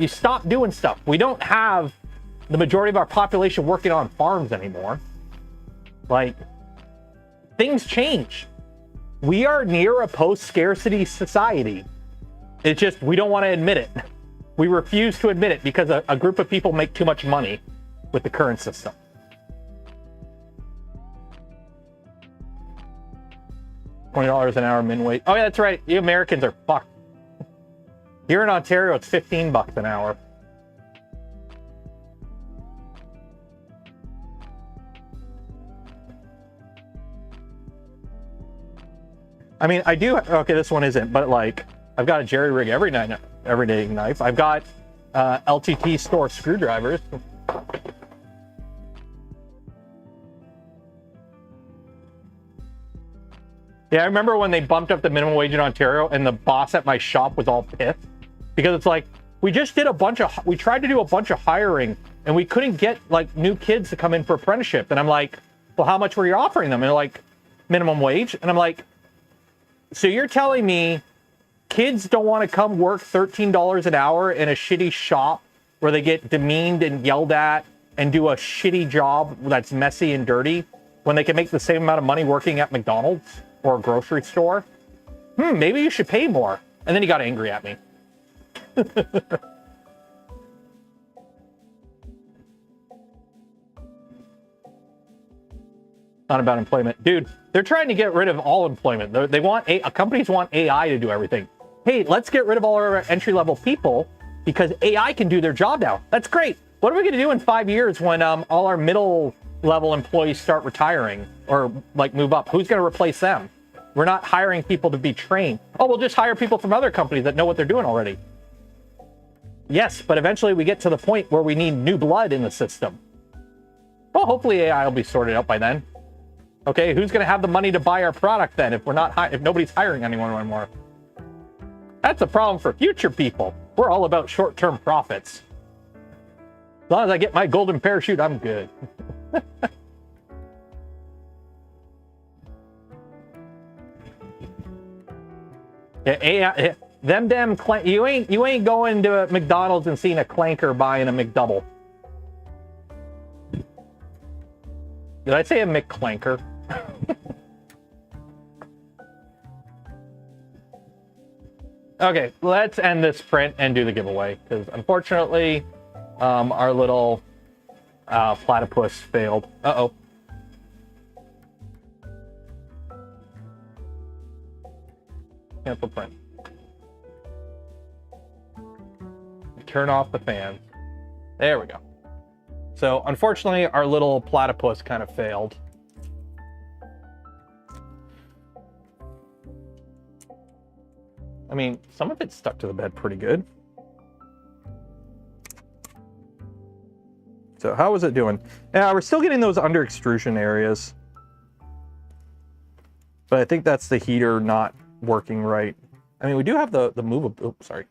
stop doing stuff. We don't have the majority of our population working on farms anymore. Like, things change. We are near a post-scarcity society. It's just, we don't want to admit it. We refuse to admit it because a group of people make too much money with the current system. $20 an hour min wage. Oh yeah, that's right. You Americans are fucked. Here in Ontario, it's 15 bucks an hour. I mean, I do. Okay, this one isn't, but like, I've got a jerry rig everyday knife. I've got LTT store screwdrivers. Yeah, I remember when they bumped up the minimum wage in Ontario and the boss at my shop was all pissed because it's like, we just did we tried to do a bunch of hiring and we couldn't get like new kids to come in for apprenticeship. And I'm like, well, how much were you offering them? And they're like, minimum wage. And I'm like, so you're telling me kids don't want to come work $13 an hour in a shitty shop where they get demeaned and yelled at and do a shitty job that's messy and dirty when they can make the same amount of money working at McDonald's or a grocery store? Maybe you should pay more. And then he got angry at me. Not about employment. Dude, they're trying to get rid of all employment. They want companies want AI to do everything. Hey, let's get rid of all our entry-level people because AI can do their job now. That's great. What are we going to do in 5 years when all our middle-level employees start retiring or like move up? Who's going to replace them? We're not hiring people to be trained. Oh, we'll just hire people from other companies that know what they're doing already. Yes, but eventually we get to the point where we need new blood in the system. Well, hopefully AI will be sorted out by then. Okay, who's going to have the money to buy our product then if if nobody's hiring anyone anymore? That's a problem for future people. We're all about short-term profits. As long as I get my golden parachute, I'm good. Yeah, AI, them damn you ain't going to McDonald's and seeing a clanker buying a McDouble. Did I say a McClanker? Okay, let's end this print and do the giveaway because unfortunately, our little platypus failed. Uh-oh. Cancel print. Turn off the fans. There we go. So unfortunately, our little platypus kind of failed. I mean, some of it stuck to the bed pretty good. So how is it doing? Yeah, we're still getting those under extrusion areas. But I think that's the heater not working right. I mean, we do have the movable, oops, sorry.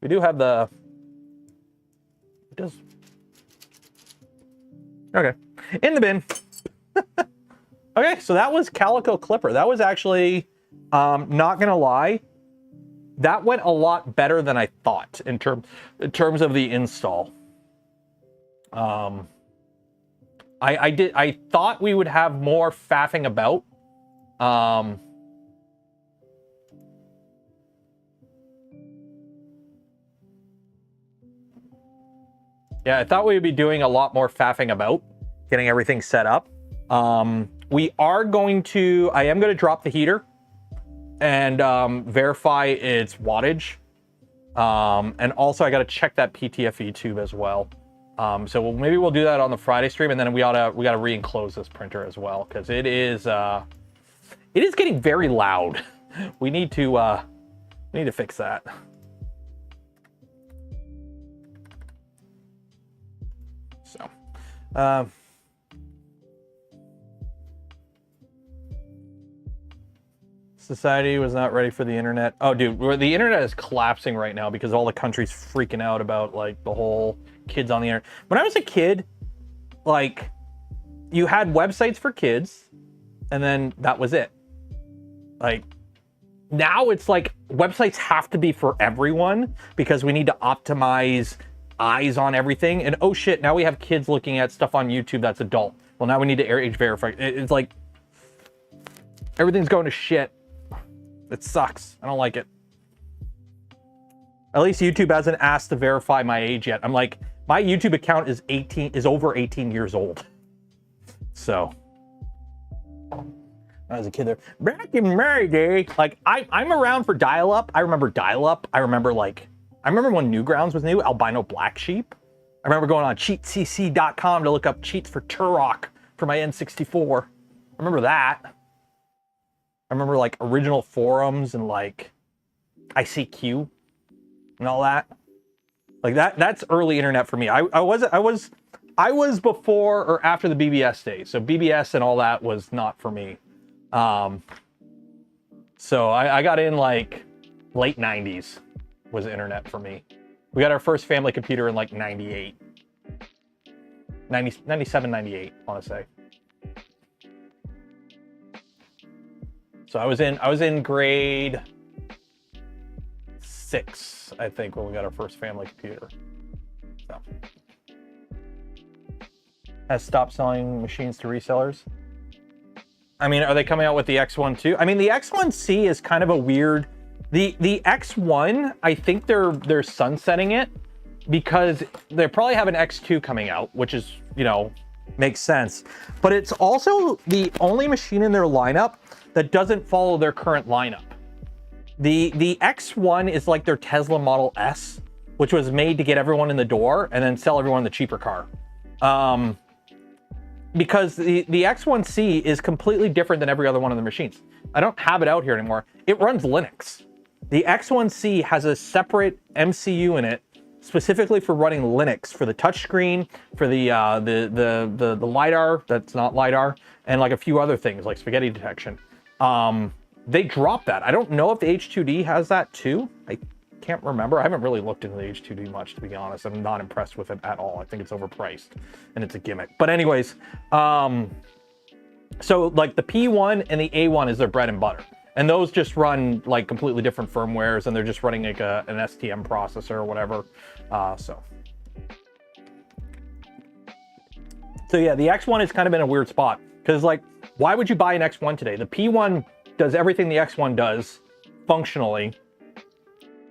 We do have the, it does. Okay, in the bin. Okay, so that was Calico Clipper. That was actually, not gonna lie, that went a lot better than I thought in terms of the install. I thought we would have more faffing about. Yeah, I thought we would be doing a lot more faffing about getting everything set up. We are going to, I am going to drop the heater and verify its wattage. And also I got to check that PTFE tube as well. So maybe we'll do that on the Friday stream, and then we gotta re-enclose this printer as well, because it is getting very loud. We need to fix that. So, society was not ready for the internet. Oh, dude, the internet is collapsing right now because all the country's freaking out about like the whole kids on the internet. When I was a kid, like, you had websites for kids, and then that was it. Like, now it's like websites have to be for everyone because we need to optimize eyes on everything. And oh shit, now we have kids looking at stuff on YouTube that's adult. Well, now we need to age verify. It's like everything's going to shit. It sucks. I don't like it. At least YouTube hasn't asked to verify my age yet. I'm like, my YouTube account is over 18 years old. So, I was a kid there. Back in my day, like I'm around for dial-up. I remember dial-up. I remember when Newgrounds was new, Albino Black Sheep. I remember going on cheatcc.com to look up cheats for Turok for my N64. I remember that. I remember like original forums and like ICQ and all that. Like that's early internet for me. I was before or after the BBS days. So BBS and all that was not for me. So I got in like late 90s was internet for me. We got our first family computer in like 98. 97, 98, I want to say. So I was in grade 6, I think, when we got our first family computer. So. Has stopped selling machines to resellers. I mean, are they coming out with the X1 too? I mean, the X1C is kind of a weird. The X1, I think they're sunsetting it because they probably have an X2 coming out, which is, you know, makes sense. But it's also the only machine in their lineup that doesn't follow their current lineup. The X1 is like their Tesla Model S, which was made to get everyone in the door and then sell everyone the cheaper car. Because the X1C is completely different than every other one of the machines. I don't have it out here anymore. It runs Linux. The X1C has a separate MCU in it specifically for running Linux, for the touchscreen, for the LiDAR that's not LiDAR, and like a few other things like spaghetti detection. They dropped that. I don't know if the H2D has that too. I can't remember. I haven't really looked into the H2D much, to be honest. I'm not impressed with it at all. I think it's overpriced and it's a gimmick. But anyways, so like the P1 and the A1 is their bread and butter. And those just run like completely different firmwares, and they're just running like an STM processor or whatever. So yeah, the X1 has kind of been a weird spot because like, why would you buy an X1 today? The P1 does everything the X1 does functionally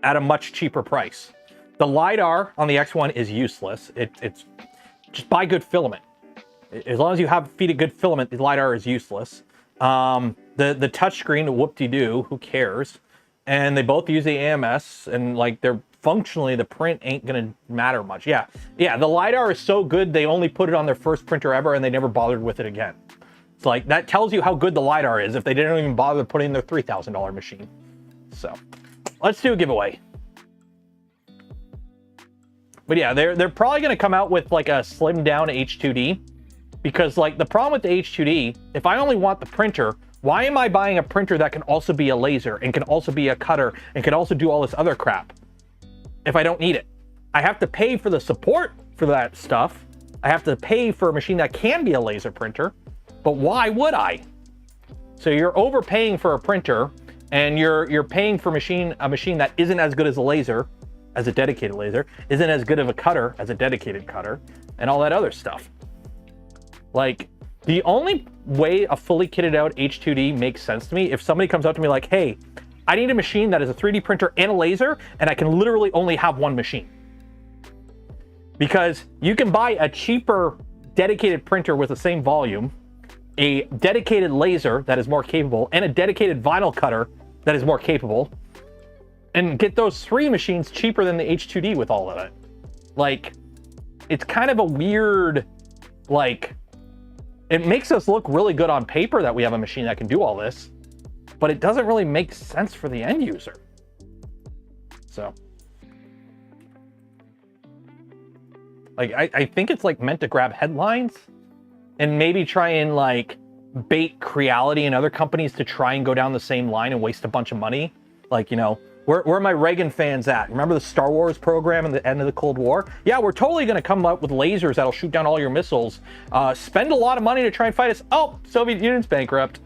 at a much cheaper price. The LiDAR on the X1 is useless. It's just buy good filament. As long as you feed a good filament, the LiDAR is useless. The touchscreen, whoop-de-doo, who cares? And they both use the AMS, and like they're functionally, the print ain't gonna matter much. Yeah, the LiDAR is so good, they only put it on their first printer ever and they never bothered with it again. It's like, that tells you how good the LiDAR is if they didn't even bother putting their $3,000 machine. So, let's do a giveaway. But yeah, they're probably gonna come out with like a slimmed down H2D, because like the problem with the H2D, if I only want the printer, why am I buying a printer that can also be a laser and can also be a cutter and can also do all this other crap if I don't need it? I have to pay for the support for that stuff. I have to pay for a machine that can be a laser printer, but why would I? So you're overpaying for a printer, and you're paying for a machine that isn't as good as a laser, as a dedicated laser, isn't as good of a cutter as a dedicated cutter, and all that other stuff. Like, the only way a fully kitted out H2D makes sense to me, if somebody comes up to me like, hey, I need a machine that is a 3D printer and a laser, and I can literally only have one machine. Because you can buy a cheaper dedicated printer with the same volume, a dedicated laser that is more capable, and a dedicated vinyl cutter that is more capable, and get those 3 machines cheaper than the H2D with all of it. Like, it's kind of a weird, like, it makes us look really good on paper that we have a machine that can do all this, but it doesn't really make sense for the end user. So, like, I think it's like meant to grab headlines and maybe try and like bait Creality and other companies to try and go down the same line and waste a bunch of money. Like, you know, where are my Reagan fans at? Remember the Star Wars program in the end of the Cold War? Yeah, we're totally going to come up with lasers that'll shoot down all your missiles. Spend a lot of money to try and fight us. Oh, Soviet Union's bankrupt.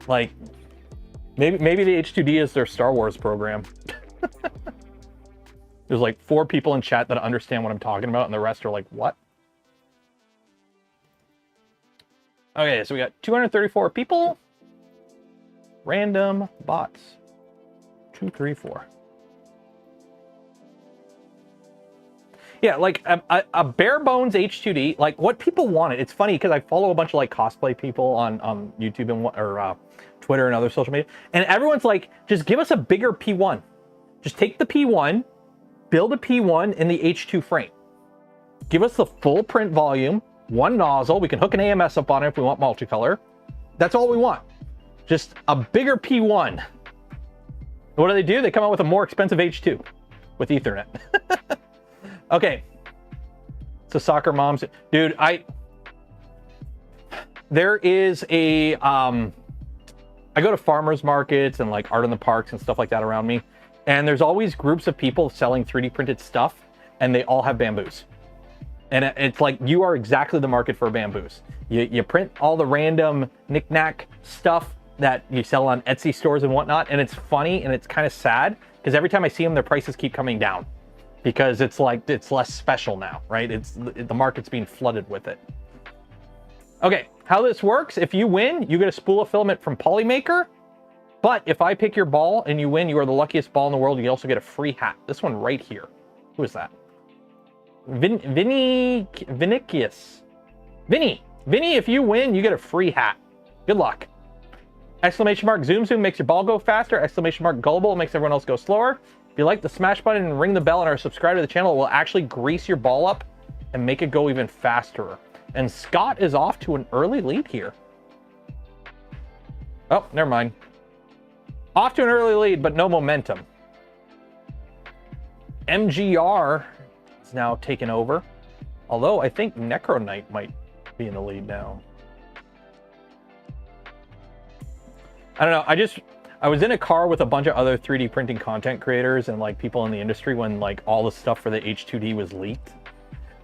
Like, maybe the H2D is their Star Wars program. There's like 4 people in chat that understand what I'm talking about, and the rest are like, what? Okay, so we got 234 people. Random bots. 2, 3, 4. Yeah, like a bare bones H2D, like what people wanted. It's funny because I follow a bunch of like cosplay people on YouTube and or Twitter and other social media, and everyone's like, just give us a bigger P1. Just take the P1, build a P1 in the H2 frame. Give us the full print volume, 1 nozzle. We can hook an AMS up on it if we want multicolor. That's all we want. Just a bigger P1. What do? They come out with a more expensive H2 with Ethernet. Okay. So soccer moms, dude, there is a, I go to farmers markets and like art in the parks and stuff like that around me. And there's always groups of people selling 3D printed stuff, and they all have bamboos. And it's like, you are exactly the market for bamboos. You print all the random knick-knack stuff that you sell on Etsy stores and whatnot, and it's funny and it's kind of sad because every time I see them, their prices keep coming down because it's like, it's less special now, right? The market's being flooded with it. Okay, how this works, if you win, you get a spool of filament from Polymaker, but if I pick your ball and you win, you are the luckiest ball in the world. You also get a free hat. This one right here. Who is that? Vinicius. Vinny, if you win, you get a free hat. Good luck. Exclamation mark zoom makes your ball go faster. Exclamation mark gullible makes everyone else go slower. If you like the smash button and ring the bell and are subscribed to the channel, it will actually grease your ball up and make it go even faster. And Scott is off to an early lead here. Oh, never mind. Off to an early lead, but no momentum. MGR is now taken over. Although I think Necro Knight might be in the lead now. I don't know. I was in a car with a bunch of other 3D printing content creators and like people in the industry when like all the stuff for the H2D was leaked.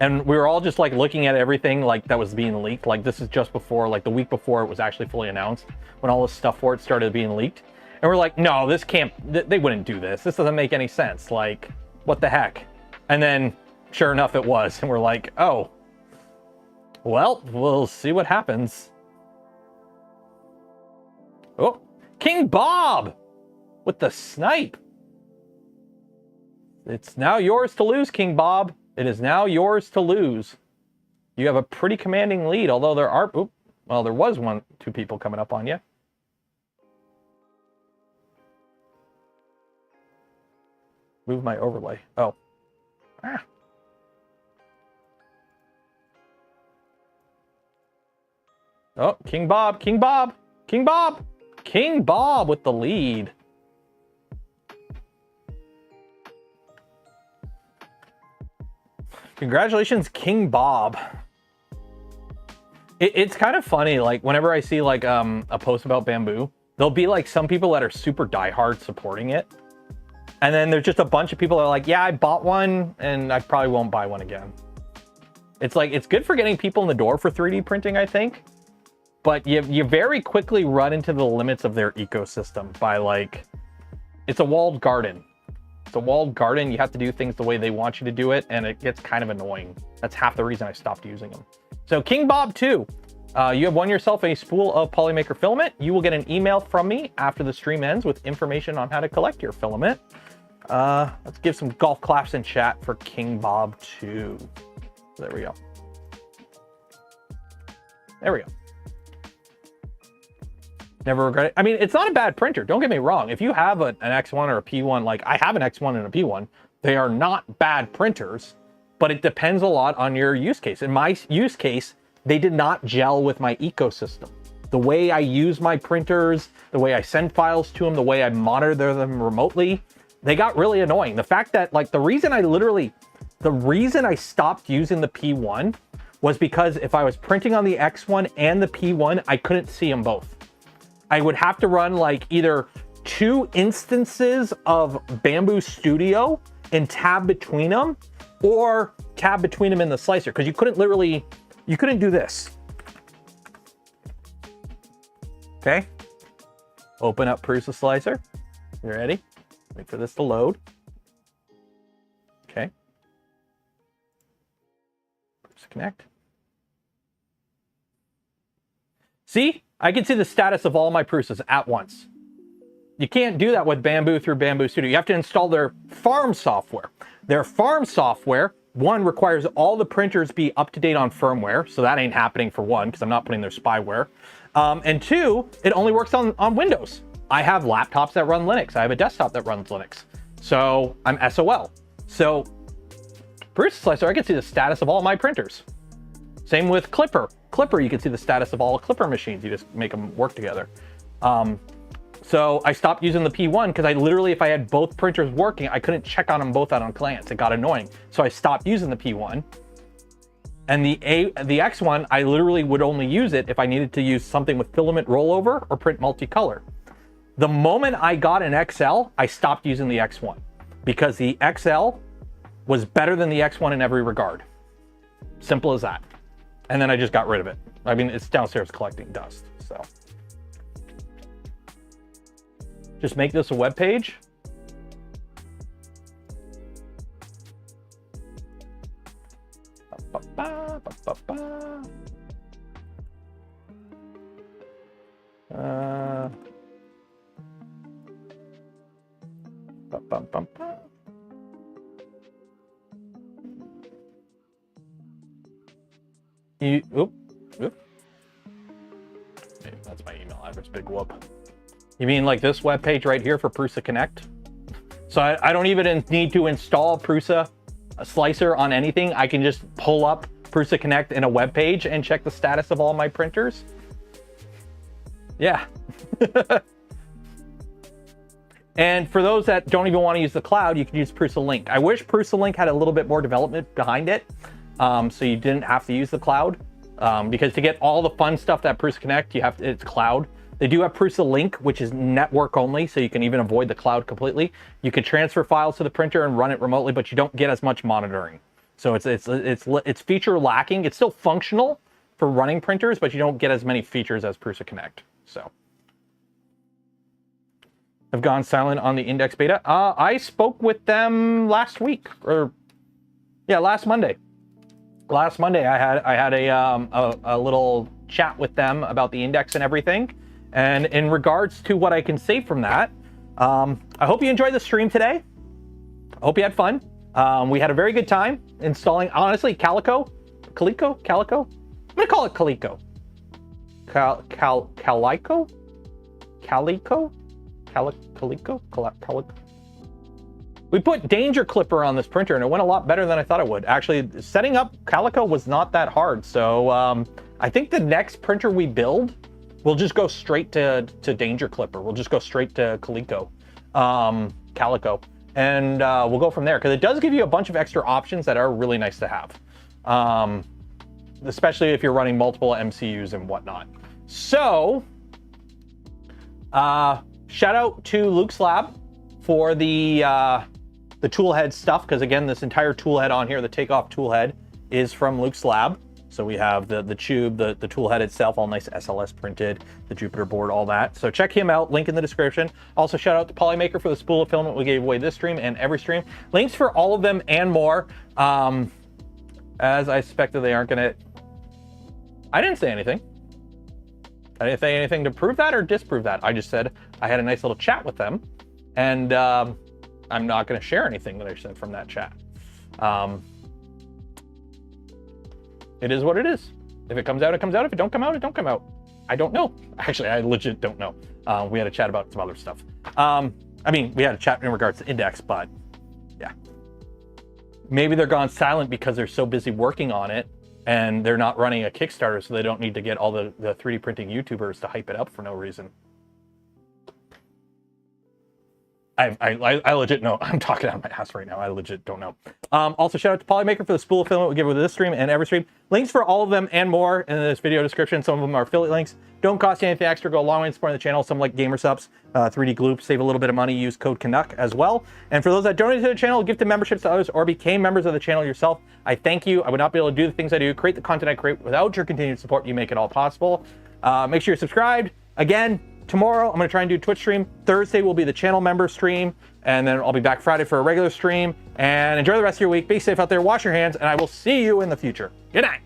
And we were all just like looking at everything like that was being leaked. Like this is just before, like the week before it was actually fully announced, when all this stuff for it started being leaked. And we're like, no, this can't, they wouldn't do this. This doesn't make any sense. Like, what the heck? And then sure enough, it was. And we're like, oh, well, we'll see what happens. Oh, King Bob with the snipe. It's now yours to lose, King Bob. It is now yours to lose. You have a pretty commanding lead, although there are, well, there was 2 people coming up on you. Move my overlay. Oh. Ah. Oh, King Bob, King Bob, King Bob, King Bob with the lead. Congratulations, King Bob. It's kind of funny, like whenever I see like a post about bamboo, there'll be like some people that are super diehard supporting it. And then there's just a bunch of people that are like, yeah, I bought one and I probably won't buy one again. It's like, it's good for getting people in the door for 3D printing, I think. but you very quickly run into the limits of their ecosystem by like, it's a walled garden. It's a walled garden. You have to do things the way they want you to do it, and it gets kind of annoying. That's half the reason I stopped using them. So King Bob 2, you have won yourself a spool of polymaker filament. You will get an email from me after the stream ends with information on how to collect your filament. Let's give some golf claps in chat for King Bob 2. There we go. There we go. Never regret it. I mean, it's not a bad printer. Don't get me wrong. If you have an X1 or a P1, like I have an X1 and a P1, they are not bad printers, but it depends a lot on your use case. In my use case, they did not gel with my ecosystem. The way I use my printers, the way I send files to them, the way I monitor them remotely, they got really annoying. The fact that like the reason I stopped using the P1 was because if I was printing on the X1 and the P1, I couldn't see them both. I would have to run like either 2 instances of Bamboo Studio and tab between them, or tab between them in the slicer, because you couldn't do this. Okay, open up Prusa Slicer. You ready? Wait for this to load. Okay. Prusa Connect. See? I can see the status of all my Prusas at once. You can't do that with Bamboo through Bamboo Studio. You have to install their farm software. Their farm software, one, requires all the printers be up to date on firmware. So that ain't happening for one, because I'm not putting their spyware. And two, it only works on Windows. I have laptops that run Linux. I have a desktop that runs Linux. So I'm SOL. So Prusa Slicer, I can see the status of all my printers. Same with KLIPPER. KLIPPER, you can see the status of all KLIPPER machines. You just make them work together. So I stopped using the P1 because I literally, if I had both printers working, I couldn't check on them both out on clients. It got annoying. So I stopped using the P1. And the X1, I literally would only use it if I needed to use something with filament rollover or print multicolor. The moment I got an XL, I stopped using the X1 because the XL was better than the X1 in every regard. Simple as that. And then I just got rid of it. I mean, it's downstairs collecting dust, so. Just make this a web page. Oop. That's my email address, big whoop. You mean like this web page right here for Prusa Connect? So I don't even need to install Prusa Slicer on anything. I can just pull up Prusa Connect in a web page and check the status of all my printers. Yeah. And for those that don't even want to use the cloud, you can use Prusa Link. I wish Prusa Link had a little bit more development behind it, so you didn't have to use the cloud. Because to get all the fun stuff that Prusa Connect, it's cloud. They do have Prusa Link, which is network only, so you can even avoid the cloud completely. You can transfer files to the printer and run it remotely, but you don't get as much monitoring. So it's feature lacking. It's still functional for running printers, but you don't get as many features as Prusa Connect. So I've gone silent on the index beta. I spoke with them last week, or yeah, last Monday. Last Monday, I had a little chat with them about the index and everything. And in regards to what I can say from that, I hope you enjoyed the stream today. I hope you had fun. We had a very good time installing, honestly, Calico. I'm gonna call it Calico. Calico. We put Danger Clipper on this printer and it went a lot better than I thought it would. Actually, setting up Calico was not that hard. So I think the next printer we build, we'll just go straight to Danger Clipper. We'll just go straight to Calico. And we'll go from there, because it does give you a bunch of extra options that are really nice to have. Especially if you're running multiple MCUs and whatnot. So, shout out to Luke's Lab for the tool head stuff, because again, this entire tool head on here, the takeoff tool head, is from Luke's Lab. So we have the tube, the tool head itself, all nice SLS printed, the Jupiter board, all that. So check him out, link in the description. Also shout out to Polymaker for the spool of filament we gave away this stream and every stream. Links for all of them and more. As I suspected, they aren't gonna, I didn't say anything. I didn't say anything to prove that or disprove that. I just said I had a nice little chat with them, and I'm not gonna share anything that I said from that chat. It is what it is. If it comes out, it comes out. If it don't come out, it don't come out. I don't know. Actually, I legit don't know. We had a chat about some other stuff. I mean, we had a chat in regards to index, but yeah. Maybe they're gone silent because they're so busy working on it and they're not running a Kickstarter, so they don't need to get all the 3D printing YouTubers to hype it up for no reason. I legit know. I'm talking out of my ass right now. I legit don't know. Also, shout out to Polymaker for the spool of filament we give with this stream and every stream. Links for all of them and more in this video description. Some of them are affiliate links. Don't cost you anything extra. Go a long way in supporting the channel. Some like Gamer Subs, 3D Gloop, save a little bit of money. Use code Canuck as well. And for those that donated to the channel, gifted memberships to others, or became members of the channel yourself, I thank you. I would not be able to do the things I do, create the content I create without your continued support. You make it all possible. Make sure you're subscribed. Again, tomorrow, I'm going to try and do a Twitch stream. Thursday will be the channel member stream. And then I'll be back Friday for a regular stream. And enjoy the rest of your week. Be safe out there. Wash your hands. And I will see you in the future. Good night.